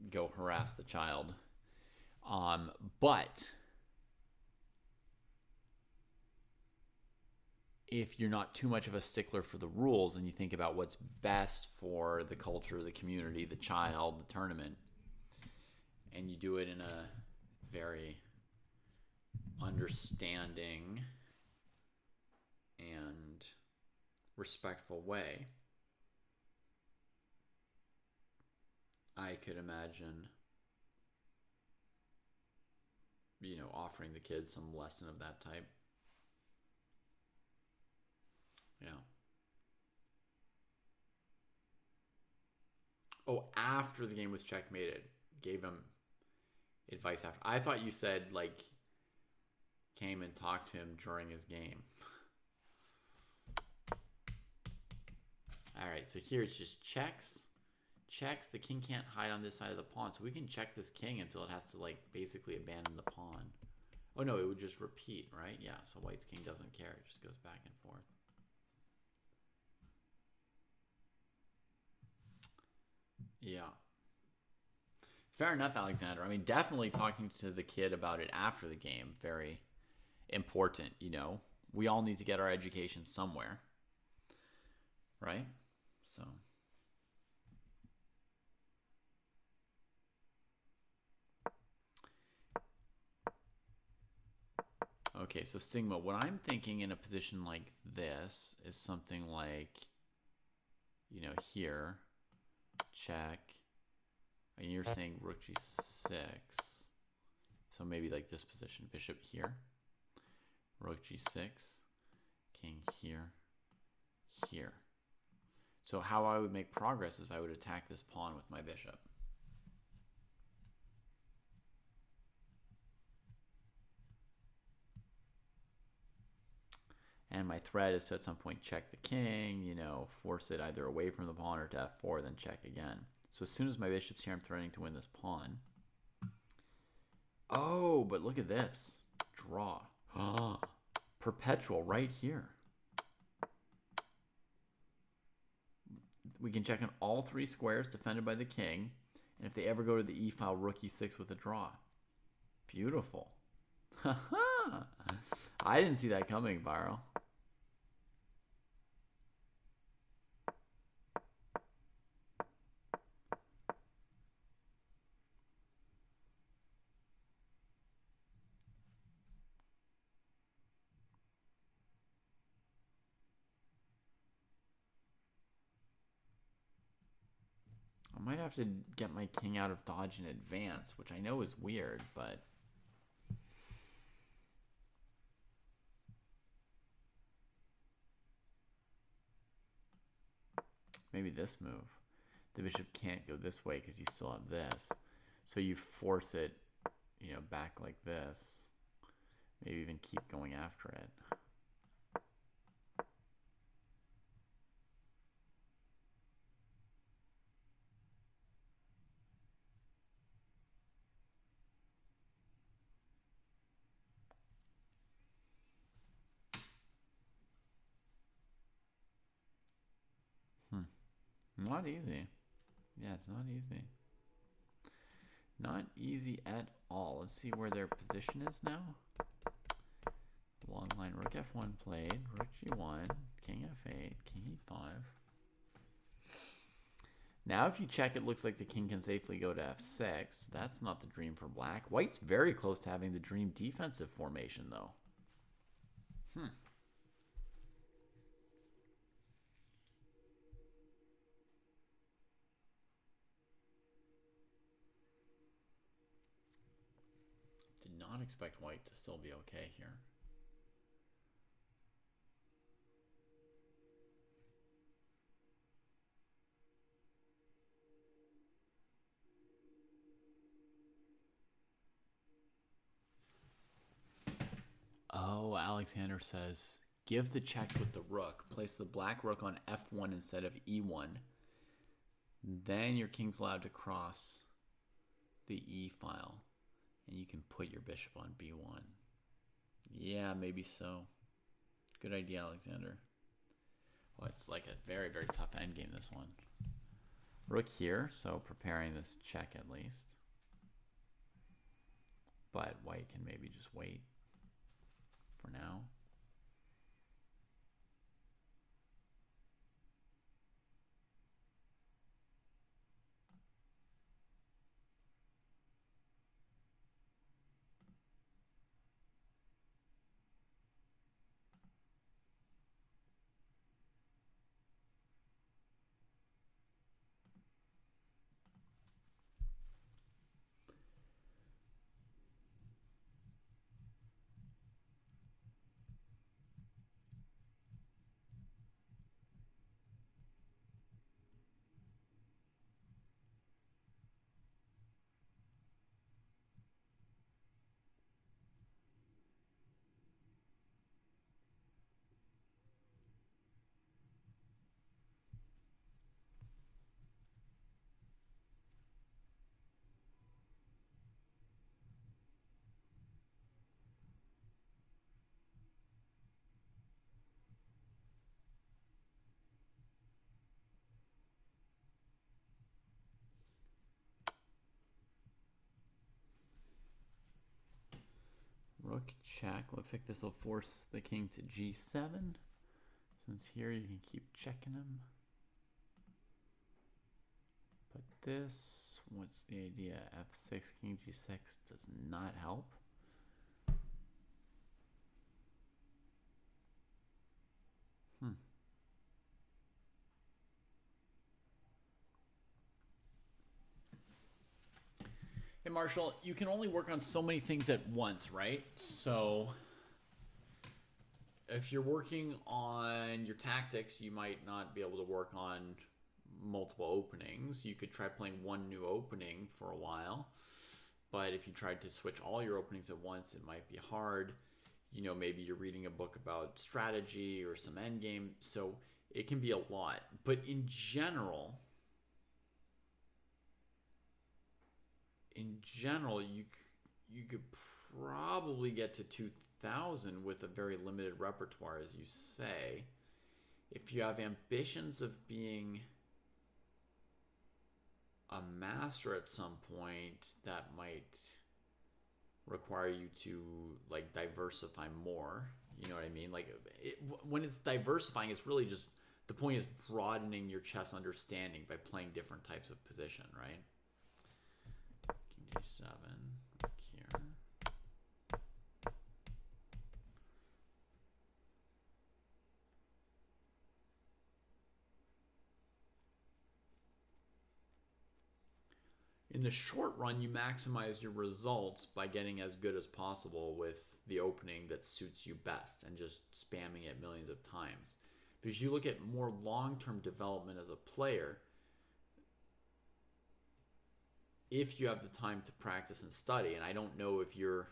go harass the child. But if you're not too much of a stickler for the rules and you think about what's best for the culture, the community, the child, the tournament, and you do it in a very understanding and respectful way, I could imagine, you know, offering the kids some lesson of that type. Yeah. Oh, after the game was checkmated, gave him advice after. I thought you said, like, came and talked to him during his game. All right, so here it's just checks. Checks. The king can't hide on this side of the pawn, so we can check this king until it has to, like, basically abandon the pawn. Oh, no, it would just repeat, right? Yeah, so white's king doesn't care. It just goes back and forth. Yeah. Fair enough, Alexander. I mean, definitely talking to the kid about it after the game, very important, you know. We all need to get our education somewhere, right? So okay, so Stigma, what I'm thinking in a position like this is something like, you know, here, check, and you're saying rook g6, so maybe like this position, bishop here, rook g6, king here, here. So how I would make progress is I would attack this pawn with my bishop. And my threat is to at some point check the king, you know, force it either away from the pawn or to f4, then check again. So as soon as my bishop's here, I'm threatening to win this pawn. Oh, but look at this. Draw. Perpetual right here. We can check on all 3 squares defended by the king. And if they ever go to the e file, rook e6 with a draw. Beautiful. I didn't see that coming, Byro. I might have to get my king out of dodge in advance, which I know is weird, but... maybe this move. The bishop can't go this way because you still have this. So you force it, you know, back like this. Maybe even keep going after it. Not easy. Yeah, it's not easy. Not easy at all. Let's see where their position is now. Long line, rook f1 played, rook g1, king f8, king e5. Now if you check, it looks like the king can safely go to f6. That's not the dream for black. White's very close to having the dream defensive formation, though. Did not expect white to still be okay here. Oh, Alexander says, give the checks with the rook. Place the black rook on f1 instead of e1. Then your king's allowed to cross the e file. And you can put your bishop on b1. Yeah, maybe so. Good idea, Alexander. Well, it's like a very, very tough endgame, this one. Rook here, so preparing this check at least. But white can maybe just wait for now. Rook check. Looks like this will force the king to g7. Since here you can keep checking him. But this, what's the idea? f6, king g6 does not help. Hey Marshall, you can only work on so many things at once, right? So if you're working on your tactics, you might not be able to work on multiple openings. You could try playing one new opening for a while, but if you tried to switch all your openings at once, it might be hard. You know, maybe you're reading a book about strategy or some endgame, so it can be a lot. But in general, in general, you could probably get to 2,000 with a very limited repertoire, as you say. If you have ambitions of being a master at some point, that might require you to like diversify more. You know what I mean? Like when it's diversifying, it's really just the point is broadening your chess understanding by playing different types of position, right? King G7 here. In the short run, you maximize your results by getting as good as possible with the opening that suits you best and just spamming it millions of times. But if you look at more long-term development as a player, if you have the time to practice and study, and I don't know if you're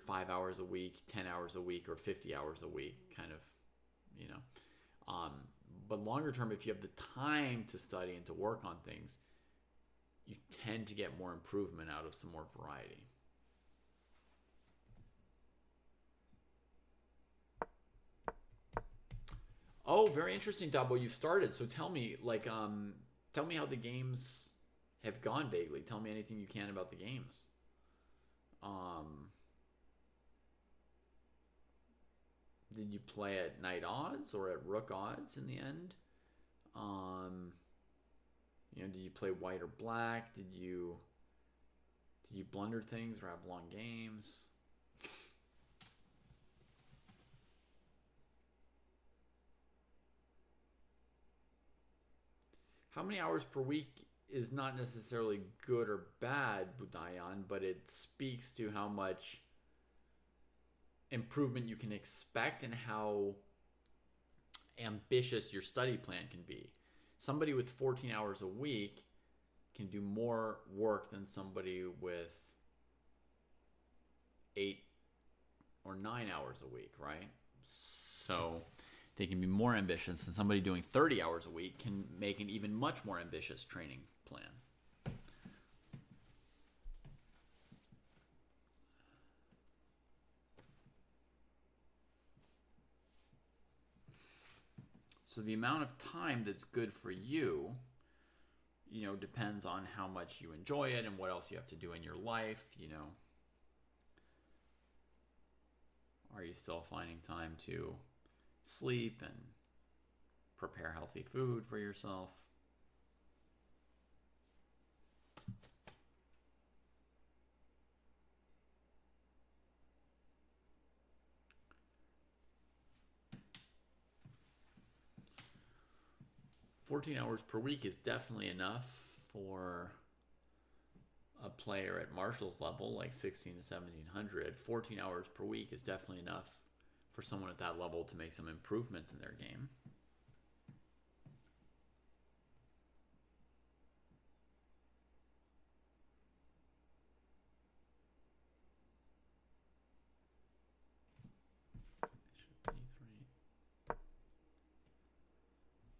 5 hours a week, 10 hours a week, or 50 hours a week, kind of, you know. But longer term, if you have the time to study and to work on things, you tend to get more improvement out of some more variety. Oh, very interesting, Dabo. You've started. So tell me, like, tell me how the games have gone vaguely. Tell me anything you can about the games. Did you play at knight odds or at rook odds in the end? You know, did you play white or black? Did you blunder things or have long games? How many hours per week is not necessarily good or bad, Budayan, but it speaks to how much improvement you can expect and how ambitious your study plan can be. Somebody with 14 hours a week can do more work than somebody with 8 or 9 hours a week, right? So they can be more ambitious, and somebody doing 30 hours a week can make an even much more ambitious training plan. So the amount of time that's good for you, you know, depends on how much you enjoy it and what else you have to do in your life, you know. Are you still finding time to sleep and prepare healthy food for yourself? $14 hours per week is definitely enough for a player at Marshall's level, like 16 to 1700. 14 hours per week is definitely enough for someone at that level to make some improvements in their game.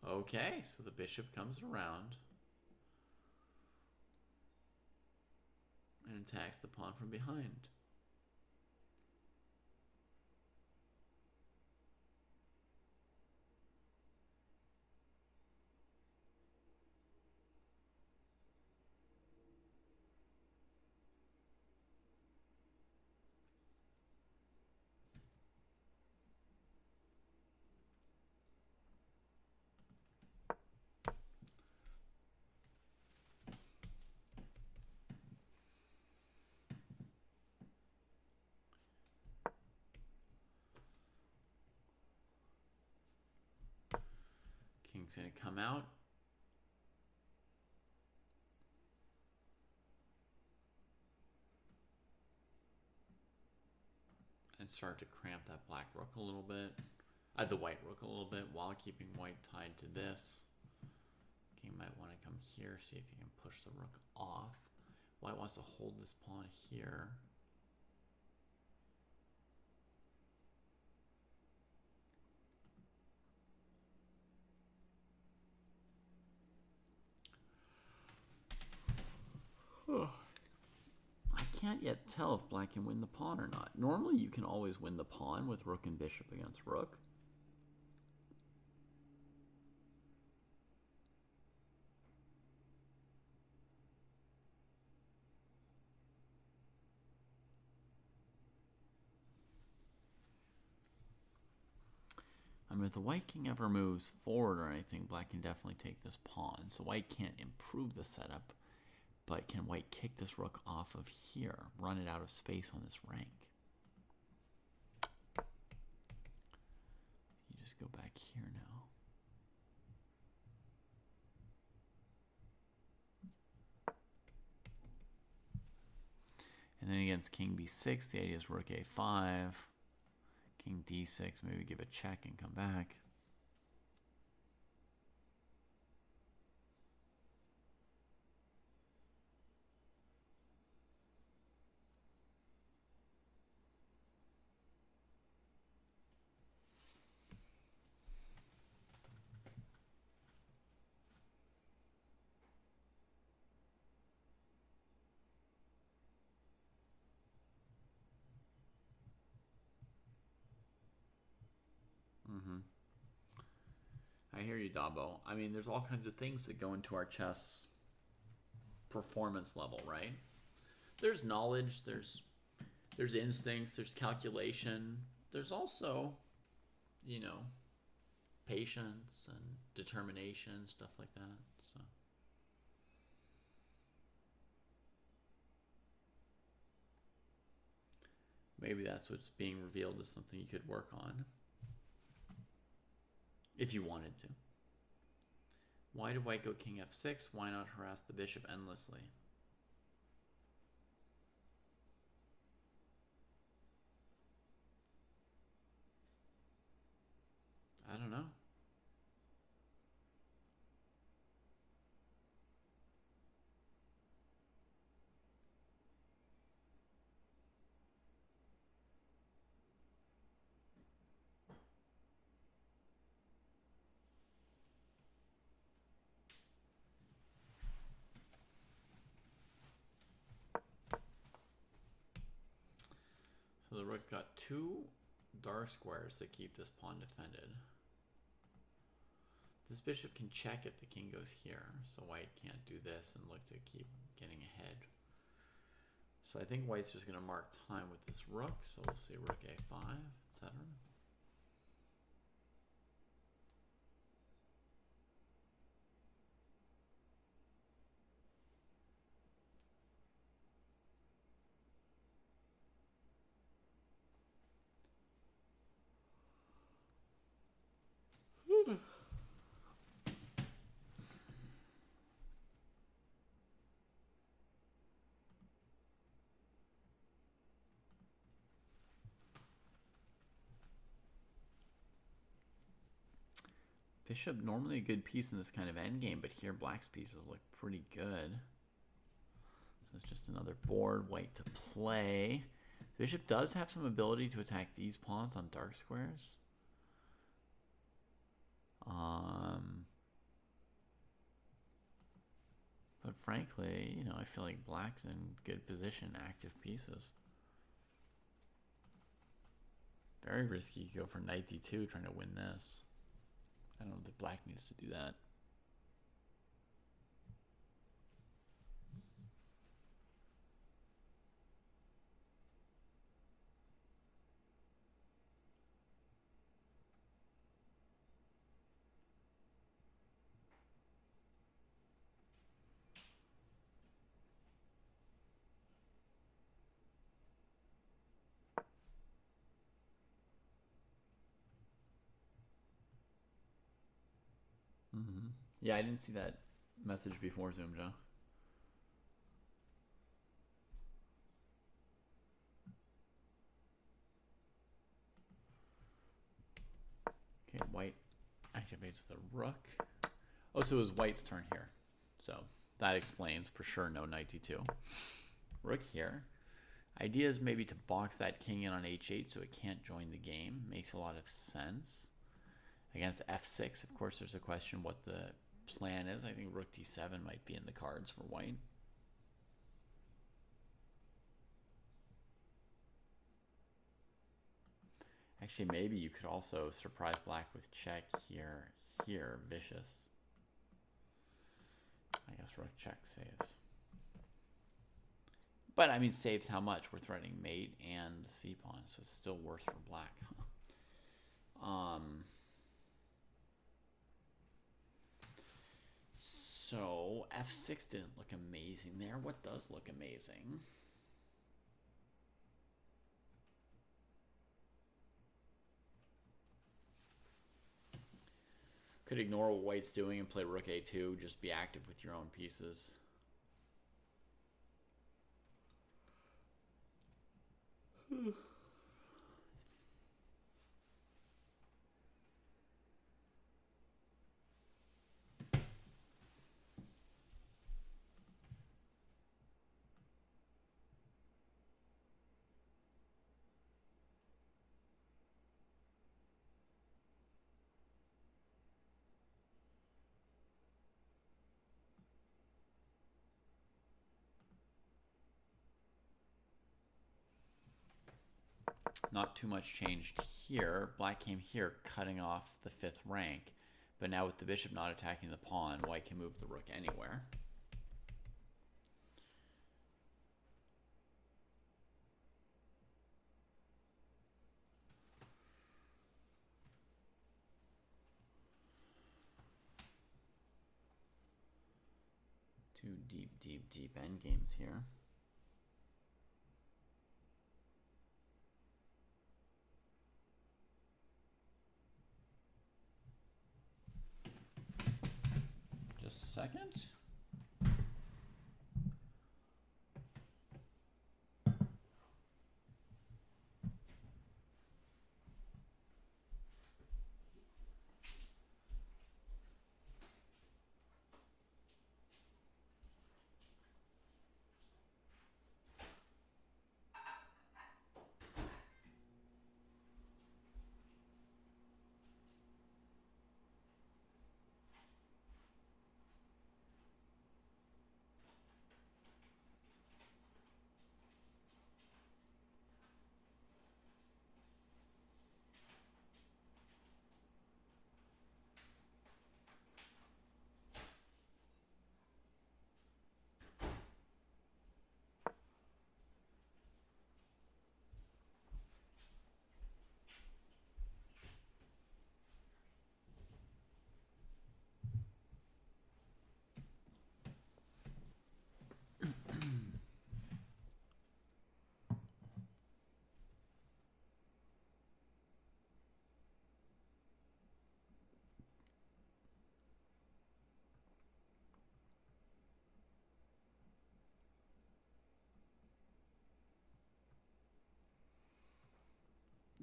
Okay, so the bishop comes around and attacks the pawn from behind. King's going to come out. And start to cramp that black rook a little bit. The white rook a little bit while keeping white tied to this. King might want to come here, see if he can push the rook off. White wants to hold this pawn here. can't yet tell if black can win the pawn or not. Normally you can always win the pawn with rook and bishop against rook. I mean, if the white king ever moves forward or anything, black can definitely take this pawn. So white can't improve the setup, but can white kick this rook off of here, run it out of space on this rank? You just go back here now. And then against king b6, the idea is rook a5. King d6, maybe give a check and come back. I hear you, Dabo. I mean, there's all kinds of things that go into our chess performance level, right? There's knowledge, there's instincts, there's calculation. There's also, you know, patience and determination, stuff like that. So maybe that's what's being revealed as something you could work on. If you wanted to. Why did white go king f6? Why not harass the bishop endlessly? I don't know. So the rook's got two dark squares that keep this pawn defended. This bishop can check if the king goes here, so white can't do this and look to keep getting ahead. So I think white's just going to mark time with this rook, so we'll see rook a5, etc. Bishop, normally a good piece in this kind of endgame, but here black's pieces look pretty good. So it's just another board, white to play. Bishop does have some ability to attack these pawns on dark squares. But frankly, you know, I feel like black's in good position, active pieces. Very risky to go for knight d2 trying to win this. I don't know that black needs to do that. Yeah, I didn't see that message before Zoom, Joe. Okay, white activates the rook. Oh, so it was white's turn here. So that explains for sure no knight d2. Rook here. Idea is maybe to box that king in on h8 so it can't join the game. Makes a lot of sense. Against f6, of course, there's a question what the plan is. I think rook d7 might be in the cards for white. Actually, maybe you could also surprise black with check here, vicious. I guess rook check saves. But, I mean, saves how much? We're threatening mate and the c-pawn, so it's still worse for black. So, f6 didn't look amazing there. What does look amazing? Could ignore what white's doing and play rook a2. Just be active with your own pieces. Not too much changed here. Black came here, cutting off the 5th rank. But now with the bishop not attacking the pawn, white can move the rook anywhere. Two deep end games here. Just a second.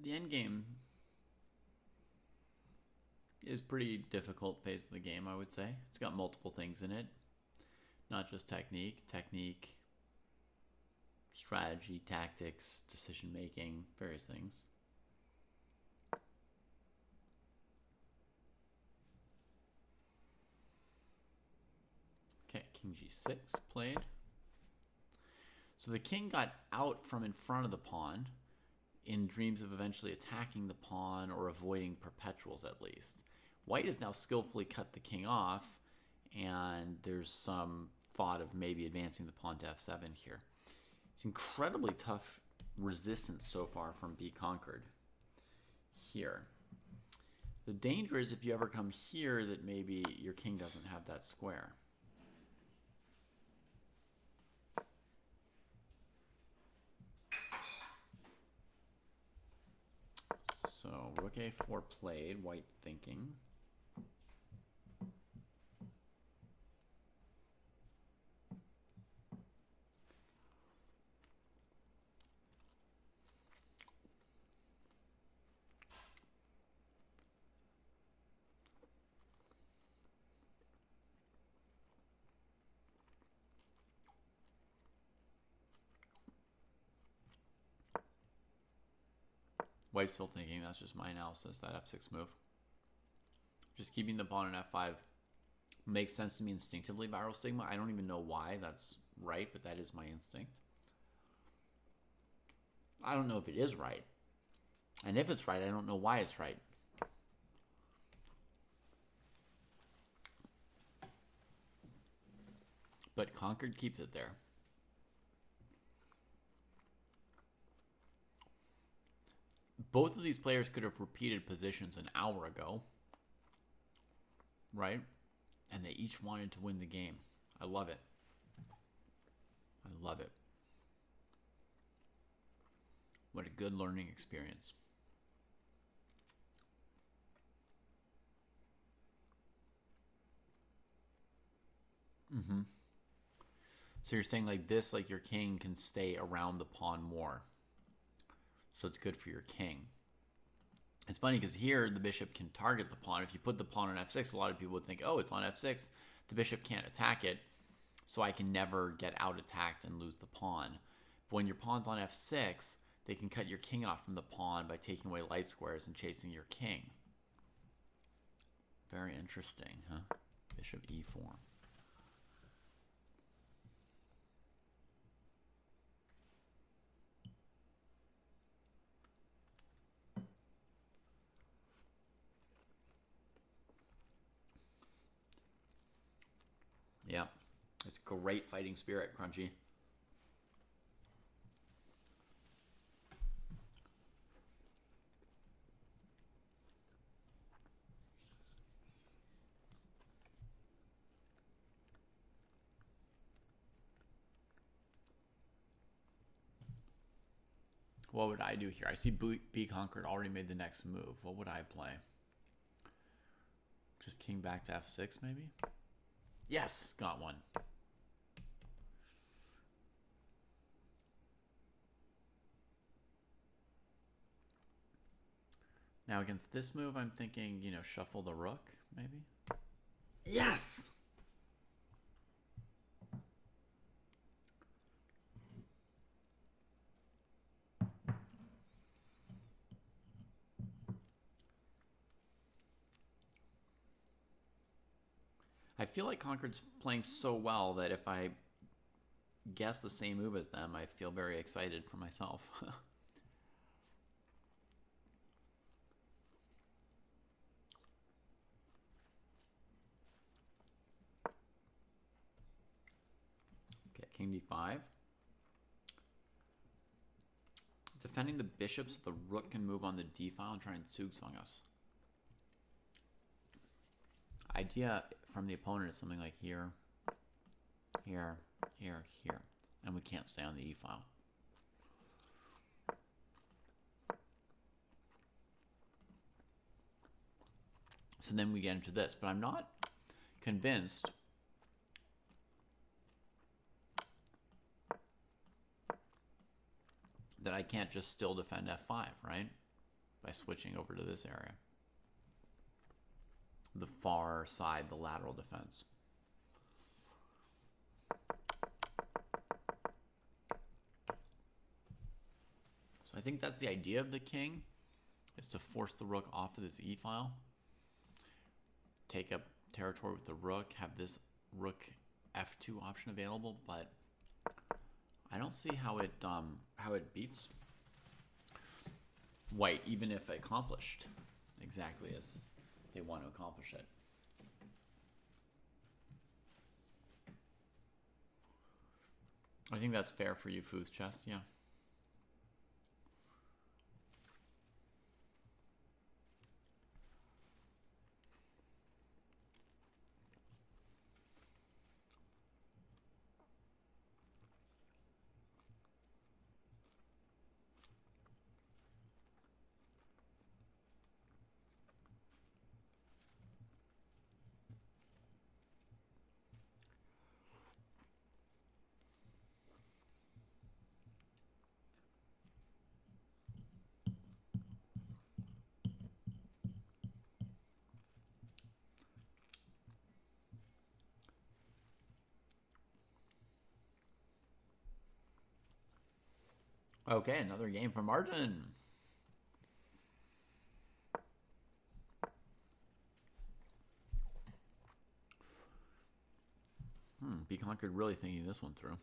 The endgame is pretty difficult phase of the game, I would say. It's got multiple things in it. Not just technique, strategy, tactics, decision making, various things. Okay, king g6 played. So the king got out from in front of the pawn in dreams of eventually attacking the pawn or avoiding perpetuals at least. White has now skillfully cut the king off, and there's some thought of maybe advancing the pawn to f7 here. It's incredibly tough resistance so far from be conquered here. The danger is if you ever come here that maybe your king doesn't have that square. So rook a4 played, white thinking. White's still thinking, that's just my analysis, that f6 move. Just keeping the pawn in f5 makes sense to me instinctively, viral stigma. I don't even know why that's right, but that is my instinct. I don't know if it is right. And if it's right, I don't know why it's right. But Concord keeps it there. Both of these players could have repeated positions an hour ago, right? And they each wanted to win the game. I love it. I love it. What a good learning experience. Mm-hmm. So you're saying like this, like your king can stay around the pawn more. So it's good for your king. It's funny because here the bishop can target the pawn. If you put the pawn on f6, a lot of people would think, oh, it's on f6. The bishop can't attack it, so I can never get out attacked and lose the pawn. But when your pawn's on f6, they can cut your king off from the pawn by taking away light squares and chasing your king. Very interesting, huh? Bishop e4. Yeah, it's great fighting spirit, Crunchy. What would I do here? I see B conquered already made the next move. What would I play? Just king back to f6 maybe? Yes, got one. Now against this move, I'm thinking, shuffle the rook, maybe? Yes! I feel like Concord's playing so well that if I guess the same move as them, I feel very excited for myself. Okay, king d5. Defending the bishop so the rook can move on the d file and try and zugzwang us. Idea from the opponent is something like here, here, here, here. And we can't stay on the e file. So then we get into this, but I'm not convinced that I can't just still defend f5, right? By switching over to this area. The far side, the lateral defense. So I think that's the idea of the king, is to force the rook off of this e-file, take up territory with the rook, have this rook f2 option available, but I don't see how it beats white, even if accomplished exactly as they want to accomplish it. I think that's fair for you, Foos Chess, yeah. Okay, another game for Martin. B Conquered really thinking this one through.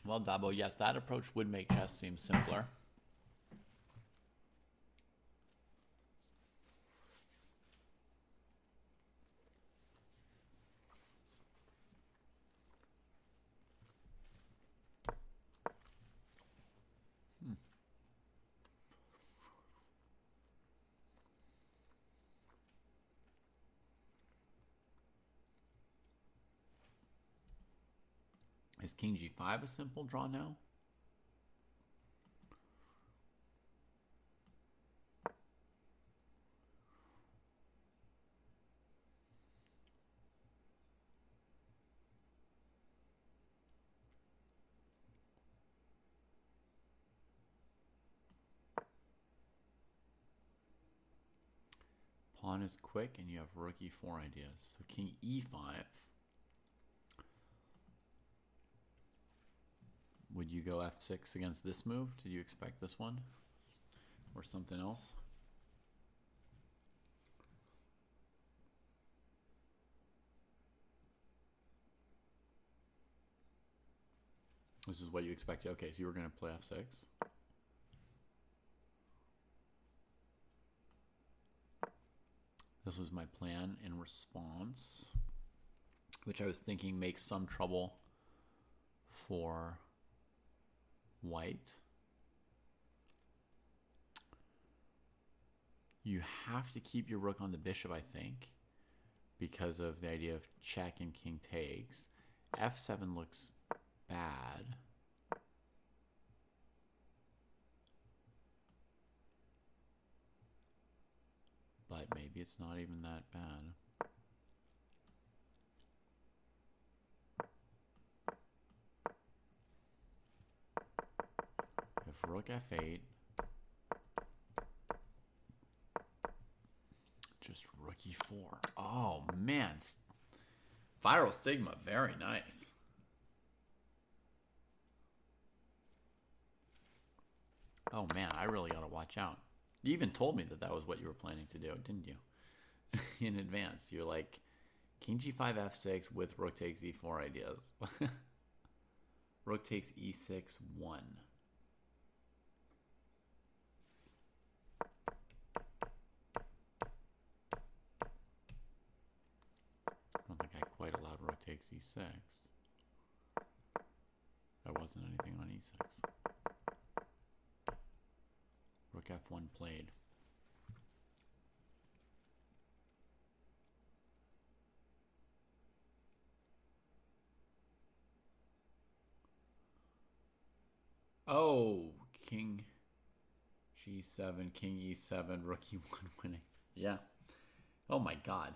Well, Dabo, yes, that approach would make chess seem simpler. Is king g5 a simple draw now? Pawn is quick, and you have rook e4 ideas. So king e5. Would you go f6 against this move? Did you expect this one? Or something else? This is what you expected. Okay, so you were going to play f6. This was my plan in response, which I was thinking makes some trouble for white. You have to keep your rook on the bishop, I think, because of the idea of check and king takes. f7 looks bad. But maybe it's not even that bad. If rook f8, just rook e4. Oh man, viral sigma, very nice. Oh man, I really got to watch out. You even told me that that was what you were planning to do, didn't you? In advance. You're like, king g5 f6 with rook takes e4 ideas. Rook takes e6 1. I don't think I quite allowed rook takes e6. There wasn't anything on e6. Rook f1 played. Oh, king g7, king e7, rook e1 winning. Yeah. Oh my god.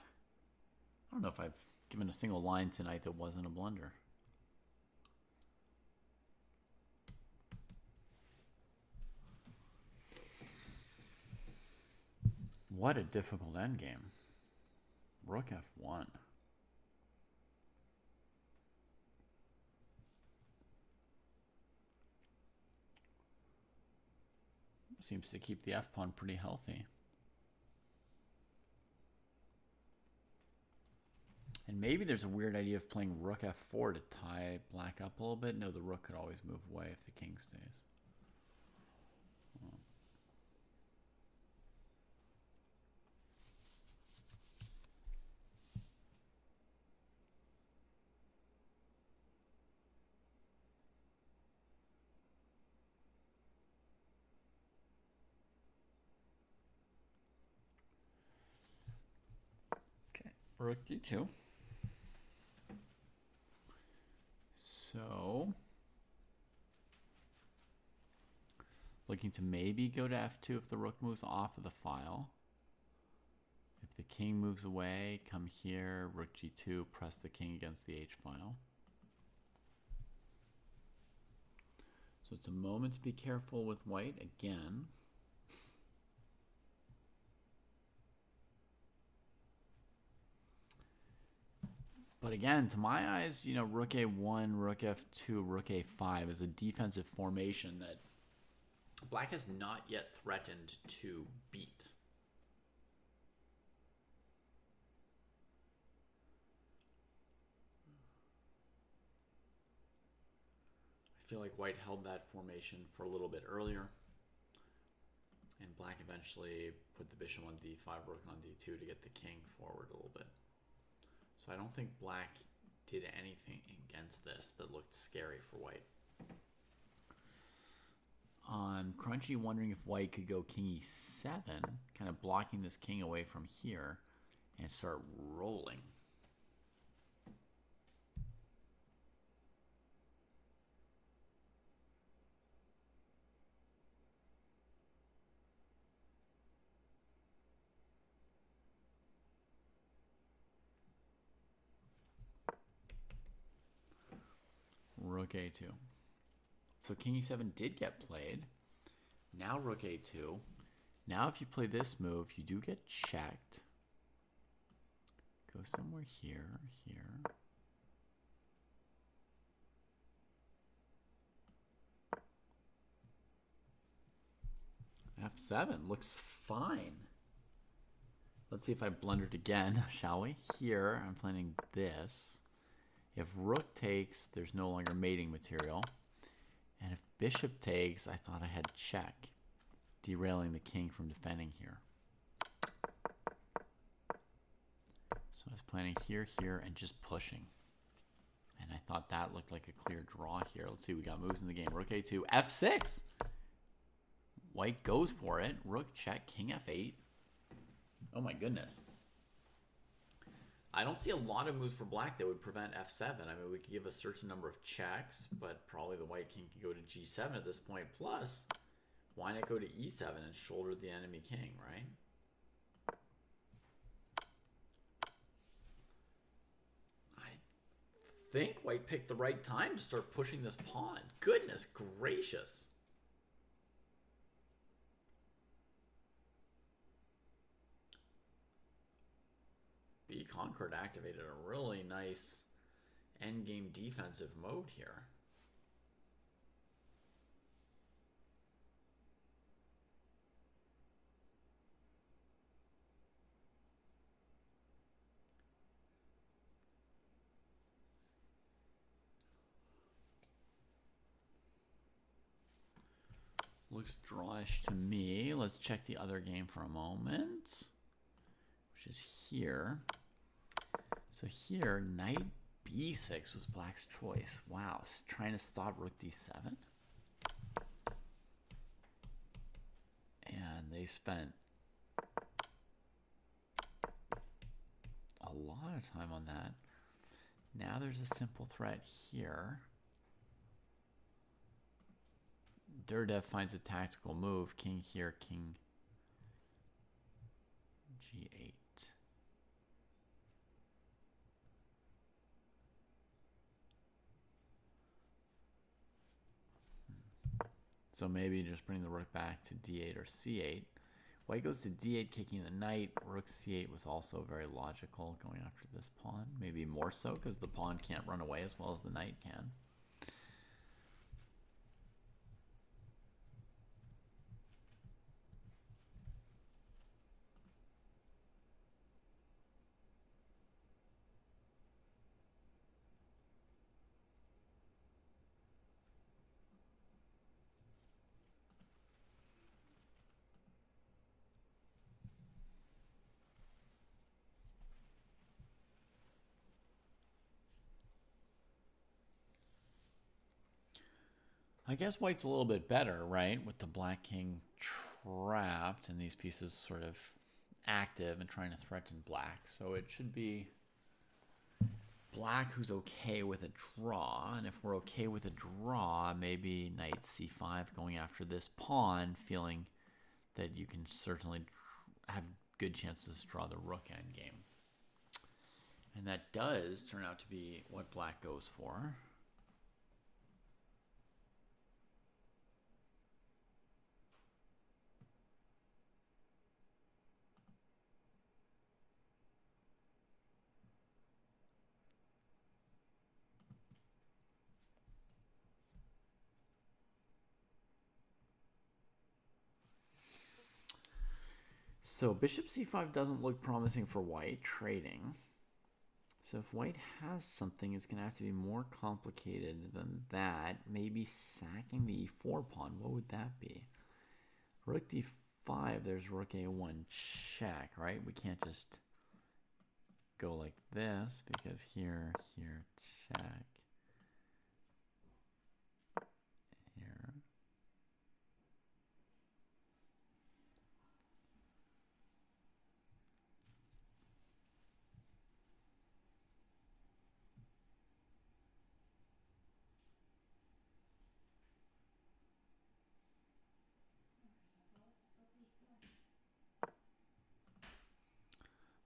I don't know if I've given a single line tonight that wasn't a blunder. What a difficult endgame. Rook f1. Seems to keep the f-pawn pretty healthy. And maybe there's a weird idea of playing rook f4 to tie black up a little bit. No, the rook could always move away if the king stays. Rook d2. So, looking to maybe go to f2 if the rook moves off of the file. If the king moves away, come here, rook g2, press the king against the h file. So it's a moment to be careful with white again. But again, to my eyes, you know, rook a1, rook f2, rook a5 is a defensive formation that black has not yet threatened to beat. I feel like white held that formation for a little bit earlier. And black eventually put the bishop on d5, rook on d2 to get the king forward a little bit. So I don't think black did anything against this that looked scary for white. Crunchy wondering if white could go king e7, kind of blocking this king away from here, and start rolling. Rook a2. So king e7 did get played. Now rook a2. Now if you play this move, you do get checked. Go somewhere here, here. f7 looks fine. Let's see if I blundered again, shall we? Here, I'm planning this. If rook takes, there's no longer mating material. And if bishop takes, I thought I had check, derailing the king from defending here. So I was planning here, here, and just pushing. And I thought that looked like a clear draw here. Let's see, we got moves in the game. Rook a2, f6. White goes for it. Rook check, king f8. Oh my goodness. I don't see a lot of moves for black that would prevent f7. I mean, we could give a certain number of checks, but probably the white king could go to g7 at this point. Plus, why not go to e7 and shoulder the enemy king, right? I think white picked the right time to start pushing this pawn. Goodness gracious. B Concord activated a really nice endgame defensive mode here. Looks drawish to me. Let's check the other game for a moment, which is here. So here, knight b6 was black's choice. Wow, trying to stop rook d7. And they spent a lot of time on that. Now there's a simple threat here. Durdev finds a tactical move. King here, king g8. So maybe just bring the rook back to d8 or c8. White goes to d8, kicking the knight. Rook c8 was also very logical, going after this pawn. Maybe more so, because the pawn can't run away as well as the knight can. I guess white's a little bit better, right? With the black king trapped and these pieces sort of active and trying to threaten black. So it should be black who's okay with a draw. And if we're okay with a draw, maybe knight c5 going after this pawn, feeling that you can certainly have good chances to draw the rook endgame. And that does turn out to be what black goes for. So bishop c5 doesn't look promising for white trading. So if white has something, it's going to have to be more complicated than that. Maybe sacking the e4 pawn. What would that be? Rook d5, there's rook a1 check, right? We can't just go like this because here, check. Here.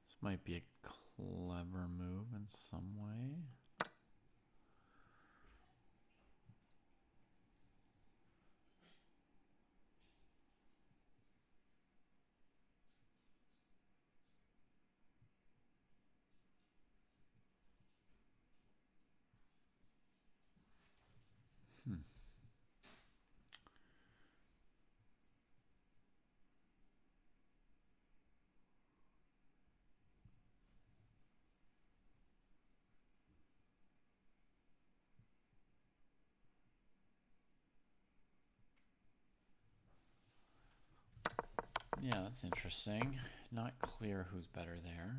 This might be a clever move in some way. Yeah, that's interesting. Not clear who's better there.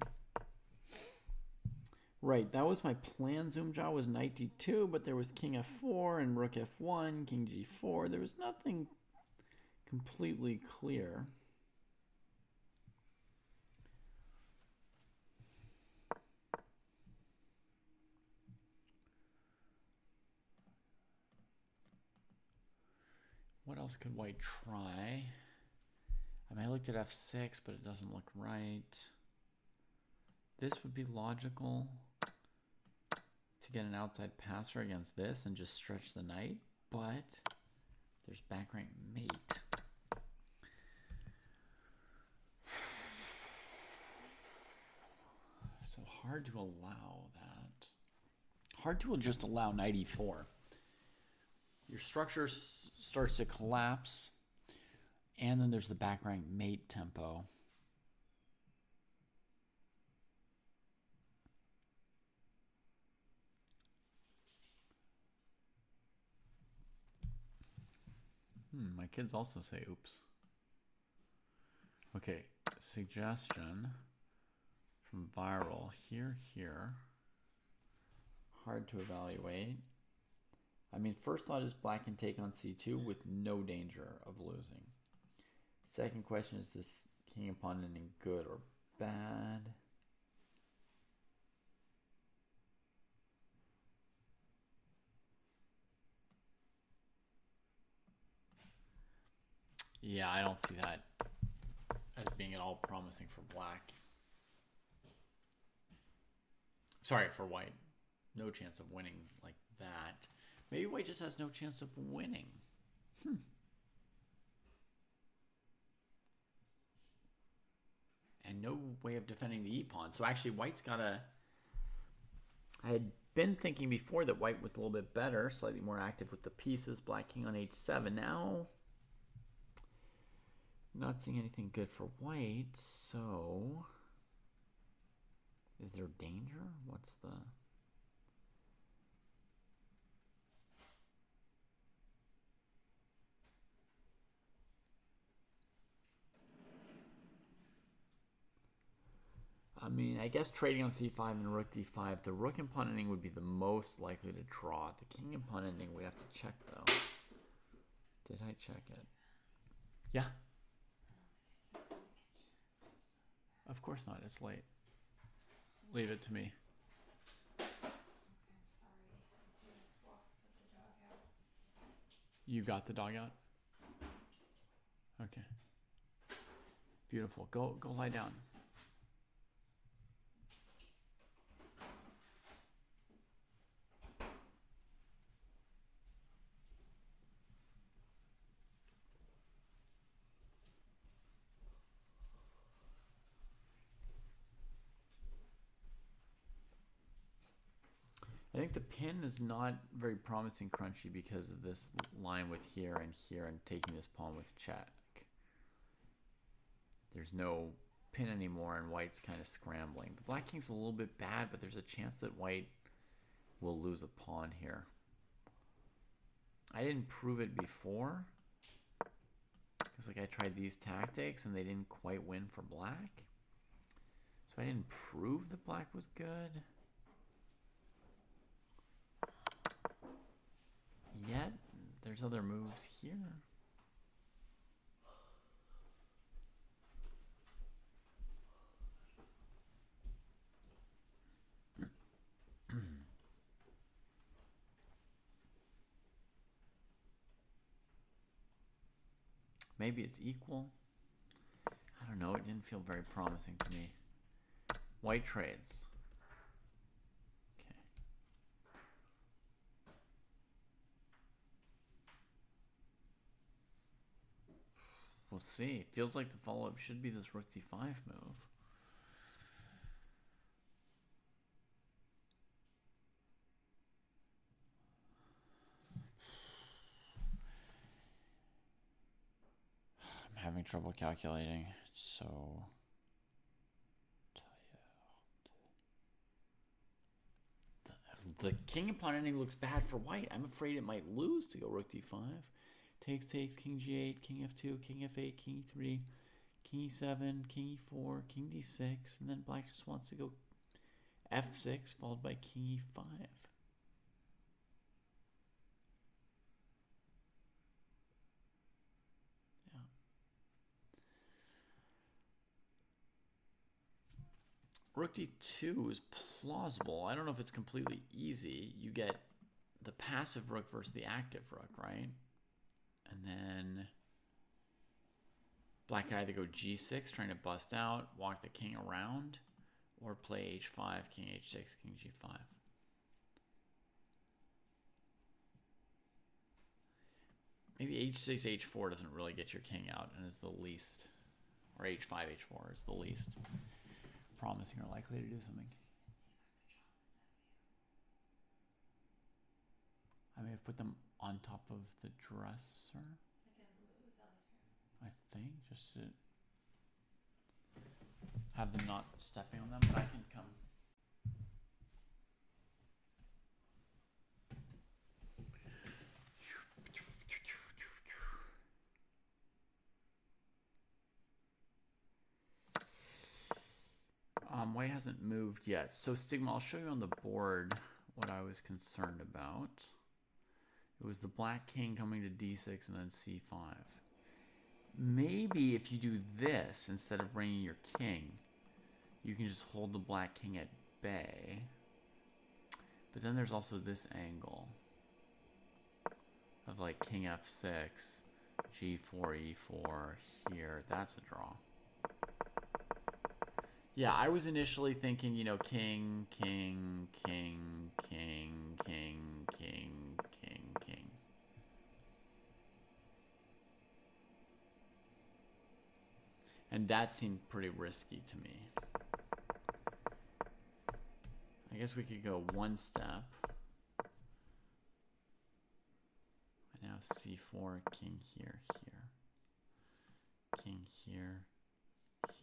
Right, that was my plan. Zoomjaw was knight d2, but there was king f4 and rook f1, king g4. There was nothing completely clear. What else could white try? I mean, I looked at f6, but it doesn't look right. This would be logical to get an outside passer against this and just stretch the knight, but there's back rank mate. So hard to allow that. Hard to just allow knight e4. Your structure starts to collapse, and then there's the back rank mate tempo. My kids also say oops. Okay, suggestion from Viral. Here. Hard to evaluate. I mean, first thought is black can take on c2 with no danger of losing. Second question is this king and pawn ending good or bad? Yeah, I don't see that as being at all promising for black. Sorry, for white. No chance of winning like that. Maybe white just has no chance of winning. And no way of defending the e-pawn. So actually white's got a... I had been thinking before that white was a little bit better, slightly more active with the pieces. Black king on h7. Now, not seeing anything good for white, so... Is there danger? What's the... I mean, I guess trading on c5 and rook d5, the rook and pawn ending would be the most likely to draw. The king and pawn ending we have to check, though. Did I check it? Yeah. Of course not. It's late. Leave it to me. You got the dog out? Okay. Beautiful. Go lie down. I think the pin is not very promising crunchy because of this line with here and taking this pawn with check. There's no pin anymore, and white's kind of scrambling. The black king's a little bit bad, but there's a chance that white will lose a pawn here. I didn't prove it before, because like I tried these tactics and they didn't quite win for black. So I didn't prove that black was good. Yet, there's other moves here. Maybe it's equal. I don't know. It didn't feel very promising to me. White trades. Okay. We'll see. It feels like the follow-up should be this rook d5 move. I'm having trouble calculating. It's so tired. The king and pawn ending looks bad for white. I'm afraid it might lose to go rook d5. Takes, king g8, king f2, king f8, king e3, king e7, king e4, king d6, and then black just wants to go f6 followed by king e5. Yeah. Rook d2 is plausible. I don't know if it's completely easy. You get the passive rook versus the active rook, right? And then black can either go g6, trying to bust out, walk the king around, or play h5, king h6, king g5. Maybe h6, h4 doesn't really get your king out and is the least, or h5, h4 is the least promising or likely to do something. I may have put them on top of the dresser. I think just to have them not stepping on them, but I can come. White hasn't moved yet. So Stigma, I'll show you on the board what I was concerned about. It was the black king coming to d6 and then c5. Maybe if you do this instead of bringing your king, you can just hold the black king at bay. But then there's also this angle of like king f6, g4, e4 here. That's a draw. Yeah, I was initially thinking, you know, king, king, king, king, king, king, king, king. And that seemed pretty risky to me. I guess we could go one step. And now c4, king here, here. King here,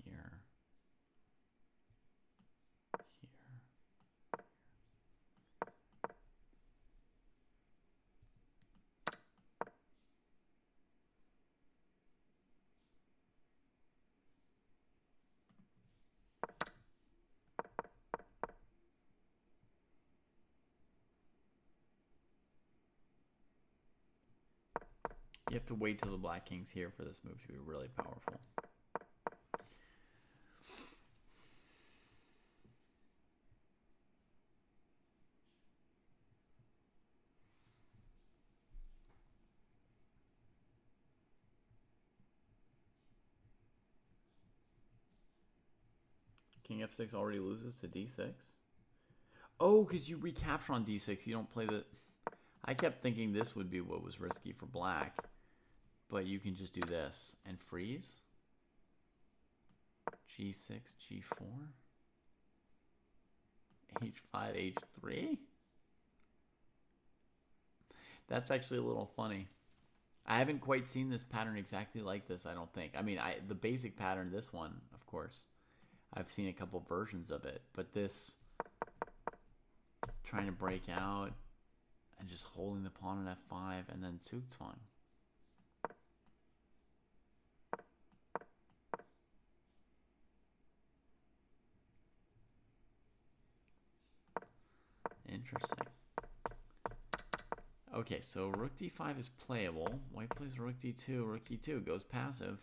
here. You have to wait till the black king's here for this move to be really powerful. King f6 already loses to d6. Oh, because you recapture on d6. You don't play the... I kept thinking this would be what was risky for black. But you can just do this and freeze. g6, g4. h5, h3. That's actually a little funny. I haven't quite seen this pattern exactly like this, I don't think. I mean, the basic pattern, this one, of course. I've seen a couple versions of it, but this trying to break out and just holding the pawn at f5 and then Zugzwang. Interesting. Okay, so rook d5 is playable. White plays rook d2, rook e2 goes passive.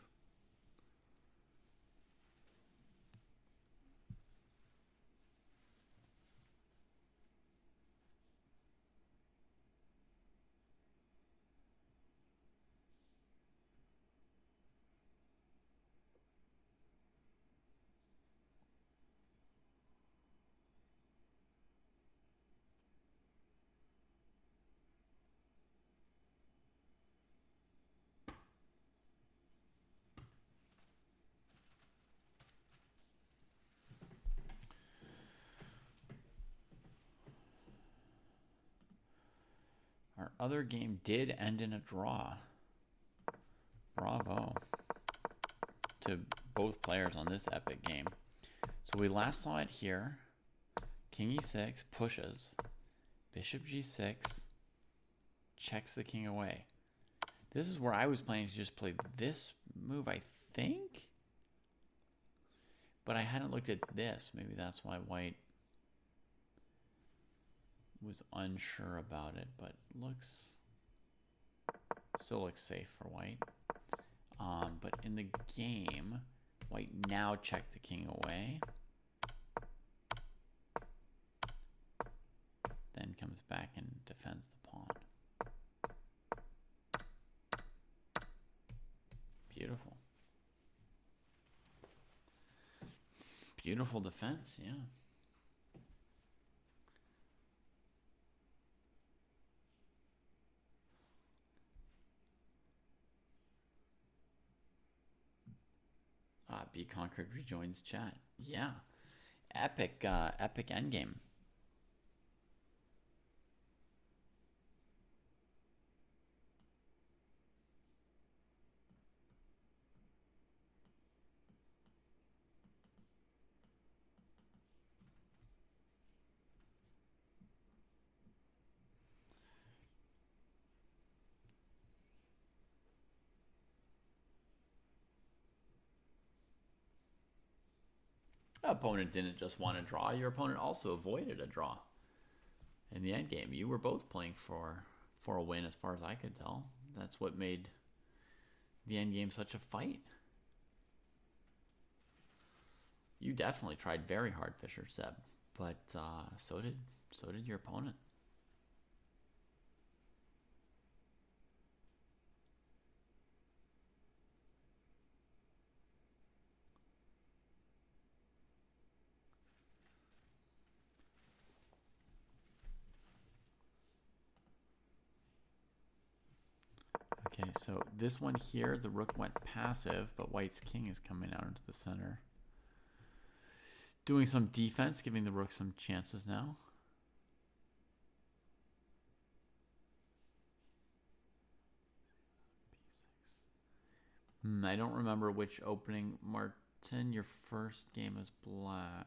Our other game did end in a draw. Bravo to both players on this epic game. So we last saw it here. King e6 pushes. Bishop g6 checks the king away. This is where I was planning to just play this move, I think. But I hadn't looked at this. Maybe that's why white was unsure about it, but it still looks safe for white. But in the game, white now checked the king away. Then comes back and defends the pawn. Beautiful. Beautiful defense, yeah. Be Conquered rejoins chat. Yeah. Epic endgame. Opponent didn't just want to draw. Your opponent also avoided a draw in the end game. You were both playing for a win, as far as I could tell. That's what made the end game such a fight. You definitely tried very hard, Fisher Seb, but so did your opponent. Okay, so this one here, the rook went passive, but white's king is coming out into the center. Doing some defense, giving the rook some chances now. I don't remember which opening. Martin, your first game is black.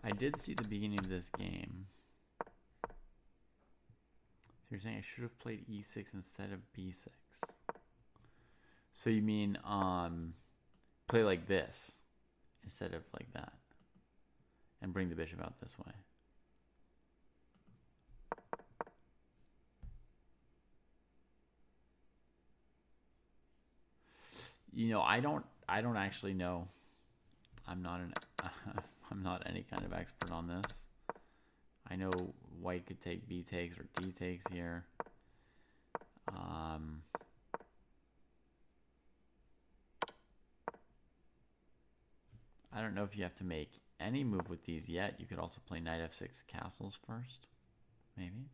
I did see the beginning of this game. So you're saying I should have played e6 instead of b6. So you mean play like this instead of like that and bring the bishop out this way. You know, I I don't actually know. I'm not I'm not any kind of expert on this. I know white could take B takes or D takes here. I don't know if you have to make any move with these yet. You could also play knight f6 castles first, maybe.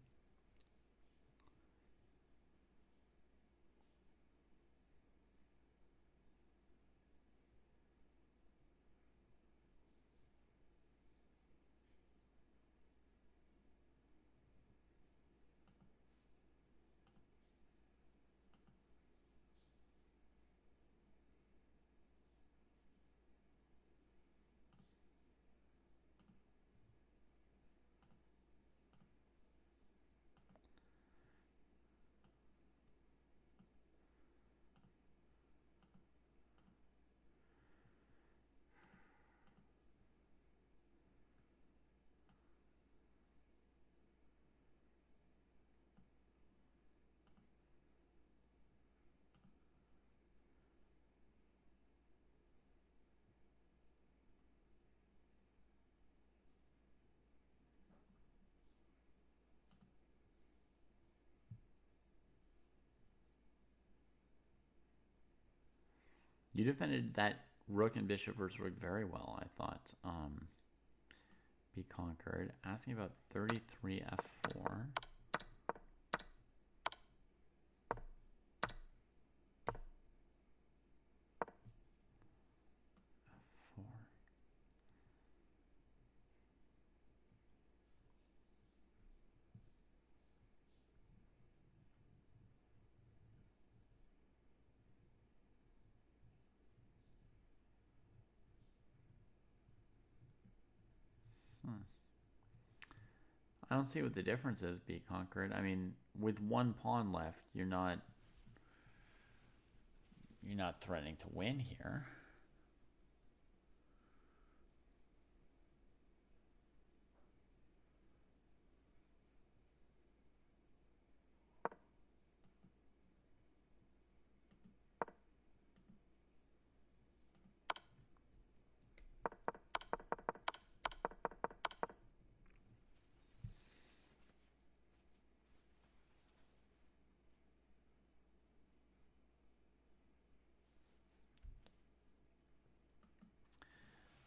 You defended that rook and bishop versus rook very well, I thought. Be conquered. Asking about 33 f4. I don't see what the difference is, be conquered. I mean, with one pawn left, you're not threatening to win here.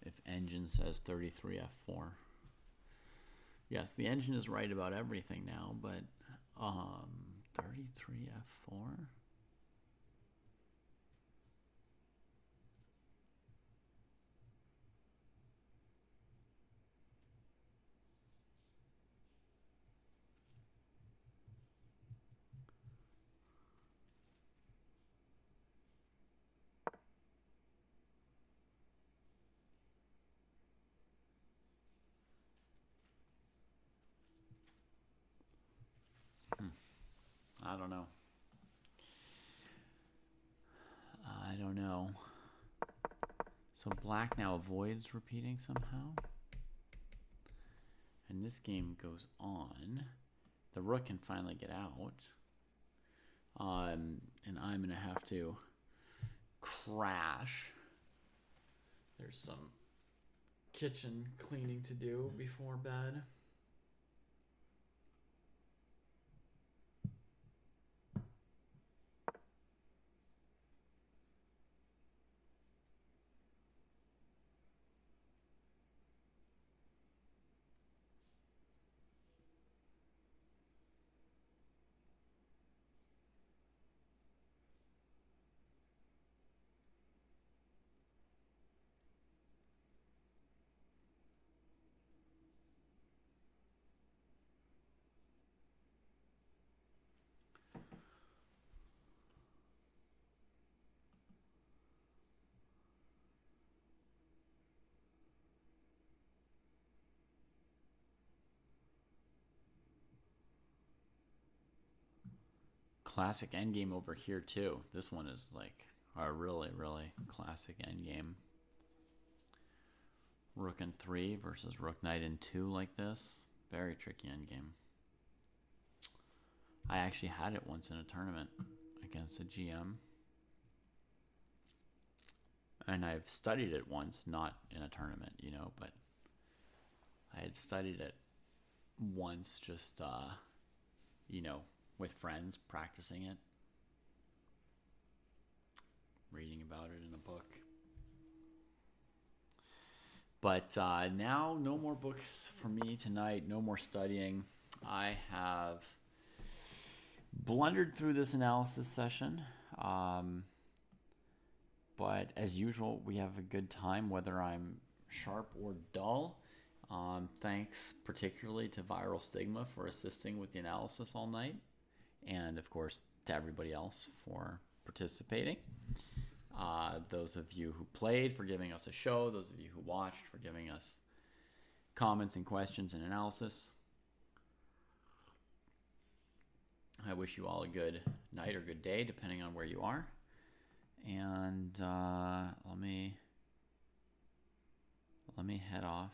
If engine says 33 f4. Yes, the engine is right about everything now, but 33 f4. I don't know. I don't know. So black now avoids repeating somehow. And this game goes on. The rook can finally get out. And I'm going to have to crash. There's some kitchen cleaning to do before bed. Classic endgame over here too. This one is like a really, really classic endgame. Rook and 3 versus rook knight and 2 like this. Very tricky endgame. I actually had it once in a tournament against a GM. And I've studied it once, not in a tournament, but I had studied it once, just, with friends, practicing it, reading about it in a book. But now, no more books for me tonight, no more studying. I have blundered through this analysis session. But as usual, we have a good time, whether I'm sharp or dull. Thanks particularly to Viral Stigma for assisting with the analysis all night. And, of course, to everybody else for participating. Those of you who played for giving us a show. Those of you who watched for giving us comments and questions and analysis. I wish you all a good night or good day, depending on where you are. And let me head off